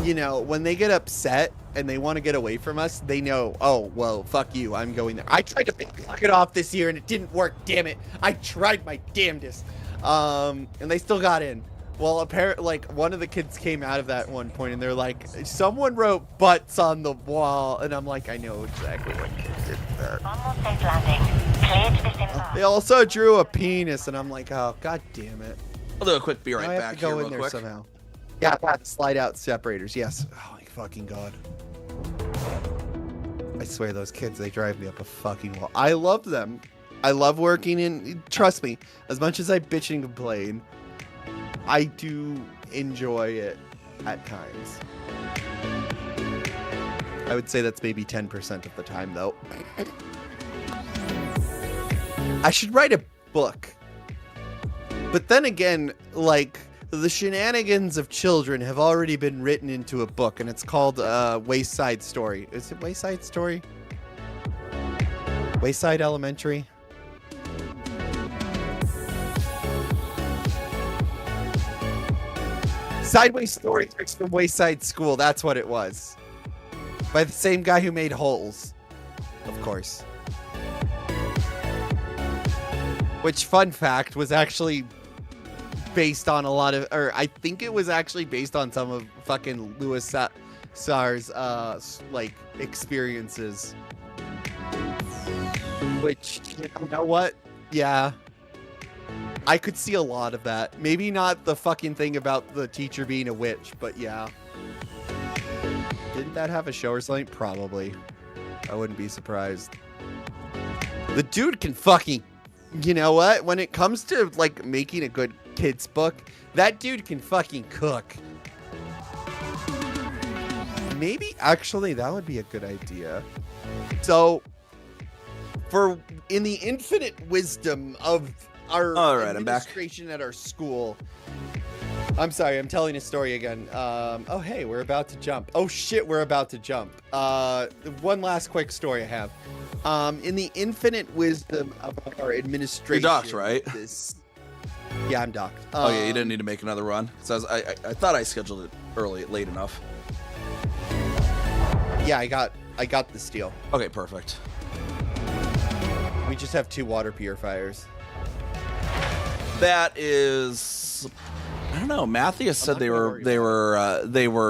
you know, when they get upset and they want to get away from us, they know, oh, well, fuck you, I'm going there. I tried to block it off this year and it didn't work, damn it. I tried my damnedest. And they still got in. Well, apparently, like, one of the kids came out of that at one point and they're like, someone wrote butts on the wall. And I'm like, I know exactly what kid did that. Almost safe landing. Clear to disembark. They also drew a penis, and I'm like, oh, god damn it. I'll do a quick be right I have back to go here in real there quick. somehow. Yeah, slide out separators, yes. Oh my fucking god. swear, those kids, they drive me up a fucking wall. I love them. I love working in, trust me, as much as I bitch and complain, I do enjoy it at times. I would say that's maybe 10% of the time, though. I should write a book. But then again, like, the shenanigans of children have already been written into a book, and it's called Wayside Story. Is it Wayside Story? Wayside Elementary? Sideways Story from Wayside School, that's what it was. By the same guy who made Holes, of course. Which, fun fact, was actually based on a lot of, or I think it was actually based on some of fucking Louis Sar's, like, experiences. Which, you know what? Yeah. I could see a lot of that. Maybe not the fucking thing about the teacher being a witch, but yeah. Didn't that have a show or something? Probably. I wouldn't be surprised. The dude can fucking, you know what? When it comes to, like, making a good kid's book, that dude can fucking cook. Maybe, actually, that would be a good idea. So, in the infinite wisdom of our administration at our school. I'm sorry, I'm telling a story again. Oh, hey, we're about to jump. Oh, shit, we're about to jump. One last quick story I have. In the infinite wisdom of our administration. You're docked, right? Yeah, I'm docked. Oh, yeah, you didn't need to make another run. So I thought I scheduled it late enough. Yeah, I got the steel. Okay, perfect. We just have 2 water purifiers. That is, I don't know. Matthias said they were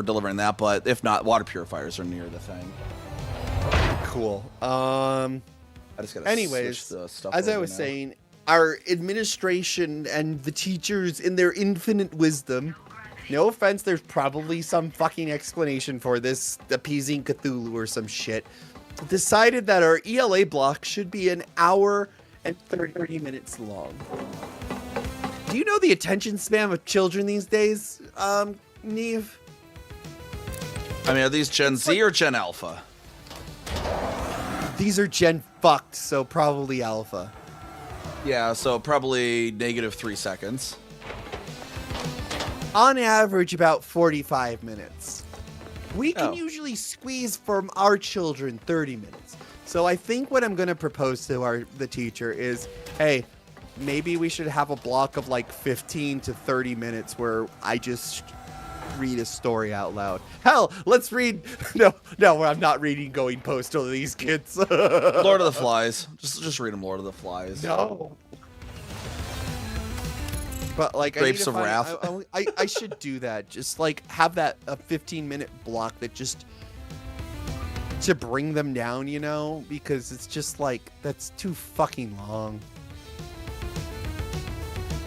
delivering that, but if not, water purifiers are near the thing. Cool. I just gotta anyways, switch the stuff as I over was now. saying, our administration and the teachers, in their infinite wisdom, no offense, there's probably some fucking explanation for this, appeasing Cthulhu or some shit, decided that our ELA block should be an hour and 30 minutes long. Do you know the attention span of children these days, Neve? I mean, are these Gen Z or Gen Alpha? These are Gen fucked, so probably Alpha. Yeah, so probably -3 seconds. On average, about 45 minutes. We can usually squeeze from our children 30 minutes. So I think what I'm going to propose to the teacher is, hey, maybe we should have a block of like 15 to 30 minutes where I just read a story out loud. Hell, let's read. No, I'm not reading Going Postal to these kids. Lord of the Flies. Just read them, Lord of the Flies. No. But like, Grapes of Wrath. I should do that. Just like have that a 15-minute block that just to bring them down, you know, because it's just like that's too fucking long.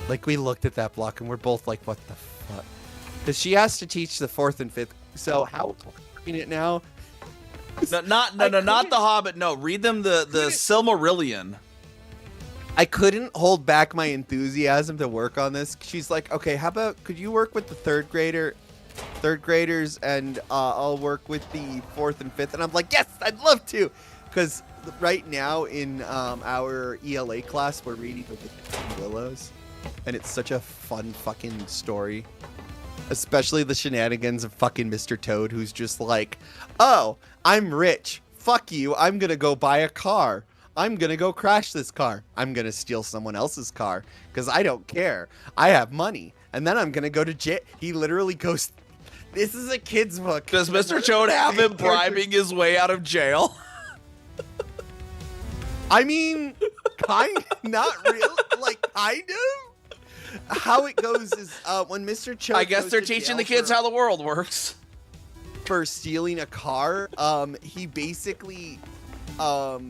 Like we looked at that block and we're both like, what the fuck? Because she has to teach the 4th and 5th. So how we're reading it now? No, not the Hobbit. No, read them the Silmarillion. I couldn't hold back my enthusiasm to work on this. She's like, okay, how about could you work with the third graders, and I'll work with the 4th and 5th. And I'm like, yes, I'd love to, because right now in our ELA class we're reading The Willows, and it's such a fun fucking story. Especially the shenanigans of fucking Mr. Toad, who's just like, oh, I'm rich. Fuck you. I'm gonna go buy a car. I'm gonna go crash this car. I'm gonna steal someone else's car because I don't care. I have money. And then I'm gonna go to jail. He literally goes, this is a kid's book. Does Mr. Toad have him bribing his way out of jail? I mean, not really, like kind of. How it goes is when Mr. Cho. I guess they're teaching the kids how the world works. For stealing a car, he basically, I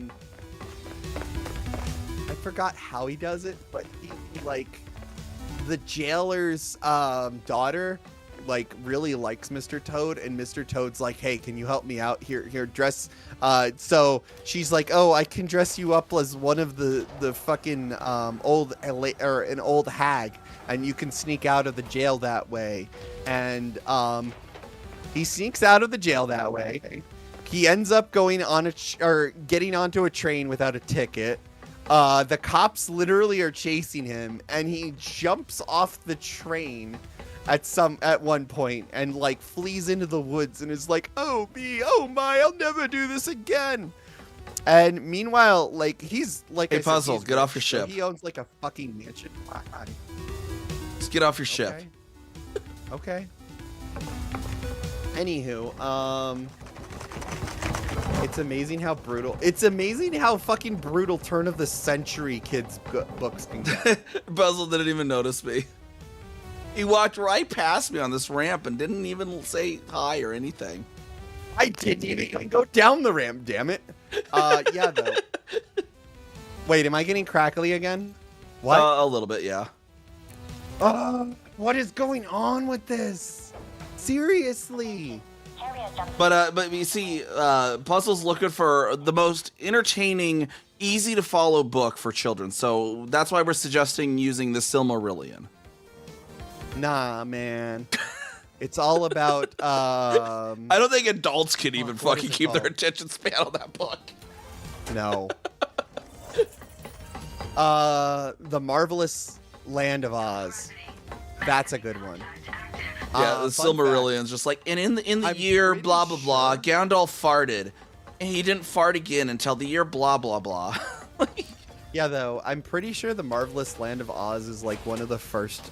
forgot how he does it, but he like the jailer's daughter like really likes Mr. Toad, and Mr. Toad's like, hey, can you help me out here dress so she's like, oh, I can dress you up as one of the fucking an old hag, and you can sneak out of the jail that way. And he sneaks out of the jail that way. He ends up going on getting onto a train without a ticket. The cops literally are chasing him, and he jumps off the train at one point and like flees into the woods and is like, oh me, oh my, I'll never do this again. And meanwhile, like, he's like, Hey, I said, Puzzle, he's get rich, off your so ship. he owns like a fucking mansion. Just get off your ship. Okay. Anywho, it's amazing how brutal. It's amazing how fucking brutal turn of the century kids books can get. Puzzle didn't even notice me. He walked right past me on this ramp and didn't even say hi or anything. I didn't even go down the ramp, damn it. Yeah, though. Wait, am I getting crackly again? What? A little bit, yeah. What is going on with this? Seriously. But you see, Puzzle's looking for the most entertaining, easy to follow book for children. So that's why we're suggesting using the Silmarillion. Nah, man. It's all about I don't think adults can even what fucking is it keep their called? attention span on that book. No. The Marvelous Land of Oz. That's a good one. Yeah, the fun Silmarillion's just like, and in the I'm year pretty blah blah blah, sure- Gandalf farted, and he didn't fart again until the year blah blah blah. Yeah, though, I'm pretty sure the Marvelous Land of Oz is like one of the first.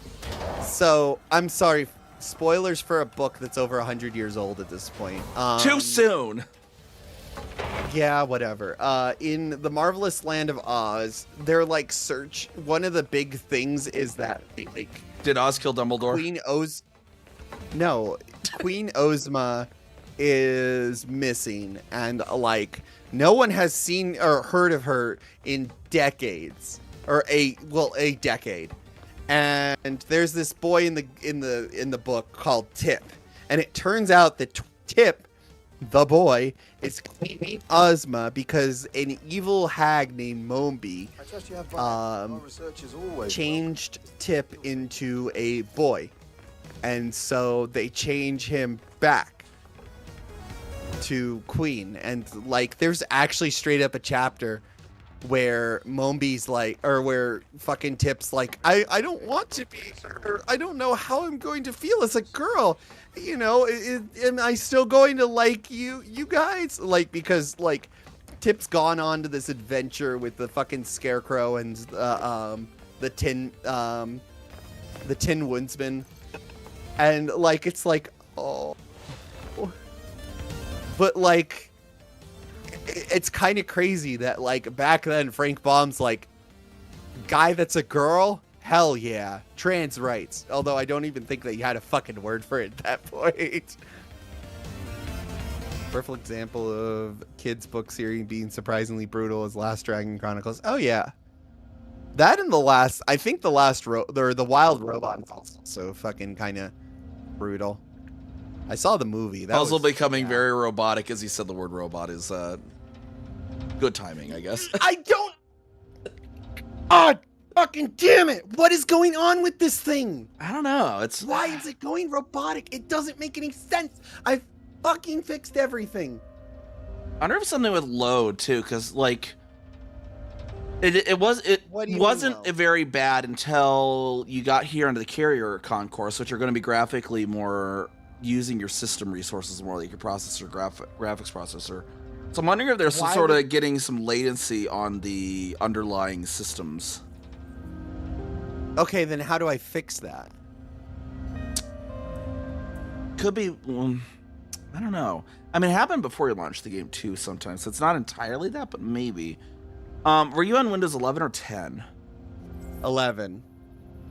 So, I'm sorry, spoilers for a book that's over 100 years old at this point. Too soon. Yeah, whatever. In the Marvelous Land of Oz, they're like one of the big things is that like Did Oz kill Dumbledore? Queen Ozma is missing, and like no one has seen or heard of her in decades, or a decade. And there's this boy in the book called Tip, and it turns out that Tip, the boy, is Queen Ozma because an evil hag named Mombi changed Tip into a boy. And so they change him back to Queen. And like, there's actually straight up a chapter where Mombi's like, or where fucking Tip's like, I don't want to be, or I don't know how I'm going to feel as a girl. You know, am I still going to like you guys? Like, because like Tip's gone on to this adventure with the fucking Scarecrow and the Tin Woodsman. And, like, it's like, oh. But, like, it's kind of crazy that, like, back then, Frank Baum's like, guy that's a girl? Hell yeah. Trans rights. Although I don't even think that you had a fucking word for it at that point. Perfect example of kids' book series being surprisingly brutal is Last Dragon Chronicles. Oh, yeah. That and the Wild Robot is also fucking kind of brutal. I saw the movie. Puzzle becoming very robotic as he said the word robot is good timing, I guess. I don't. Oh, fucking damn it! What is going on with this thing? I don't know. Why is it going robotic? It doesn't make any sense. I fucking fixed everything. I wonder if it's something with load too, because like it wasn't very bad until you got here into the carrier concourse, which are going to be graphically more using your system resources more, like your processor, graphics processor. So I'm wondering if there's some sort of getting some latency on the underlying systems. Okay, then how do I fix that? Could be, I don't know. I mean, it happened before you launched the game too sometimes, so it's not entirely that, but maybe. Were you on Windows 11 or 10? 11.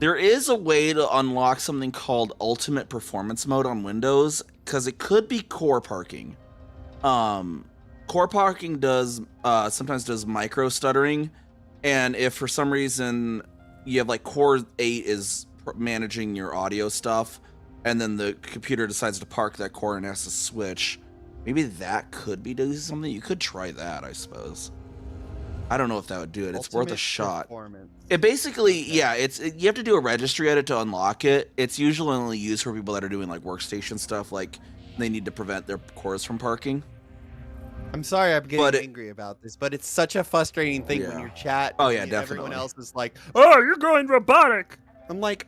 There is a way to unlock something called Ultimate Performance Mode on Windows, because it could be core parking. Core parking sometimes does micro stuttering, and if for some reason you have like Core 8 is managing your audio stuff, and then the computer decides to park that core and has to switch, maybe that could be doing something. You could try that, I suppose. I don't know if that would do it. It's worth a shot. It basically, yeah, you have to do a registry edit to unlock it. It's usually only used for people that are doing like workstation stuff, like they need to prevent their cores from parking. I'm sorry I'm getting angry about this, but it's such a frustrating thing when your chat and everyone else is like, oh, you're going robotic. I'm like,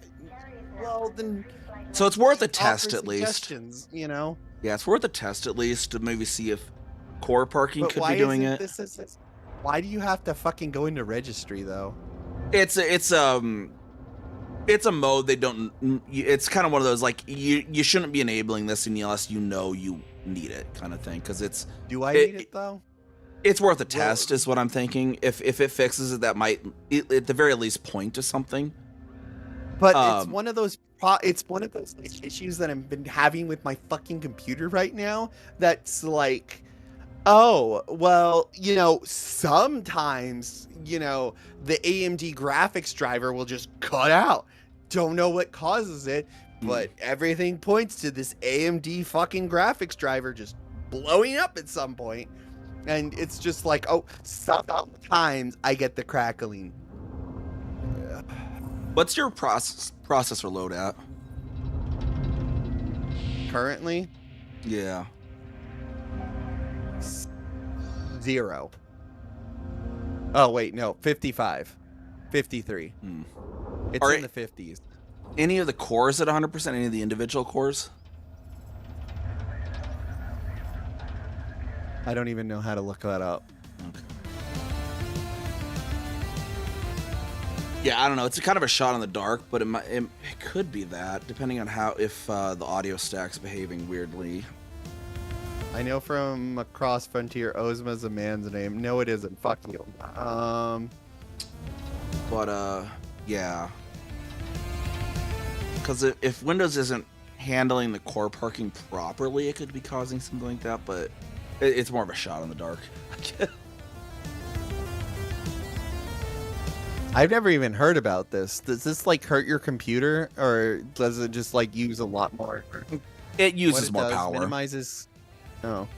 well, then... So it's worth a test at least. You know? Yeah, it's worth a test at least to maybe see if core parking could be doing it. Why do you have to fucking go into registry, though? It's a mode they don't... It's kind of one of those, like, you shouldn't be enabling this unless you know you need it kind of thing, because it's... Do I need it, though? It's worth a test, is what I'm thinking. If it fixes it, that might, at the very least, point to something. But it's one of those issues that I've been having with my fucking computer right now. That's like, oh, well, you know, sometimes, you know, the AMD graphics driver will just cut out. Don't know what causes it, but everything points to this AMD fucking graphics driver just blowing up at some point. And it's just like, oh, sometimes I get the crackling. What's your processor load at? Currently? Yeah. 0. Oh, wait, no. 55. 53. It's in the 50s. Any of the cores at 100%? Any of the individual cores? I don't even know how to look that up. Okay. Yeah, I don't know. It's kind of a shot in the dark, but it could be that, depending on if the audio stack's behaving weirdly. I know from Across Frontier, Ozma's a man's name. No, it isn't. Fuck you. But, yeah. Because if Windows isn't handling the core parking properly, it could be causing something like that, but it's more of a shot in the dark. I've never even heard about this. Does this like hurt your computer, or does it just like use a lot more? It uses more power. Minimizes. Oh.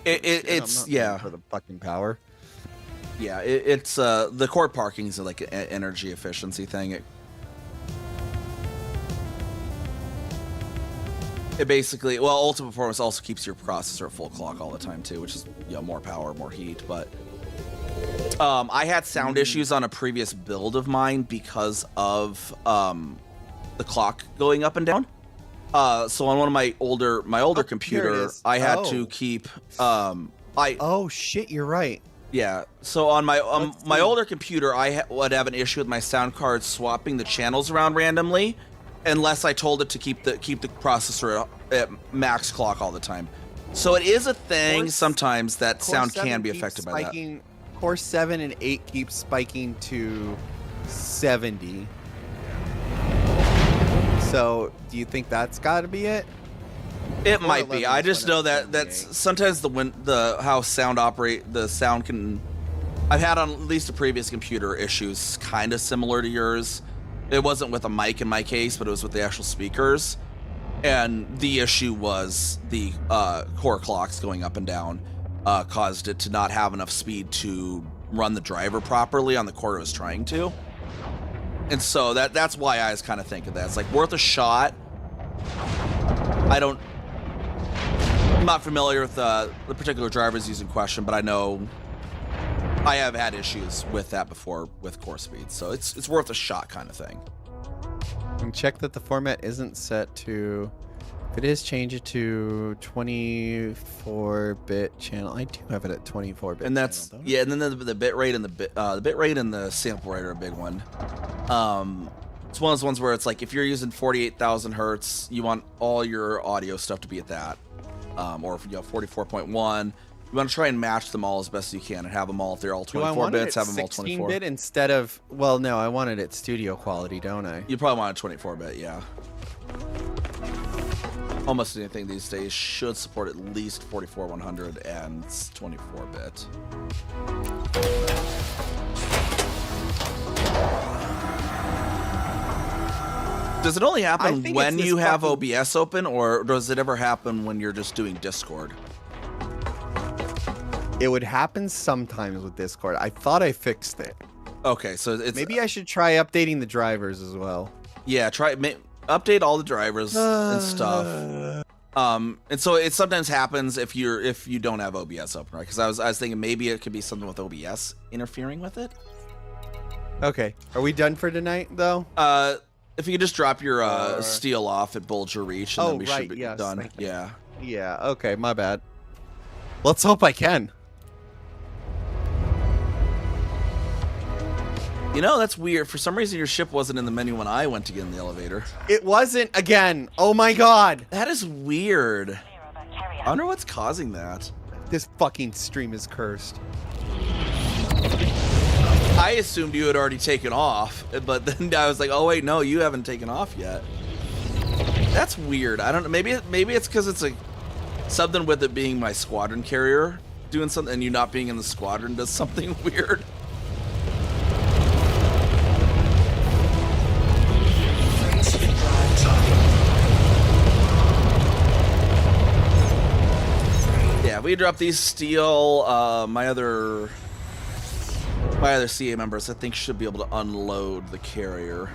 It's yeah for the fucking power. Yeah, it's the core parking is like an energy efficiency thing. It basically, well, ultimate performance also keeps your processor at full clock all the time too, which is, you know, more power, more heat. But I had sound issues on a previous build of mine because of the clock going up and down. So on one of my older computer, I had to keep oh shit, you're right. Yeah. So on my older computer, I would have an issue with my sound card swapping the channels around randomly, unless I told it to keep the processor at max clock all the time. So it is a thing sometimes that sound can be affected by that. Core 7 and 8 keep spiking to 70. So do you think that's got to be it? It might be. I just know that's sometimes how sound the sound can. I've had on at least a previous computer issues kind of similar to yours. It wasn't with a mic in my case, but it was with the actual speakers. And the issue was the core clocks going up and down caused it to not have enough speed to run the driver properly on the core it was trying to. And so that's why I was kind of thinking that. It's like worth a shot. I'm not familiar with the particular drivers used in question, but I know I have had issues with that before with core speed. So it's worth a shot kind of thing. And check that the format isn't set to, if it is, change it to 24-bit channel. I do have it at 24-bit. And that's channel, yeah, and then the bit rate and the bit rate and the sample rate are a big one. It's one of those ones where it's like if you're using 48,000 hertz, you want all your audio stuff to be at that, or 44.1. You want to try and match them all as best as you can and have them all, if they're all 24 bits, have them all 24. 16-bit instead of, well, no, I wanted it studio quality, don't I? You probably want a 24-bit, yeah. Almost anything these days should support at least 44/100 and 24-bit. Does it only I happen think when it's you this have fucking- OBS open, or does it ever happen when you're just doing Discord? It would happen sometimes with Discord. I thought I fixed it. Okay, so it's Maybe I should try updating the drivers as well. yeah. Update all the drivers and stuff. And so it sometimes happens if you don't have OBS open, right? Because I was thinking maybe it could be something with OBS interfering with it. Okay. Are we done for tonight, though? If you could just drop your steel off at Bulger Reach, and Oh, then we right, should be yes, done. thank you. Yeah. Yeah, okay, my bad. Let's hope I can. You know, that's weird. For some reason, your ship wasn't in the menu when I went to get in the elevator. It wasn't again. Oh my god. That is weird. Clear of a carrier. I wonder what's causing that. This fucking stream is cursed. I assumed you had already taken off, but then I was like, oh wait, no, you haven't taken off yet. That's weird. I don't know. Maybe it's because it's like something with it being my squadron carrier doing something, and you not being in the squadron does something weird. Yeah, we drop these steel. My other CA members, I think, should be able to unload the carrier.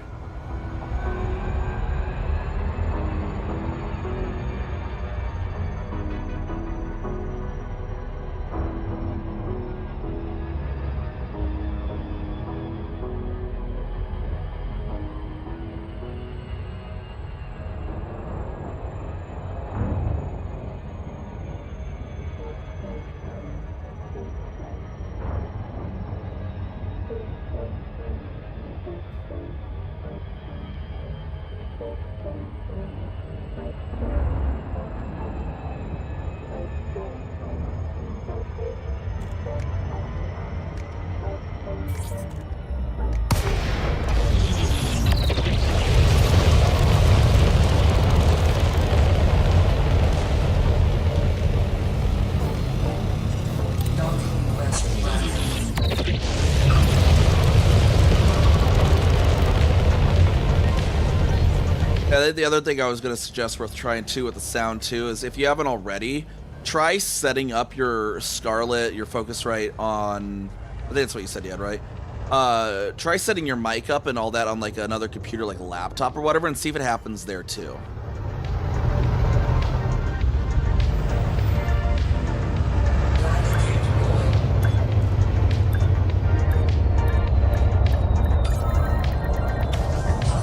Yeah, the other thing I was going to suggest worth trying too with the sound too is if you haven't already, try setting up your Scarlet, your Focusrite on, I think that's what you said you had, right? Try setting your mic up and all that on like another computer, like a laptop or whatever, and see if it happens there too.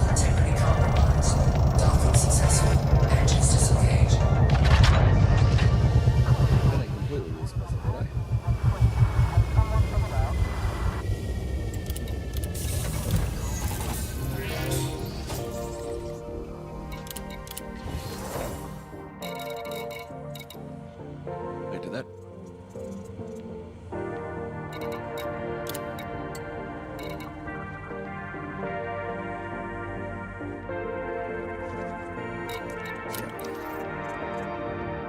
Integrity compromised. Docking successful. Engines disengaged. Did I completely lose myself, did I? Wait, did that?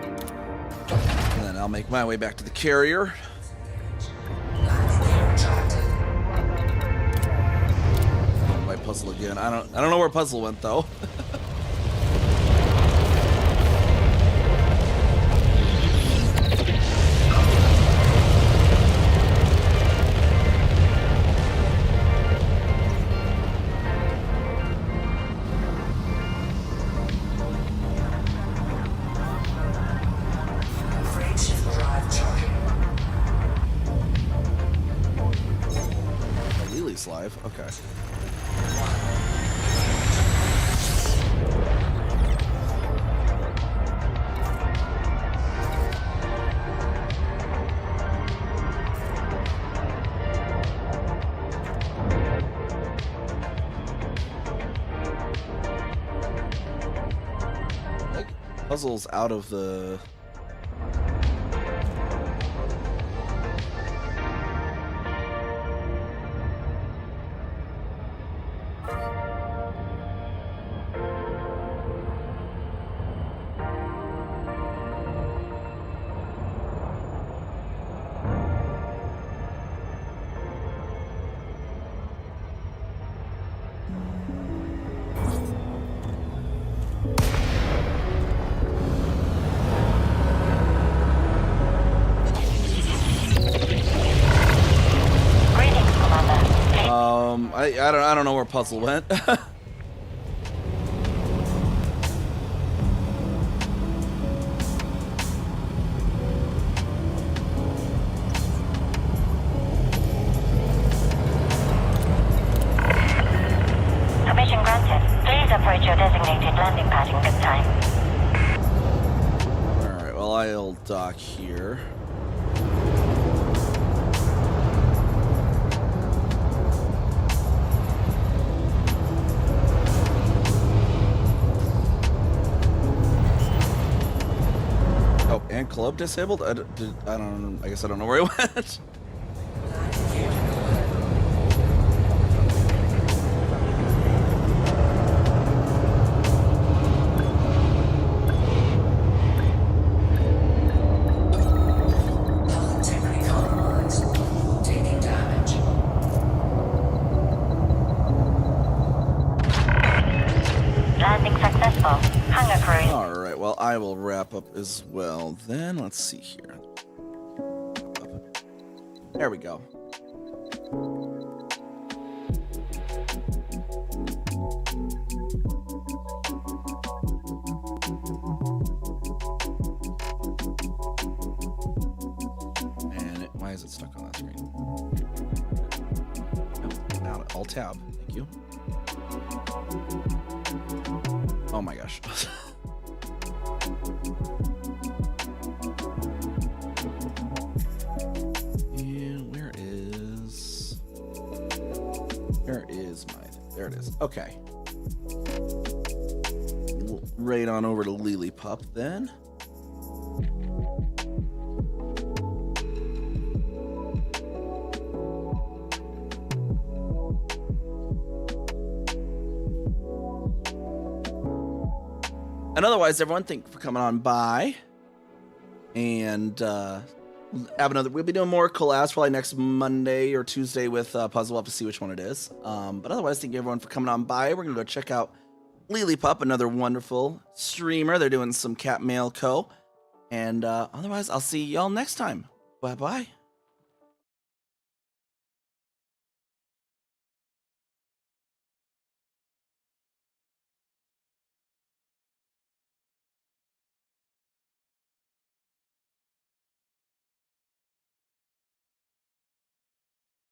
And then I'll make my way back to the carrier. Landing gear retracted. My puzzle again. I don't know where puzzle went though. Freight ship drive charging. Lily's live. Okay. Like puzzles out of the. I don't know where Puzzle went. Permission granted. Please approach your designated landing pad in good time. All right. Well, I'll dock here. Oh, and club disabled? I guess I don't know where it went. Hull integrity compromised. Taking damage. Landing successful. Hangar crew. All right. Well, I will wrap up as well. Then let's see here. There we go. And why is it stuck on that screen? Oh, out Alt tab. Thank you. Oh my gosh. And where is my... There it is. Okay. Right on over to Lily Pup then. And otherwise, everyone, thank you for coming on by. And have another. We'll be doing more collabs probably next Monday or Tuesday with Puzzle. We'll have to see which one it is. But otherwise, thank you everyone for coming on by. We're gonna go check out Lily Pup, another wonderful streamer. They're doing some Cat Mail Co. And otherwise, I'll see y'all next time. Bye bye.